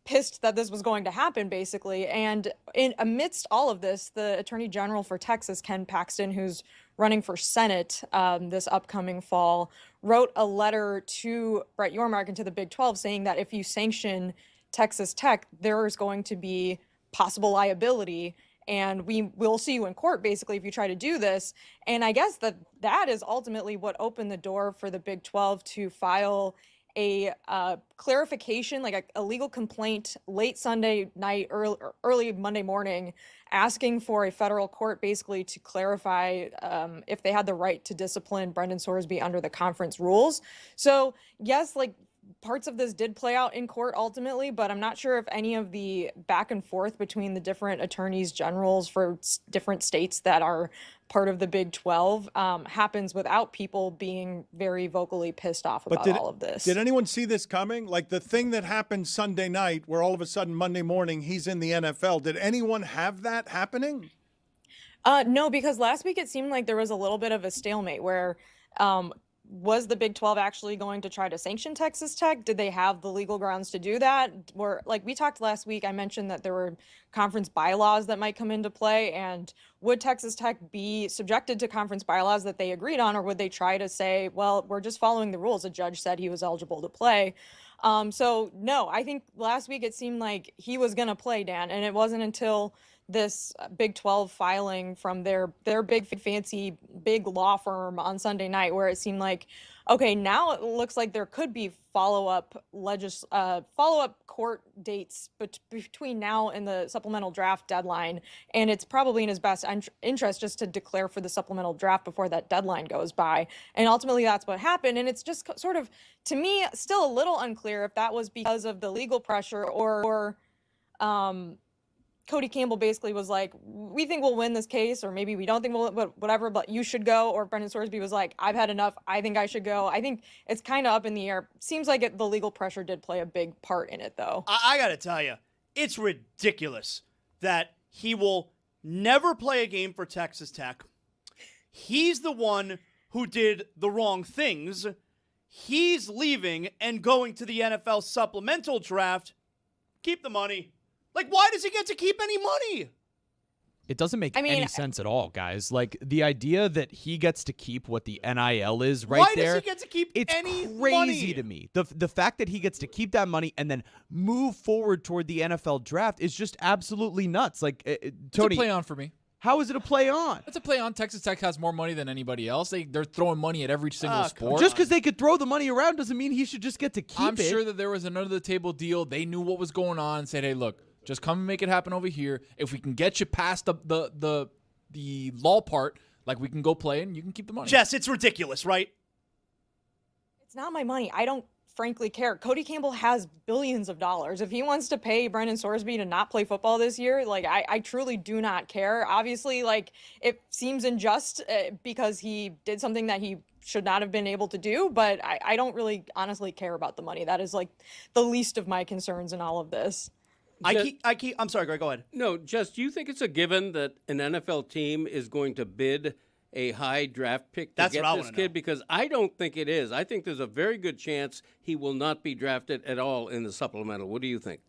pissed that this was going to happen, basically. And amidst all of this, the Attorney General for Texas, Ken Paxton, who's running for Senate this upcoming fall, wrote a letter to Brett Yormark and to the Big 12 saying that if you sanction Texas Tech, there is going to be possible liability, and we will see you in court, basically, if you try to do this. And I guess that is ultimately what opened the door for the Big 12 to file a clarification, like a legal complaint late Sunday night, early Monday morning, asking for a federal court basically to clarify if they had the right to discipline Brendan Sorsby under the conference rules. So yes, like parts of this did play out in court ultimately, but I'm not sure if any of the back and forth between the different attorneys generals for different states that are part of the Big 12 happens without people being very vocally pissed off about all of this. Did anyone see this coming? Like the thing that happened Sunday night where all of a sudden Monday morning he's in the NFL. Did anyone have that happening? No, because last week it seemed like there was a little bit of a stalemate where was the Big 12 actually going to try to sanction Texas Tech? Did they have the legal grounds to do that? Or like we talked last week, I mentioned that there were conference bylaws that might come into play, and would Texas Tech be subjected to conference bylaws that they agreed on, or would they try to say, well, we're just following the rules. A judge said he was eligible to play. So no, I think last week it seemed like he was going to play, Dan, and it wasn't until this Big 12 filing from their big fancy big law firm on Sunday night where it seemed like, okay, now it looks like there could be follow-up court dates between now and the supplemental draft deadline, and it's probably in his best interest just to declare for the supplemental draft before that deadline goes by. And ultimately that's what happened, and it's just sort of, to me, still a little unclear if that was because of the legal pressure or Cody Campbell basically was like, we think we'll win this case, or maybe we don't think we'll, whatever, but you should go. Or Brendan Sorsby was like, I've had enough. I think I should go. I think it's kind of up in the air. Seems like the legal pressure did play a big part in it, though. I got to tell you, it's ridiculous that he will never play a game for Texas Tech. He's the one who did the wrong things. He's leaving and going to the NFL supplemental draft. Keep the money. Like, why does he get to keep any money? It doesn't make any sense at all, guys. Like, the idea that he gets to keep what the NIL is right there. Why does he get to keep any crazy money? To me. The fact that he gets to keep that money and then move forward toward the NFL draft is just absolutely nuts. Like, Tony, it's a play on for me. How is it a play on? It's a play on. Texas Tech has more money than anybody else. They're throwing money at every single sport. Just because they could throw the money around doesn't mean he should just get to keep it. I'm sure that there was an under-the-table deal. They knew what was going on and said, hey, look, just come and make it happen over here. If we can get you past the law part, like, we can go play and you can keep the money. Jess, it's ridiculous, right? It's not my money. I don't frankly care. Cody Campbell has billions of dollars. If he wants to pay Brendan Sorsby to not play football this year, like, I truly do not care. Obviously, like, it seems unjust because he did something that he should not have been able to do, but I don't really honestly care about the money. That is, like, the least of my concerns in all of this. I'm sorry, Greg, go ahead. No, Jess, do you think it's a given that an NFL team is going to bid a high draft pick to get this kid? Because I don't think it is. I think there's a very good chance he will not be drafted at all in the supplemental. What do you think?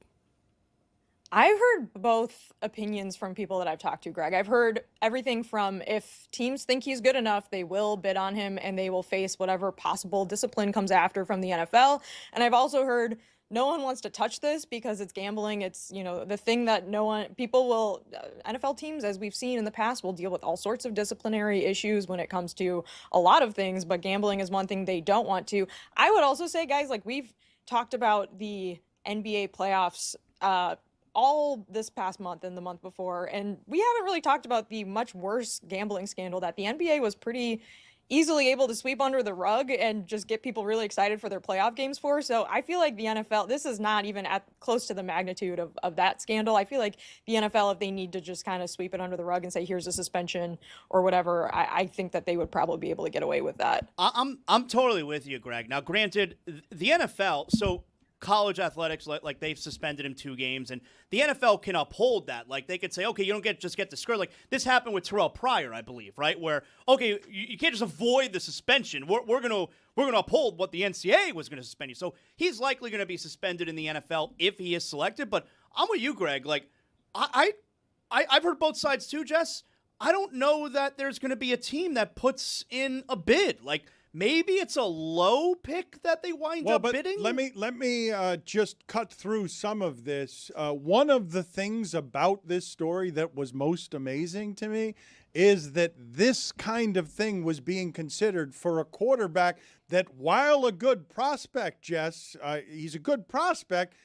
I've heard both opinions from people that I've talked to, Greg. I've heard everything from if teams think he's good enough, they will bid on him and they will face whatever possible discipline comes after from the NFL. And I've also heard no one wants to touch this because it's gambling. It's, the thing that NFL teams, as we've seen in the past, will deal with all sorts of disciplinary issues when it comes to a lot of things, but gambling is one thing they don't want to. I would also say, guys, like, we've talked about the NBA playoffs all this past month and the month before, and we haven't really talked about the much worse gambling scandal that the NBA was pretty easily able to sweep under the rug and just get people really excited for their playoff games for. So I feel like the NFL, this is not even close to the magnitude of that scandal. I feel like the NFL, if they need to just kind of sweep it under the rug and say, here's a suspension or whatever, I think that they would probably be able to get away with that. I'm totally with you, Greg. Now, granted, the NFL, so college athletics, like they've suspended him 2 games, and the NFL can uphold that. Like, they could say, okay, you don't just get the skirt. Like, this happened with Terrell Pryor, I believe, right? Where, okay, you can't just avoid the suspension. We're gonna uphold what the NCAA was gonna suspend you. So he's likely gonna be suspended in the NFL if he is selected. But I'm with you, Greg. Like, I've heard both sides too, Jess. I don't know that there's gonna be a team that puts in a bid. Like, maybe it's a low pick that they wind up bidding. Let me just cut through some of this. One of the things about this story that was most amazing to me is that this kind of thing was being considered for a quarterback that, while a good prospect, Jess, he's a good prospect,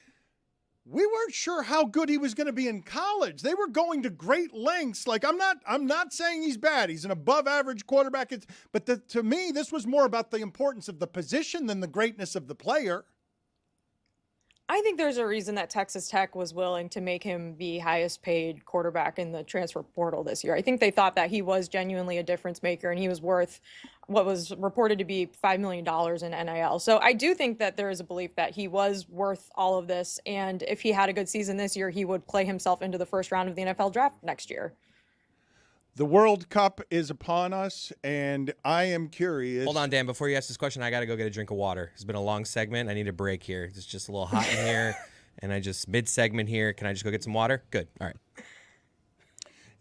we weren't sure how good he was going to be in college. They were going to great lengths. Like, I'm not saying he's bad. He's an above average quarterback. But to me, this was more about the importance of the position than the greatness of the player. I think there's a reason that Texas Tech was willing to make him the highest paid quarterback in the transfer portal this year. I think they thought that he was genuinely a difference maker and he was worth what was reported to be $5 million in NIL. So I do think that there is a belief that he was worth all of this. And if he had a good season this year, he would play himself into the first round of the NFL draft next year. The World Cup is upon us, and I am curious. Hold on, Dan. Before you ask this question, I got to go get a drink of water. It's been a long segment. I need a break here. It's just a little hot in here, and mid-segment here. Can I just go get some water? Good. All right.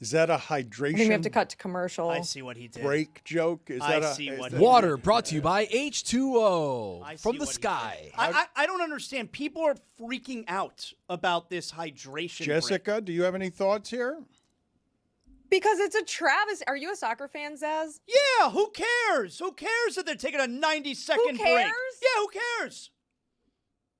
Is that a hydration? I think we have to cut to commercial. I see what he did. Break joke? Is that Water brought to you by H2O from the sky. I don't understand. People are freaking out about this hydration. Jessica, break. do you have any thoughts here? Because it's a travesty. Are you a soccer fan, Zaz? Yeah, who cares? Who cares that they're taking a 90-second break? Yeah, who cares?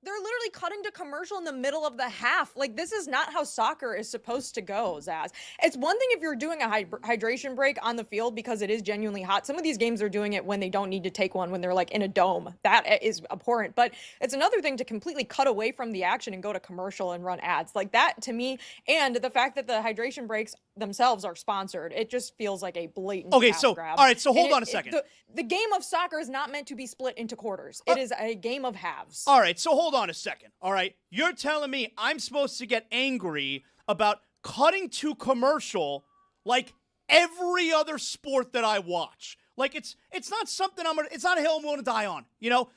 They're literally cutting to commercial in the middle of the half. Like, this is not how soccer is supposed to go, Zaz. It's one thing if you're doing a hydration break on the field because it is genuinely hot. Some of these games are doing it when they don't need to take one, when they're like in a dome. That is abhorrent. But it's another thing to completely cut away from the action and go to commercial and run ads. Like that, to me, and the fact that the hydration breaks themselves are sponsored, it just feels like a blatant grab. All right, so hold on a second. The game of soccer is not meant to be split into quarters. It is a game of halves. All right, so hold on a second. All right, you're telling me I'm supposed to get angry about cutting to commercial like every other sport that I watch. Like it's not something it's not a hill I'm willing to die on, you know?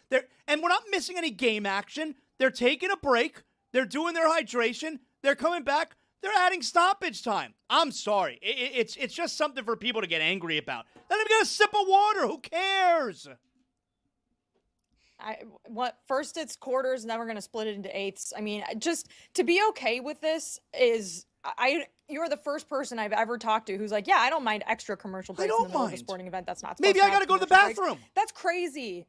And we're not missing any game action. They're taking a break. They're doing their hydration. They're coming back. They're adding stoppage time. I'm sorry. It's just something for people to get angry about. Let them get a sip of water. Who cares? First it's quarters, now we're going to split it into eighths. I mean, just to be okay with this is you're the first person I've ever talked to who's like, yeah, I don't mind extra commercial breaks in the middle of a sporting event. That's not supposed Maybe I got to go to the bathroom. That's crazy.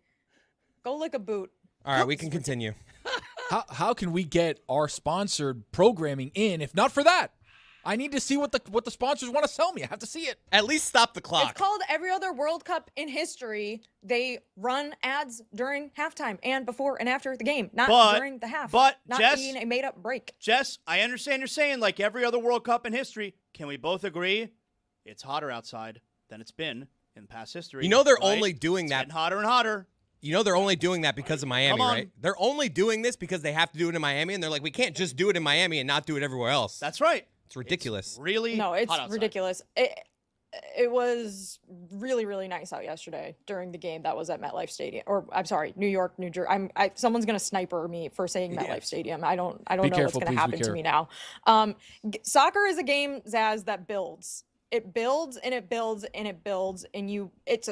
Go lick a boot. All right, we can continue. How can we get our sponsored programming in if not for that? I need to see what the sponsors want to sell me. I have to see it. At least stop the clock. It's called every other World Cup in history. They run ads during halftime and before and after the game, not during the half. But not Jess, being a made-up break. Jess, I understand you're saying like every other World Cup in history. Can we both agree it's hotter outside than it's been in past history? You know they're only doing that. It's getting hotter and hotter. You know they're only doing that because of Miami, right? They're only doing this because they have to do it in Miami, and they're like, we can't just do it in Miami and not do it everywhere else. That's right. It's ridiculous. It's really No, it's hot outside. ridiculous. It was really, really nice out yesterday during the game that was at MetLife Stadium. Or, I'm sorry, New York, New Jersey. Someone's going to sniper me for saying MetLife Stadium. I don't know what's going to happen to me now. Soccer is a game, Zaz, that builds. It builds and it builds and it builds, and it's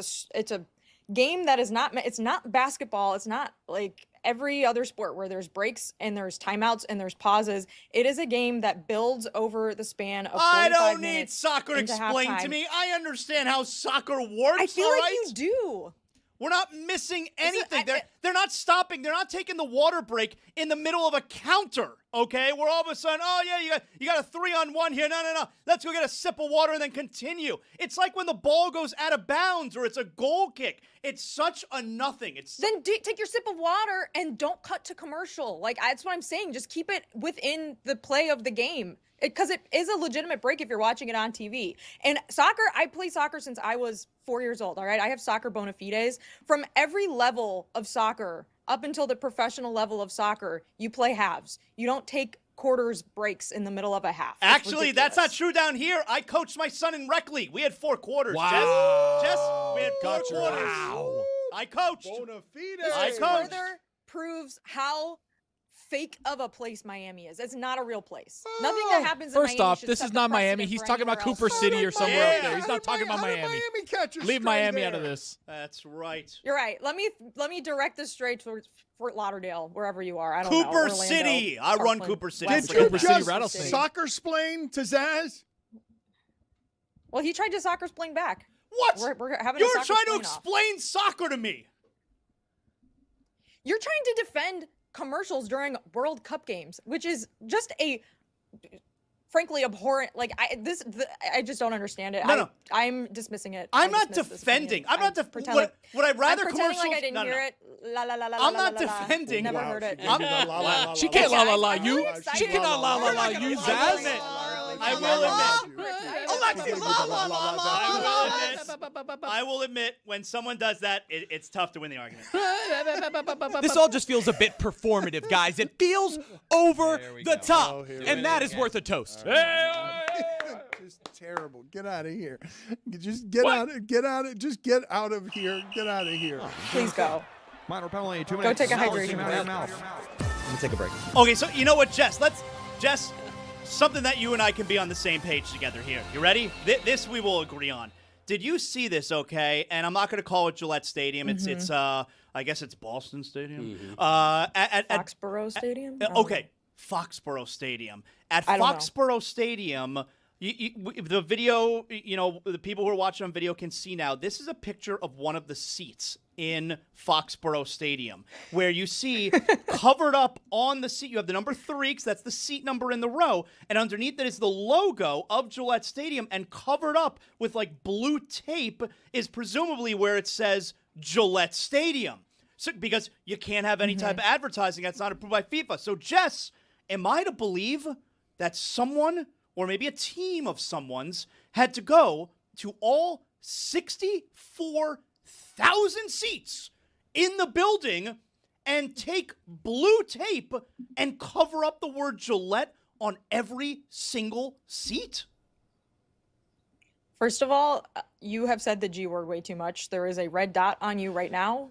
a game that is it's not basketball. It's not like every other sport where there's breaks and there's timeouts and there's pauses. It is a game that builds over the span of 45 minutes. I don't need soccer explained to me. I understand how soccer works. I feel like you do. We're not missing anything. They're not stopping. They're not taking the water break in the middle of a counter, okay? Where all of a sudden, oh, yeah, you got a 3-on-1 here. No. Let's go get a sip of water and then continue. It's like when the ball goes out of bounds or it's a goal kick. It's such a nothing. Then take your sip of water and don't cut to commercial. Like, that's what I'm saying. Just keep it within the play of the game. Because it is a legitimate break if you're watching it on TV. And soccer, I play soccer since I was 4 years old, all right? I have soccer bona fides. From every level of soccer up until the professional level of soccer, you play halves. You don't take quarters breaks in the middle of a half. Actually, that's not true down here. I coached my son in rec league. We had 4 quarters. Wow. Jess, we had 4 quarters. Wow. I coached. Bona fides. This further proves how fake of a place Miami is. It's not a real place. Nothing that happens in Miami. First off, this is not Miami. He's talking about Cooper City or somewhere up there. He's not talking about Miami. Leave Miami out of this. That's right. You're right. Let me direct this straight towards Fort Lauderdale, wherever you are. I don't know. Cooper City. I run Cooper City. Did you just soccer splain to Zaz? Well, he tried to soccer splain back. What? We're having You're a soccer trying to splain-off. explain soccer to me. You're trying to defend commercials during World Cup games, which is just a frankly abhorrent. Like I just don't understand it. No. I'm dismissing it. I'm not defending. I'm not defending. Would I rather I'm commercials? Like I didn't hear it. La la la la. I'm la, not la, la, defending. Never heard it. She can't la la la you. She cannot la la la you, Zaz. I will admit. Alexi, la la la la. I will admit when someone does that, it's tough to win the argument. This all just feels a bit performative, guys. It feels over the top, and that is worth a toast. Just terrible. Get out of here. Just get out. Get out. Just get out of here. Get out of here. Please go. Minor penalty. 2 Go minutes. take a hydration break. Let me take a break. Okay, so you know what, Jess? something that you and I can be on the same page together here. You ready? This we will agree on. Did you see this, okay? And I'm not going to call it Gillette Stadium. It's I guess it's Boston Stadium. At Foxborough Stadium? Okay, Foxborough Stadium. At Foxborough Stadium, the video, the people who are watching on video can see now, this is a picture of one of the seats in Foxborough Stadium, where you see covered up on the seat, you have the number 3, because that's the seat number in the row, and underneath that is the logo of Gillette Stadium, and covered up with like blue tape is presumably where it says Gillette Stadium. So, because you can't have any type of advertising that's not approved by FIFA. So, Jess, am I to believe that someone, or maybe a team of someone's, had to go to all 64,000 seats in the building and take blue tape and cover up the word Gillette on every single seat? First of all, you have said the G word way too much. There is a red dot on you right now.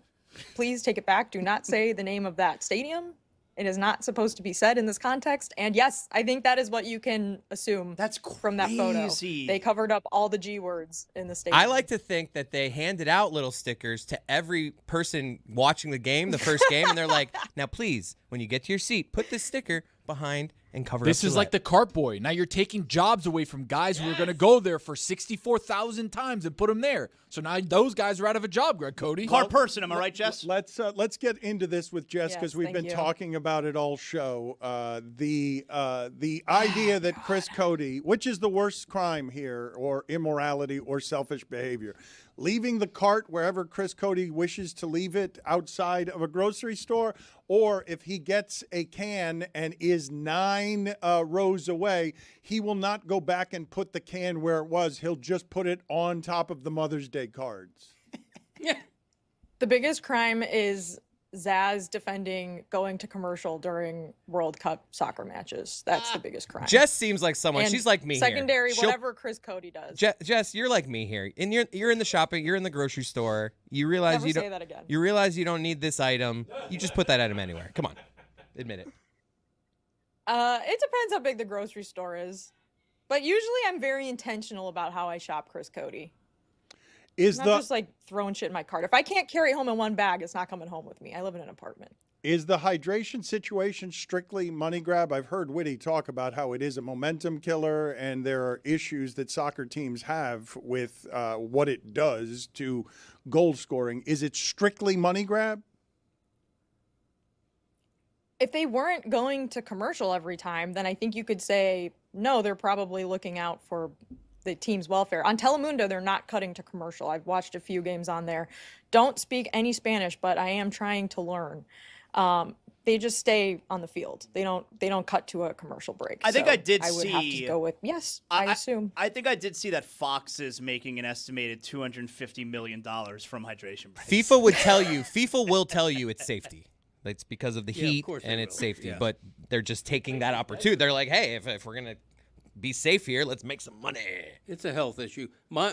Please take it back. Do not say the name of that stadium. It is not supposed to be said in this context. And yes, I think that is what you can assume from that photo. They covered up all the G words in the stadium. I like to think that they handed out little stickers to every person watching the game, the first game, and they're like, now please, when you get to your seat, put this sticker behind and cover This up is like the cart boy. Now you're taking jobs away from guys who are going to go there for 64,000 times and put them there. So now those guys are out of a job, Greg Cody. Cart person, am I right, Jess? Let's get into this with Jess, because we've been talking about it all show. The idea that Chris Cody, which is the worst crime here, or immorality or selfish behavior, leaving the cart wherever Chris Cody wishes to leave it outside of a grocery store, or if he gets a can and is 9 rows away, he will not go back and put the can where it was. He'll just put it on top of the Mother's Day cards. The biggest crime is Zaz defending going to commercial during World Cup soccer matches. That's the biggest crime. Jess seems like someone. And she's like me secondary, here. whatever Chris Cody does. Jess, you're like me here. And you're in the shopping, you're in the grocery store. You realize Never you say don't that again. You realize you don't need this item. You just put that item anywhere. Come on. Admit it. It depends how big the grocery store is. But usually I'm very intentional about how I shop Chris Cody. Not just like throwing shit in my cart. If I can't carry it home in one bag, it's not coming home with me. I live in an apartment. Is the hydration situation strictly money grab? I've heard Whitty talk about how it is a momentum killer, and there are issues that soccer teams have with what it does to goal scoring. Is it strictly money grab? If they weren't going to commercial every time, then I think you could say, no, they're probably looking out for the team's welfare. On Telemundo, they're not cutting to commercial. I've watched a few games on there. Don't speak any Spanish, but I am trying to learn. They just stay on the field. They don't cut to a commercial break. I think I did I would have to go with yes. I assume. I think I did see that Fox is making an estimated $250 million from hydration breaks. FIFA will tell you it's safety. It's because of the heat and it's safety. Yeah. But they're just taking that opportunity. They're like, hey, if we're gonna be safe here, let's make some money. It's a health issue. My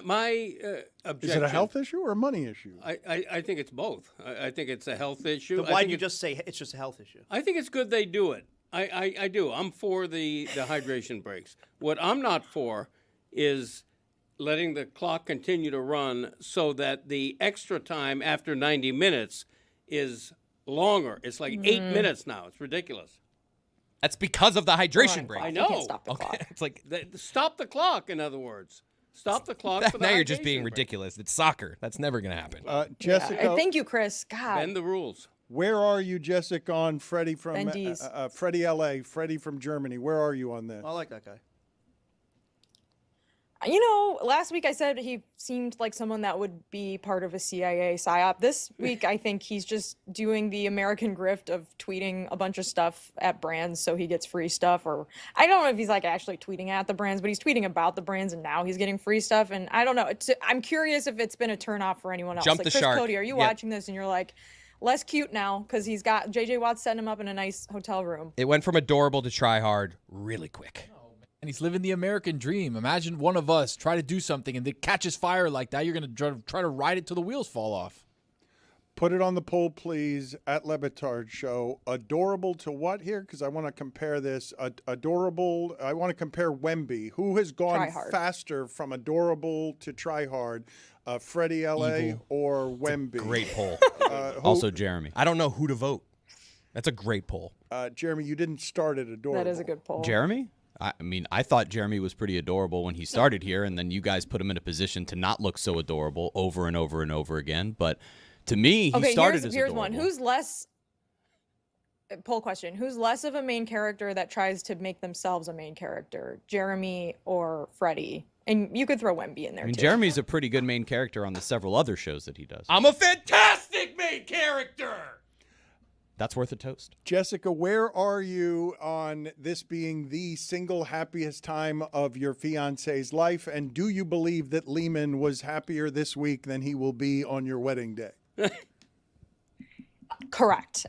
objection. Is it a health issue or a money issue? I think it's both. I think it's a health issue. Then why didn't you just say it's just a health issue? I think it's good they do it. I do. I'm for the hydration breaks. What I'm not for is letting the clock continue to run so that the extra time after 90 minutes is longer. It's like 8 minutes now. It's ridiculous. That's because of the hydration break. I know. You can't stop the clock. It's like stop the clock. In other words, stop the clock. For the now you're just hydration being break. ridiculous. It's soccer. That's never going to happen. Jessica, Thank you, Chris. God. Bend the rules. where are you, Jessica, on Freddie from Bendy's. LA, Freddie from Germany? Where are you on this? I like that guy. You know, last week I said he seemed like someone that would be part of a CIA psyop. This week I think he's just doing the American grift of tweeting a bunch of stuff at brands so he gets free stuff. Or I don't know if he's like actually tweeting at the brands, but he's tweeting about the brands and now he's getting free stuff. And I don't know. I'm curious if it's been a turnoff for anyone else. Jump like the Chris shark. Cody, are you watching this and you're like, less cute now because he's got JJ Watt's setting him up in a nice hotel room. It went from adorable to try hard really quick. And he's living the American dream. Imagine one of us try to do something and it catches fire like that. You're going to try to ride it till the wheels fall off. Put it on the poll, please, at Le Batard Show. Adorable to what here? Because I want to compare this. Adorable. I want to compare Wemby. Who has gone faster from adorable to try hard? Freddie LA or Wemby? Great poll. Also, Jeremy. I don't know who to vote. That's a great poll. Jeremy, you didn't start at adorable. That is a good poll. Jeremy? I mean, I thought Jeremy was pretty adorable when he started here, and then you guys put him in a position to not look so adorable over and over and over again. But to me, he started as here's adorable. one. Who's less? Poll question. Who's less of a main character that tries to make themselves a main character? Jeremy or Freddie? And you could throw Wemby in there, I mean, too. Jeremy's a pretty good main character on the several other shows that he does. I'm a fantastic main character. That's worth a toast. Jessica, where are you on this being the single happiest time of your fiance's life? And do you believe that Lehman was happier this week than he will be on your wedding day? Correct.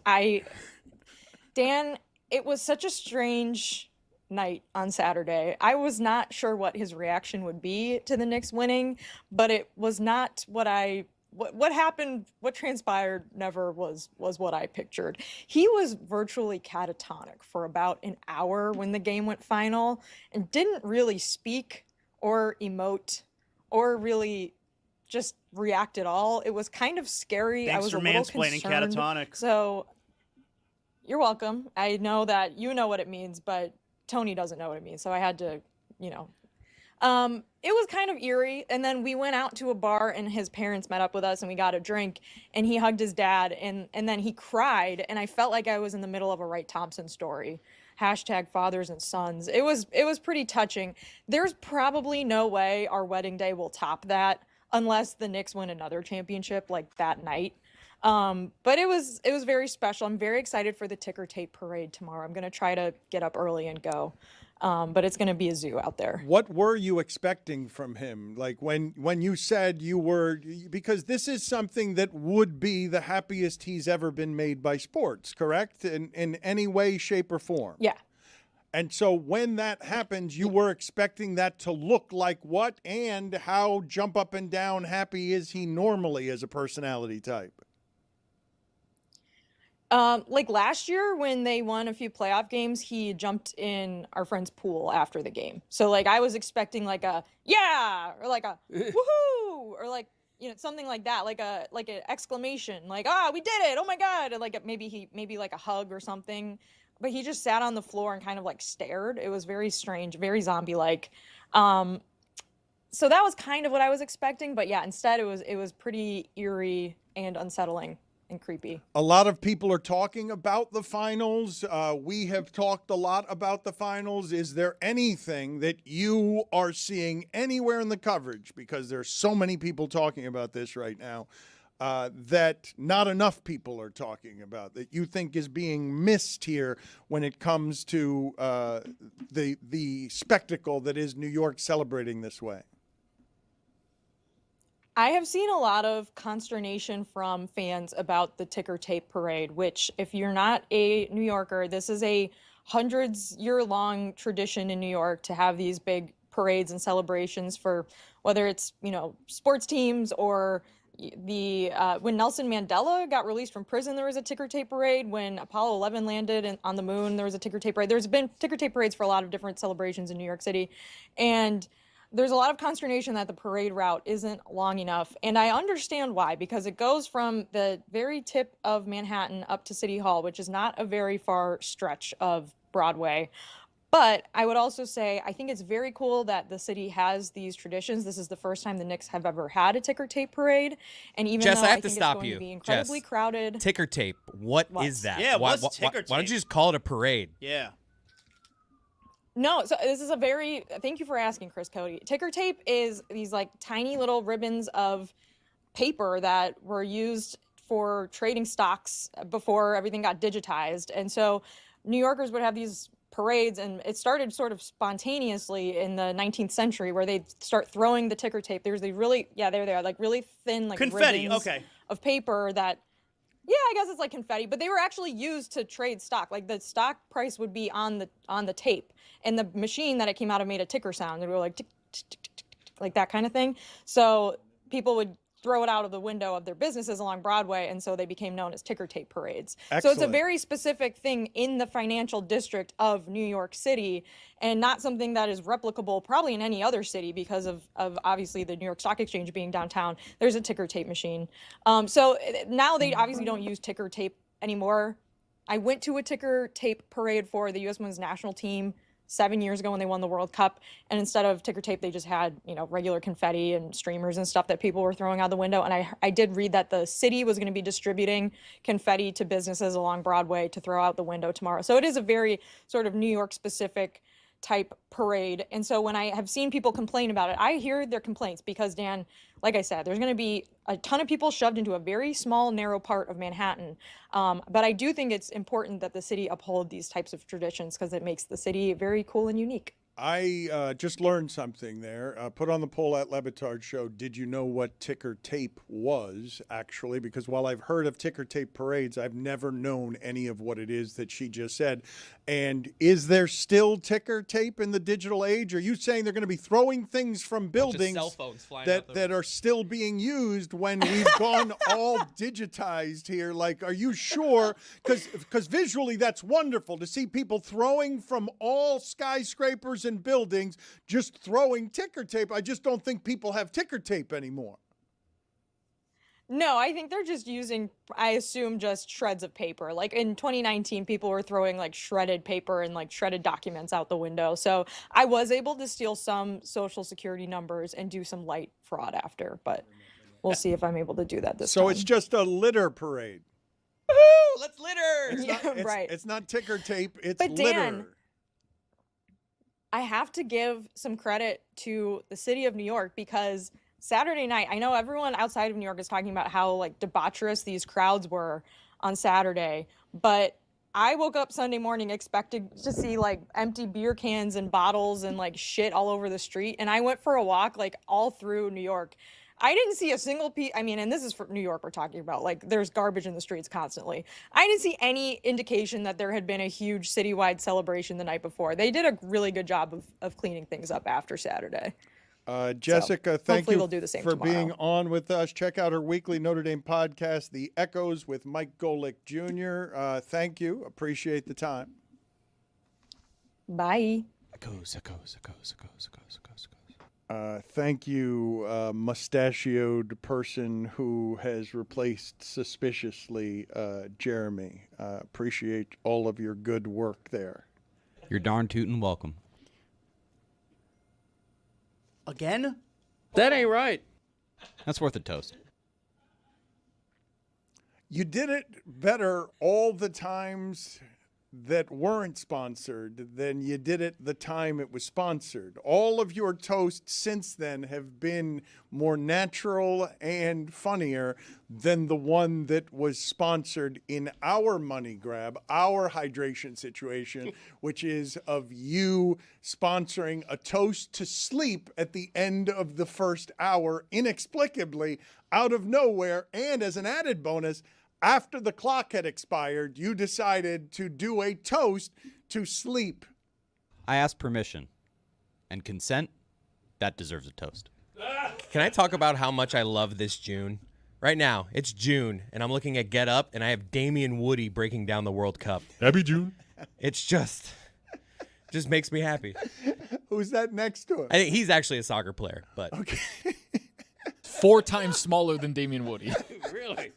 Dan, it was such a strange night on Saturday. I was not sure what his reaction would be to the Knicks winning, but it was not what happened, what transpired never was what I pictured. He was virtually catatonic for about an hour when the game went final and didn't really speak or emote or really just react at all. It was kind of scary. Thanks I was for a little mansplaining concerned. catatonic. So you're welcome. I know that you know what it means, but Tony doesn't know what it means. So I had to, it was kind of eerie. And then we went out to a bar and his parents met up with us and we got a drink and he hugged his dad and then he cried. And I felt like I was in the middle of a Wright Thompson story. #fathers and sons. It was pretty touching. There's probably no way our wedding day will top that unless the Knicks win another championship like that night. But it was very special. I'm very excited for the ticker tape parade tomorrow. I'm going to try to get up early and go. But it's going to be a zoo out there. What were you expecting from him? Like when you said you were, because this is something that would be the happiest he's ever been made by sports, correct? In any way, shape, or form. Yeah. And so when that happens, you were expecting that to look like what and how jump up and down happy is he normally as a personality type? Like last year when they won a few playoff games, he jumped in our friend's pool after the game. So like I was expecting like a yeah or like a woohoo or like something like that, like an exclamation, like we did it, oh my god, or like maybe like a hug or something. But he just sat on the floor and kind of like stared. It was very strange, very zombie-like. So that was kind of what I was expecting. But yeah, instead it was pretty eerie and unsettling and creepy. A lot of people are talking about the finals. We have talked a lot about the finals. Is there anything that you are seeing anywhere in the coverage, because there's so many people talking about this right now, that not enough people are talking about, that you think is being missed here when it comes to the spectacle that is New York celebrating this way? I have seen a lot of consternation from fans about the ticker tape parade, which if you're not a New Yorker, this is a hundreds-year-long tradition in New York to have these big parades and celebrations for whether it's, sports teams or when Nelson Mandela got released from prison, there was a ticker tape parade. When Apollo 11 landed on the moon, there was a ticker tape parade. There's been ticker tape parades for a lot of different celebrations in New York City. And there's a lot of consternation that the parade route isn't long enough. And I understand why, because it goes from the very tip of Manhattan up to City Hall, which is not a very far stretch of Broadway. But I would also say I think it's very cool that the city has these traditions. This is the first time the Knicks have ever had a ticker tape parade. And even Jess, though I have think to stop it's going you. to be incredibly Jess, crowded. Ticker tape. What is that? Yeah, what's ticker tape? Why don't you just call it a parade? Yeah. No, so this is thank you for asking, Chris Cody. Ticker tape is these like tiny little ribbons of paper that were used for trading stocks before everything got digitized. And so New Yorkers would have these parades, and it started sort of spontaneously in the 19th century where they'd start throwing the ticker tape. There's the really thin like confetti, ribbons of paper that, yeah, I guess it's like confetti, but they were actually used to trade stock. Like the stock price would be on the tape, and the machine that it came out of made a ticker sound. They were like tick, tick, tick, tick, tick, like that kind of thing. So people would throw it out of the window of their businesses along Broadway, and so they became known as ticker tape parades. Excellent. So it's a very specific thing in the financial district of New York City, and not something that is replicable probably in any other city because of obviously the New York Stock Exchange being downtown. There's a ticker tape machine. So now they obviously don't use ticker tape anymore. I went to a ticker tape parade for the U.S. Women's National Team 7 years ago when they won the World Cup, and instead of ticker tape, they just had, regular confetti and streamers and stuff that people were throwing out the window. And I did read that the city was going to be distributing confetti to businesses along Broadway to throw out the window tomorrow. So it is a very sort of New York specific type parade. And so when I have seen people complain about it, I hear their complaints because, Dan, like I said, there's going to be a ton of people shoved into a very small, narrow part of Manhattan. But I do think it's important that the city uphold these types of traditions because it makes the city very cool and unique. I just learned something there. Put on the poll at Le Batard Show. Did you know what ticker tape was, actually? Because while I've heard of ticker tape parades, I've never known any of what it is that she just said. And is there still ticker tape in the digital age? Are you saying they're going to be throwing things from buildings cell phones flying that are still being used when we've gone all digitized here? Like, are you sure? Because visually that's wonderful to see people throwing from all skyscrapers and buildings, just throwing ticker tape. I just don't think people have ticker tape anymore. No, I think they're just using, I assume, just shreds of paper. Like in 2019, people were throwing like shredded paper and like shredded documents out the window. So I was able to steal some social security numbers and do some light fraud after, but we'll see if I'm able to do that this time. So it's just a litter parade. Woohoo! Let's litter! It's not ticker tape, it's But litter. Dan, I have to give some credit to the city of New York because Saturday night, I know everyone outside of New York is talking about how like debaucherous these crowds were on Saturday, but I woke up Sunday morning expecting to see like empty beer cans and bottles and like shit all over the street. And I went for a walk like all through New York. I didn't see a single piece. I mean, and this is for New York we're talking about. Like, there's garbage in the streets constantly. I didn't see any indication that there had been a huge citywide celebration the night before. They did a really good job of cleaning things up after Saturday. Jessica, thank you they'll do the same for tomorrow. being on with us. Check out her weekly Notre Dame podcast, The Echoes with Mike Golick Jr. Thank you. Appreciate the time. Bye. Echoes. Thank you, mustachioed person who has replaced suspiciously Jeremy. Appreciate all of your good work there. You're darn tootin' welcome. Again? That ain't right. That's worth a toast. You did it better all the times that weren't sponsored than you did it the time it was sponsored. All of your toasts since then have been more natural and funnier than the one that was sponsored in our money grab, our hydration situation, which is of you sponsoring a toast to sleep at the end of the first hour, inexplicably, out of nowhere, and as an added bonus, after the clock had expired, you decided to do a toast to sleep. I asked permission. And consent, that deserves a toast. Can I talk about how much I love this June? Right now, it's June, and I'm looking at Get Up, and I have Damian Woody breaking down the World Cup. Happy June. It's just makes me happy. Who's that next to him? I think he's actually a soccer player, but okay. 4 times smaller than Damian Woody. Really?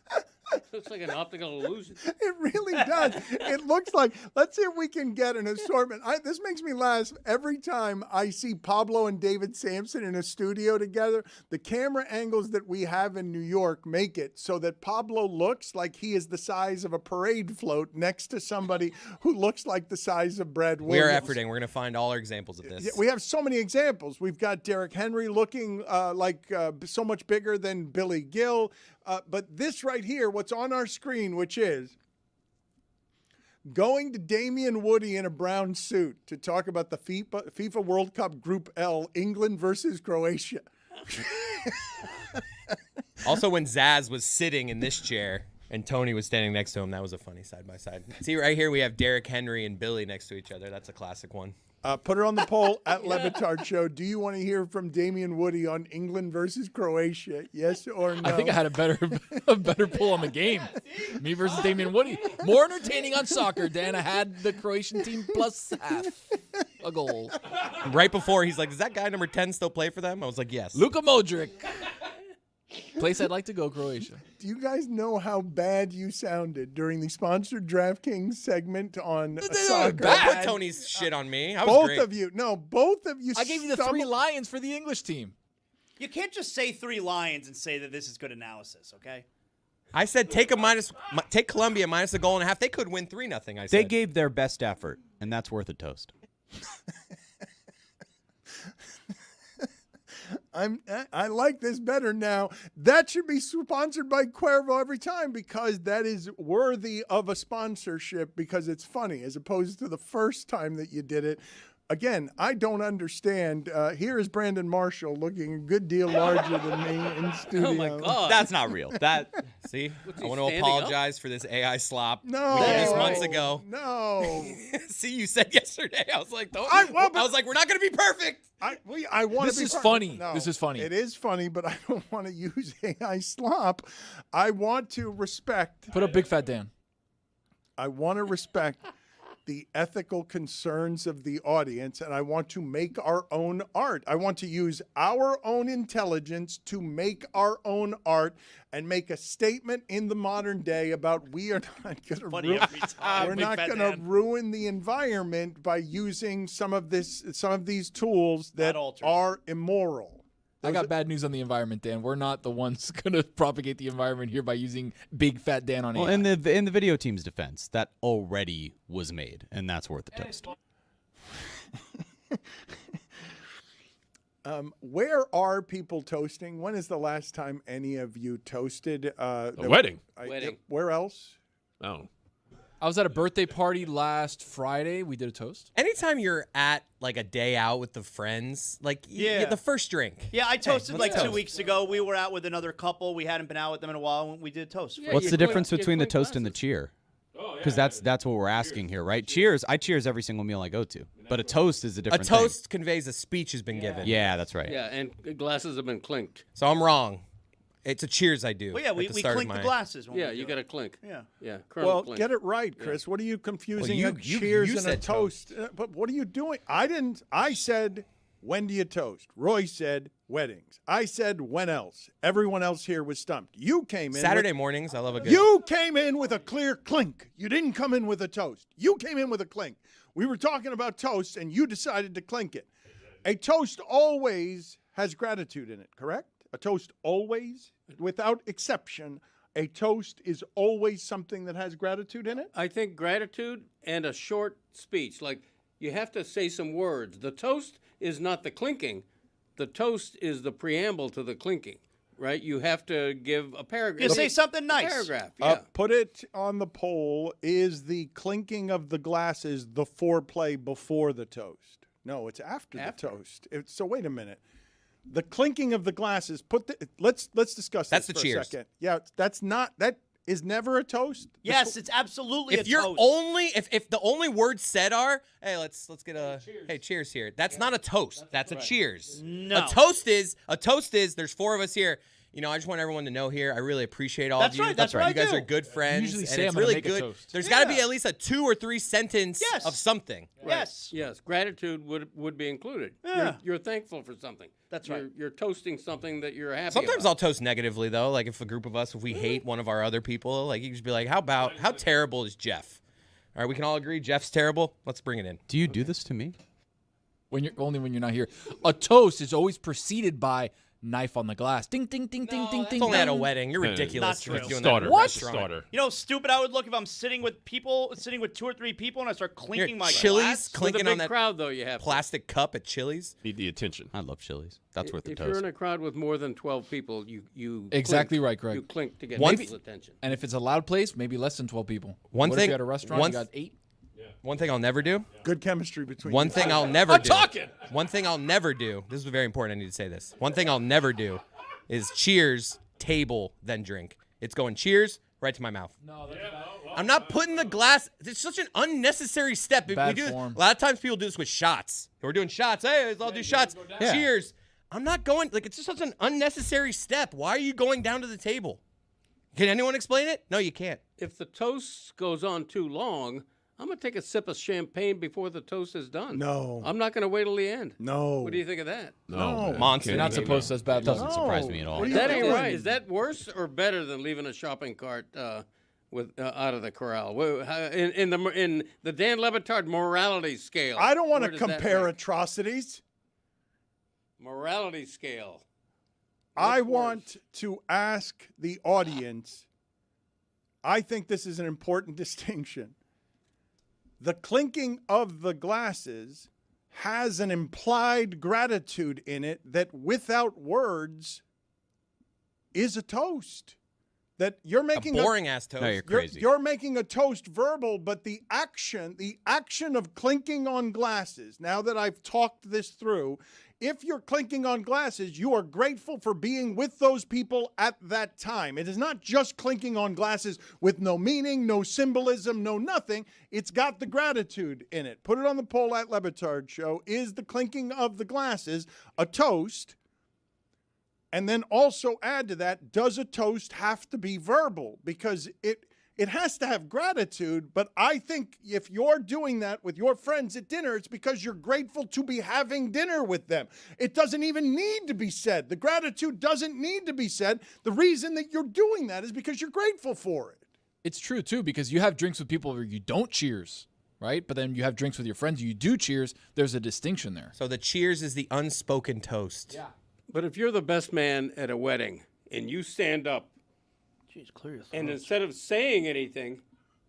Looks like an optical illusion. It really does. It looks like, let's see if we can get an assortment. This makes me laugh every time I see Pablo and David Sampson in a studio together. The camera angles that we have in New York make it so that Pablo looks like he is the size of a parade float next to somebody who looks like the size of Brad Williams. we are efforting. We're going to find all our examples of this. We have so many examples. We've got Derrick Henry looking like so much bigger than Billy Gill. But this right here, what's on our screen, which is going to Damian Woody in a brown suit to talk about the FIFA World Cup Group L, England versus Croatia. Also, when Zaz was sitting in this chair and Tony was standing next to him, that was a funny side-by-side. See, right here we have Derrick Henry and Billy next to each other. That's a classic one. Put it on the poll at Le Batard Show. Do you want to hear from Damian Woody on England versus Croatia? Yes or no? I think I had a better pull on the game. Me versus Damian Woody. More entertaining on soccer, Dan. I had the Croatian team plus half a goal. Right before, he's like, does that guy number 10 still play for them? I was like, yes. Luka Modric. Place I'd like to go, Croatia. Do you guys know how bad you sounded during the sponsored DraftKings segment on soccer? Don't put Tony's shit on me. I was Both great. of you. No, both of you. I gave you the 3 Lions for the English team. You can't just say 3 Lions and say that this is good analysis, okay? I said take Colombia minus a goal and a half. They could win 3-0, I said. They gave their best effort, and that's worth a toast. I like this better now. That should be sponsored by Cuervo every time because that is worthy of a sponsorship because it's funny as opposed to the first time that you did it. Again, I don't understand. Here is Brandon Marshall looking a good deal larger than me in studio. Oh, my God. That's not real. See, I want to apologize for this AI slop. No. We did this months ago. No. See, you said yesterday. I was like, I was like, we're not going to be perfect. I want to be This is funny. No, This is funny. It is funny, but I don't want to use AI slop. I want to respect. Put up Big Fat Dan. I want to respect the ethical concerns of the audience, and I want to make our own art. I want to use our own intelligence to make our own art and make a statement in the modern day about we are not going to ruin the environment by using some of these tools that are immoral. I got bad news on the environment, Dan. We're not the ones going to propagate the environment here by using Big Fat Dan on AI. Well, in the video team's defense, that already was made, and that's worth the toast. Where are people toasting? When is the last time any of you toasted? A wedding. Wedding. Where else? Oh. I was at a birthday party last Friday. We did a toast. Anytime you're at like a day out with the friends, like you get the first drink. Yeah, I toasted like 2 weeks ago. We were out with another couple. We hadn't been out with them in a while, and we did toast. Yeah, what's the difference between the toast and the cheer? Because that's what we're asking here, right? Cheers. I cheers every single meal I go to. But a toast is a different thing. A toast conveys a speech has been given. Yeah, that's right. Yeah, and glasses have been clinked. So I'm wrong. It's a cheers I do. Well, yeah, we clink the glasses. Yeah, you got to clink. Yeah. Well, clink. get it right, Chris. What are you confusing a cheers and a toast? But what are you doing? I said, when do you toast? Roy said, weddings. I said, when else? Everyone else here was stumped. You came in. Saturday mornings, I love a good. You came in with a clear clink. You didn't come in with a toast. You came in with a clink. We were talking about toast, and you decided to clink it. A toast always has gratitude in it, correct? A toast always, without exception, a toast is always something that has gratitude in it? I think gratitude and a short speech. Like, you have to say some words. The toast is not the clinking. The toast is the preamble to the clinking, right? You have to give a paragraph. You say something nice. Paragraph, yeah. Put it on the poll. Is the clinking of the glasses the foreplay before the toast? No, it's after the toast. So wait a minute. The clinking of the glasses. Let's discuss that's this the for cheers. a second. Yeah, that is never a toast. Yes, it's absolutely if a you're toast. If the only words said are, hey, let's get a cheers here. That's not a toast. That's a cheers. No. A toast is there's 4 of us here. You know, I just want everyone to know here. I really appreciate all of you. That's right. You guys are good friends. Usually say and it's I'm gonna really make a good. toast. There's got to be at least a 2 or 3 sentence of something. Right. Yes. Gratitude would be included. Yeah. You're thankful for something. That's right. You're toasting something that you're happy Sometimes about. I'll toast negatively though. Like if a group of us, if we hate one of our other people, like you just be like, how terrible is Jeff? All right, we can all agree Jeff's terrible. Let's bring it in. Do you do this to me? When you're not here. A toast is always preceded by knife on the glass. Ding, ding, ding, ding, ding, ding. It's only at a wedding. You're ridiculous. Not true. Doing Starter. that. What? Starter. You know how stupid I would look if I'm sitting with 2 or 3 people and I start clinking my Chili's glass? clinking With a big on that crowd, though, you have to. plastic cup at Chili's. Need the attention. I love Chili's. That's worth the If you're toast. in a crowd with more than 12 people, you Exactly clink. right, Greg. You clink to get One people's attention. And if it's a loud place, maybe less than 12 people. One What thing- if you're at a restaurant, one you got 8? One thing I'll never do. Good chemistry between One you. thing I'll never I'm do. talking. One thing I'll never do. This is very important. I need to say this. One thing I'll never do is cheers, table, then drink. It's going cheers, right to my mouth. No, I'm not putting the glass. It's such an unnecessary step. Bad We do form. a lot of times people do this with shots. We're doing shots. Hey, let's all do shots. Cheers. I'm not going. Like, it's just such an unnecessary step. Why are you going down to the table? Can anyone explain it? No, you can't. If the toast goes on too long, I'm going to take a sip of champagne before the toast is done. No. I'm not going to wait till the end. No. What do you think of that? No. Monster. You're not supposed to. That's bad luck. Doesn't surprise me at all. That ain't right. Is that worse or better than leaving a shopping cart with out of the corral? In the Dan Le Batard morality scale. I don't want where to does that compare rank? atrocities. Morality scale. I What's want to ask the audience. I think this is an important distinction. The clinking of the glasses has an implied gratitude in it that without words is a toast. That you're making a boring ass toast. No, you're crazy. You're making a toast verbal, but the action of clinking on glasses, now that I've talked this through, if you're clinking on glasses, you are grateful for being with those people at that time. It is not just clinking on glasses with no meaning, no symbolism, no nothing. It's got the gratitude in it. Put it on the poll at Le Batard Show. Is the clinking of the glasses a toast? And then also add to that, does a toast have to be verbal? Because it has to have gratitude, but I think if you're doing that with your friends at dinner, it's because you're grateful to be having dinner with them. It doesn't even need to be said. The gratitude doesn't need to be said. The reason that you're doing that is because you're grateful for it. It's true, too, because you have drinks with people where you don't cheers, right? But then you have drinks with your friends, you do cheers. There's a distinction there. So the cheers is the unspoken toast. Yeah. But if you're the best man at a wedding and you stand up, Jeez, clear your throat. and instead of saying anything,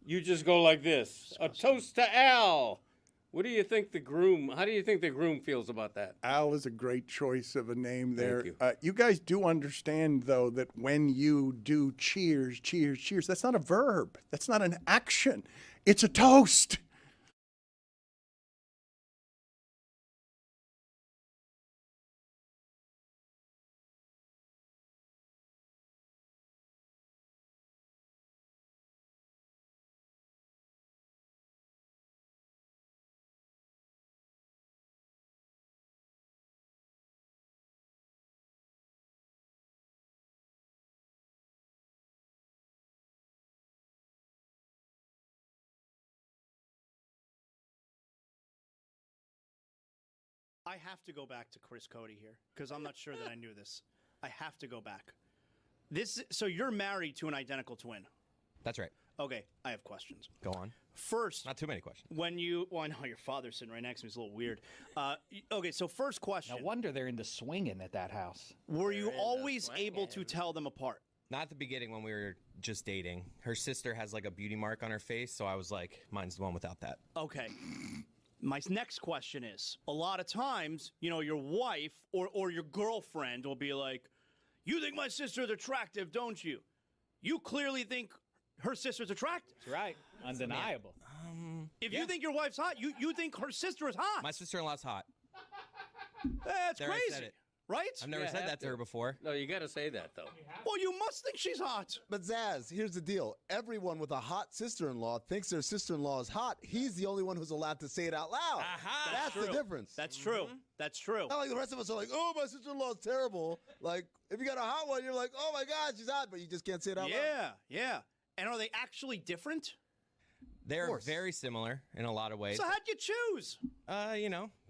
you just go like this. A toast to Al. What do you think the groom, how do you think the groom feels about that? Al is a great choice of a name there. Thank You guys do understand, though, that when you do cheers, cheers, cheers, that's not a verb. That's not an action. It's a toast. I have to go back to Chris Cody here because I'm not sure that I knew this. I have to go back. So you're married to an identical twin. That's right. Okay, I have questions. Go on. First, not too many questions. Well, I know your father's sitting right next to me. It's a little weird. Okay, so first question. No wonder they're into swinging at that house. Were you always able to tell them apart? Not at the beginning when we were just dating. Her sister has like a beauty mark on her face, so I was like, mine's the one without that. Okay. My next question is, a lot of times, your wife or your girlfriend will be like, you think my sister's attractive, don't you? You clearly think her sister's attractive. That's right. Undeniable. If you think your wife's hot, you think her sister is hot. My sister-in-law's hot. That's There, I said crazy. it. Right? I've never said that to her before. No, you got to say that, though. Well, you must think she's hot. But Zaz, here's the deal. Everyone with a hot sister-in-law thinks their sister-in-law is hot. He's the only one who's allowed to say it out loud. That's the difference. That's true. That's true. Not like the rest of us are like, oh, my sister-in-law is terrible. Like, if you got a hot one, you're like, oh, my God, she's hot, but you just can't say it out loud. Yeah. And are they actually different? They're very similar in a lot of ways. So how'd you choose?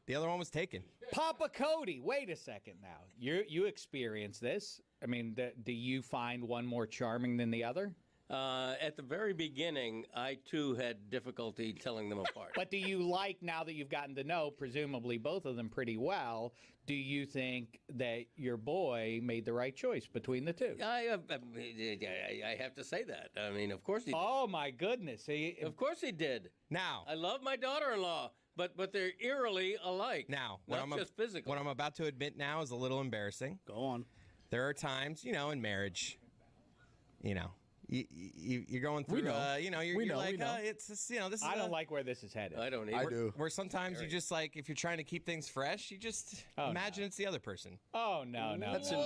The other one was taken. Papa Cody, wait a second now. You experience this. I mean, do you find one more charming than the other? At the very beginning, I too had difficulty telling them apart. But do you like, now that you've gotten to know, presumably both of them pretty well, do you think that your boy made the right choice between the two? I have to say that. I mean, of course he did. Oh, my goodness. Of course he did. Now. I love my daughter-in-law, but they're eerily alike. Now, not just physical. What I'm about to admit now is a little embarrassing. Go on. There are times, in marriage, you're going through, you're like, it's just, this is I don't like where this is headed. I don't either. I do. Where sometimes you just like, if you're trying to keep things fresh, you just imagine it's the other person. Oh, no. That's an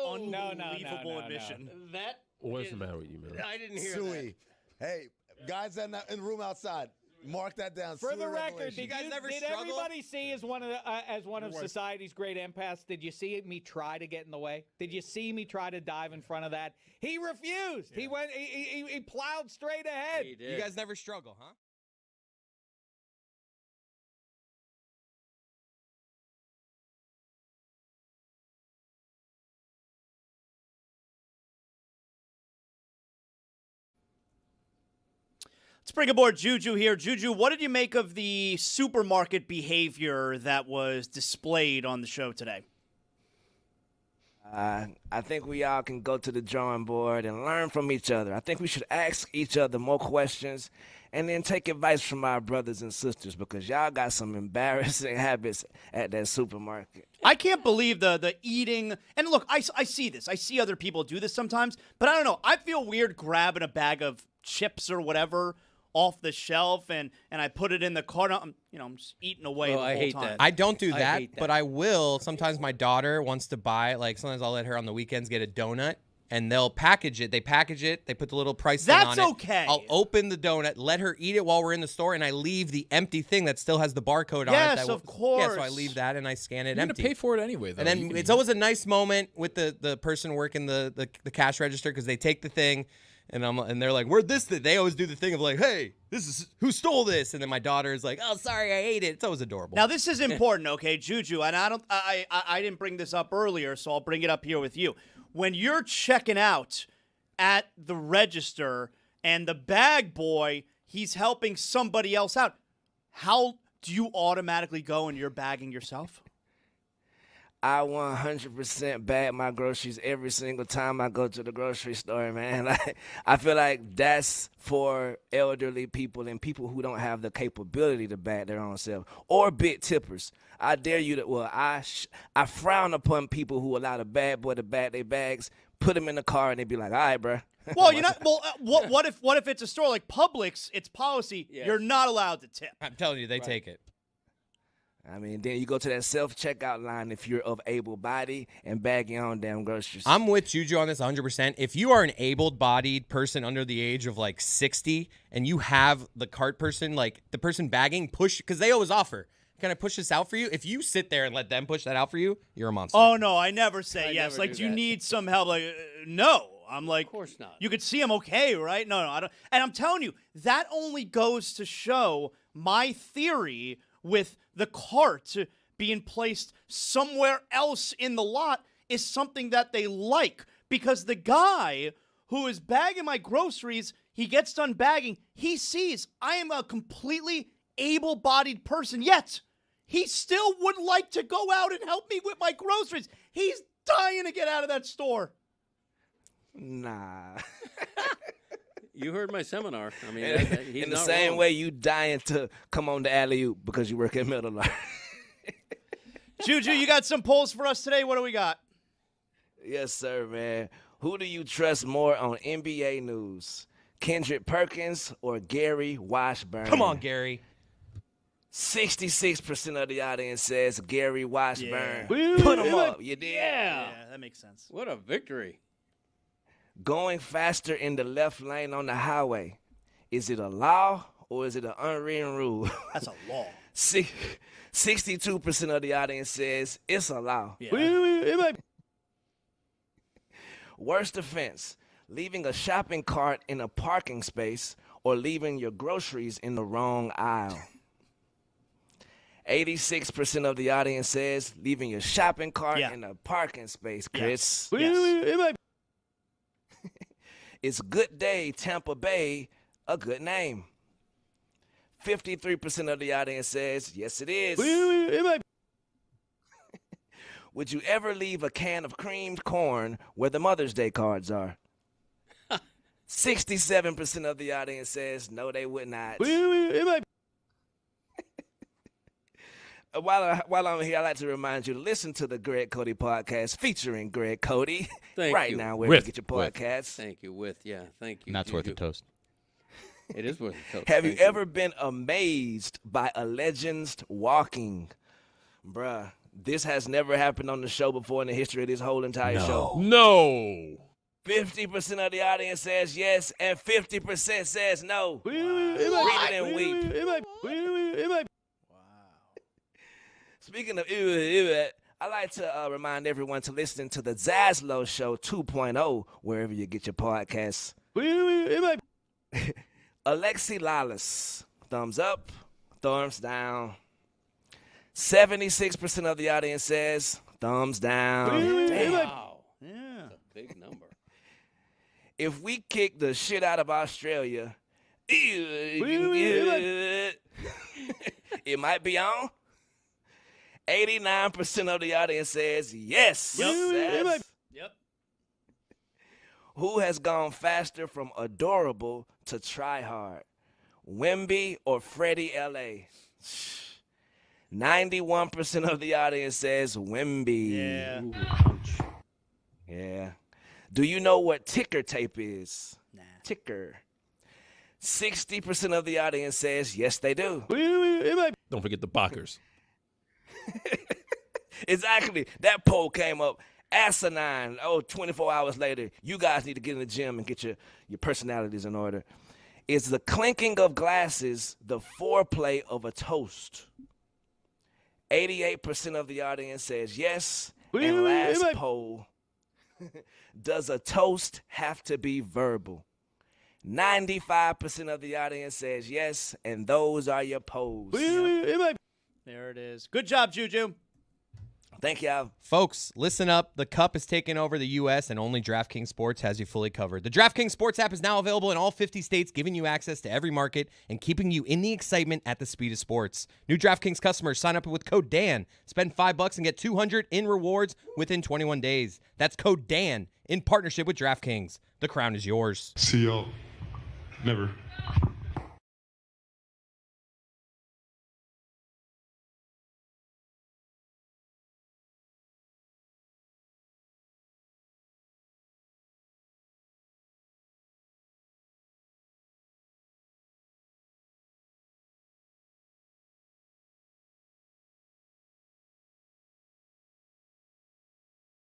unbelievable admission. That What's the matter with you, man? I didn't hear Suey. Hey, guys in the room outside, mark that down. For Suey the record, revelation. did everybody see as one of society's great empaths? Did you see me try to get in the way? Did you see me try to dive in front of that? He refused. Yeah. He went. He plowed straight ahead. He did. You guys never struggle, huh? Let's bring aboard Juju here. Juju, what did you make of the supermarket behavior that was displayed on the show today? I think we all can go to the drawing board and learn from each other. I think we should ask each other more questions and then take advice from our brothers and sisters because y'all got some embarrassing habits at that supermarket. I can't believe the eating. And look, I see this. I see other people do this sometimes. But I don't know. I feel weird grabbing a bag of chips or whatever off the shelf and I put it in the cart. I'm just eating away the whole time. I don't do that, but I will. Sometimes my daughter wants to buy, like sometimes I'll let her on the weekends get a donut and they'll package it. They package it. They put the little price thing on it. That's okay. I'll open the donut, let her eat it while we're in the store, and I leave the empty thing that still has the barcode on it. Yes, of course. Yeah, so I leave that and I scan it empty. You're going to pay for it anyway, though. And then it's always a nice moment with the person working the cash register because they take the thing. And they're like, where'd this thing? They always do the thing of like, hey, this is who stole this? And then my daughter is like, oh, sorry, I ate it. It's always adorable. Now this is important, okay, Juju, and I didn't bring this up earlier, so I'll bring it up here with you. When you're checking out at the register and the bag boy, he's helping somebody else out, how do you automatically go and you're bagging yourself? I 100% bag my groceries every single time I go to the grocery store, man. I feel like that's for elderly people and people who don't have the capability to bag their own self or big tippers. I dare you to, I frown upon people who allow the bad boy to bag their bags, put them in the car, and they be like, all right, bro. Well, what if it's a store like Publix? It's policy. Yes. You're not allowed to tip. I'm telling you, they take it. I mean, then you go to that self-checkout line if you're of able body and bag your own damn groceries. I'm with Juju on this 100%. If you are an able-bodied person under the age of like 60 and you have the cart person, like the person bagging, push, because they always offer, can I push this out for you? If you sit there and let them push that out for you, you're a monster. Oh, no, I never say yes. Like, do you need some help? Like, no. I'm like, of course not. You could see I'm okay, right? No, I don't. And I'm telling you, that only goes to show my theory with the cart being placed somewhere else in the lot is something that they like. Because the guy who is bagging my groceries, he gets done bagging, he sees I am a completely able-bodied person, yet he still would like to go out and help me with my groceries. He's dying to get out of that store. Nah. You heard my seminar. I mean, he's in the not same wrong. way you dying to come on the alley-oop because you work at Middle Line. Juju, you got some polls for us today. What do we got? Yes, sir, man. Who do you trust more on NBA news? Kendrick Perkins or Gary Washburn? Come on, Gary. 66% of the audience says Gary Washburn. Yeah. Put him up. You did? Yeah, that makes sense. What a victory. Going faster in the left lane on the highway, is it a law or is it an unwritten rule? That's a law. 62% of the audience says it's a law. Yeah. Worst offense, leaving a shopping cart in a parking space or leaving your groceries in the wrong aisle. 86% of the audience says leaving your shopping cart in a parking space, Chris. Yes. Is Good Day Tampa Bay a good name? 53% of the audience says, yes, it is. Would you ever leave a can of creamed corn where the Mother's Day cards are? 67% of the audience says, no, they would not. While I'm here, I'd like to remind you to listen to the Greg Cody podcast featuring Greg Cody right now where you get your podcasts. Thank you. Thank you. And that's worth a toast. It is worth a toast. Have you ever been amazed by a legend's walking? Bruh, this has never happened on the show before in the history of this whole entire show. No. 50% of the audience says yes, and 50% says no. Read it and weep. Speaking of I like to remind everyone to listen to the Zaslow Show 2.0 wherever you get your podcasts. Alexi Lawless, thumbs up, thumbs down. 76% of the audience says thumbs down. Damn. Wow. Yeah. That's a big number. If we kick the shit out of Australia, it might be on. 89% of the audience says yes. Yep. Who has gone faster from adorable to try hard? Wemby or Freddie LA? 91% of the audience says Wemby. Yeah. Yeah. Do you know what ticker tape is? Nah. Ticker. 60% of the audience says yes, they do. Don't forget the Bockers. Exactly. That poll came up asinine. 24 hours later, you guys need to get in the gym and get your personalities in order. Is the clinking of glasses the foreplay of a toast? 88% of the audience says yes. And last poll, does a toast have to be verbal? 95% of the audience says yes, and those are your polls. There it is. Good job, Juju. Thank y'all. Folks, listen up. The Cup is taking over the U.S., and only DraftKings Sports has you fully covered. The DraftKings Sports app is now available in all 50 states, giving you access to every market and keeping you in the excitement at the speed of sports. New DraftKings customers sign up with code DAN. Spend $5 and get $200 in rewards within 21 days. That's code DAN in partnership with DraftKings. The crown is yours. See y'all. Never.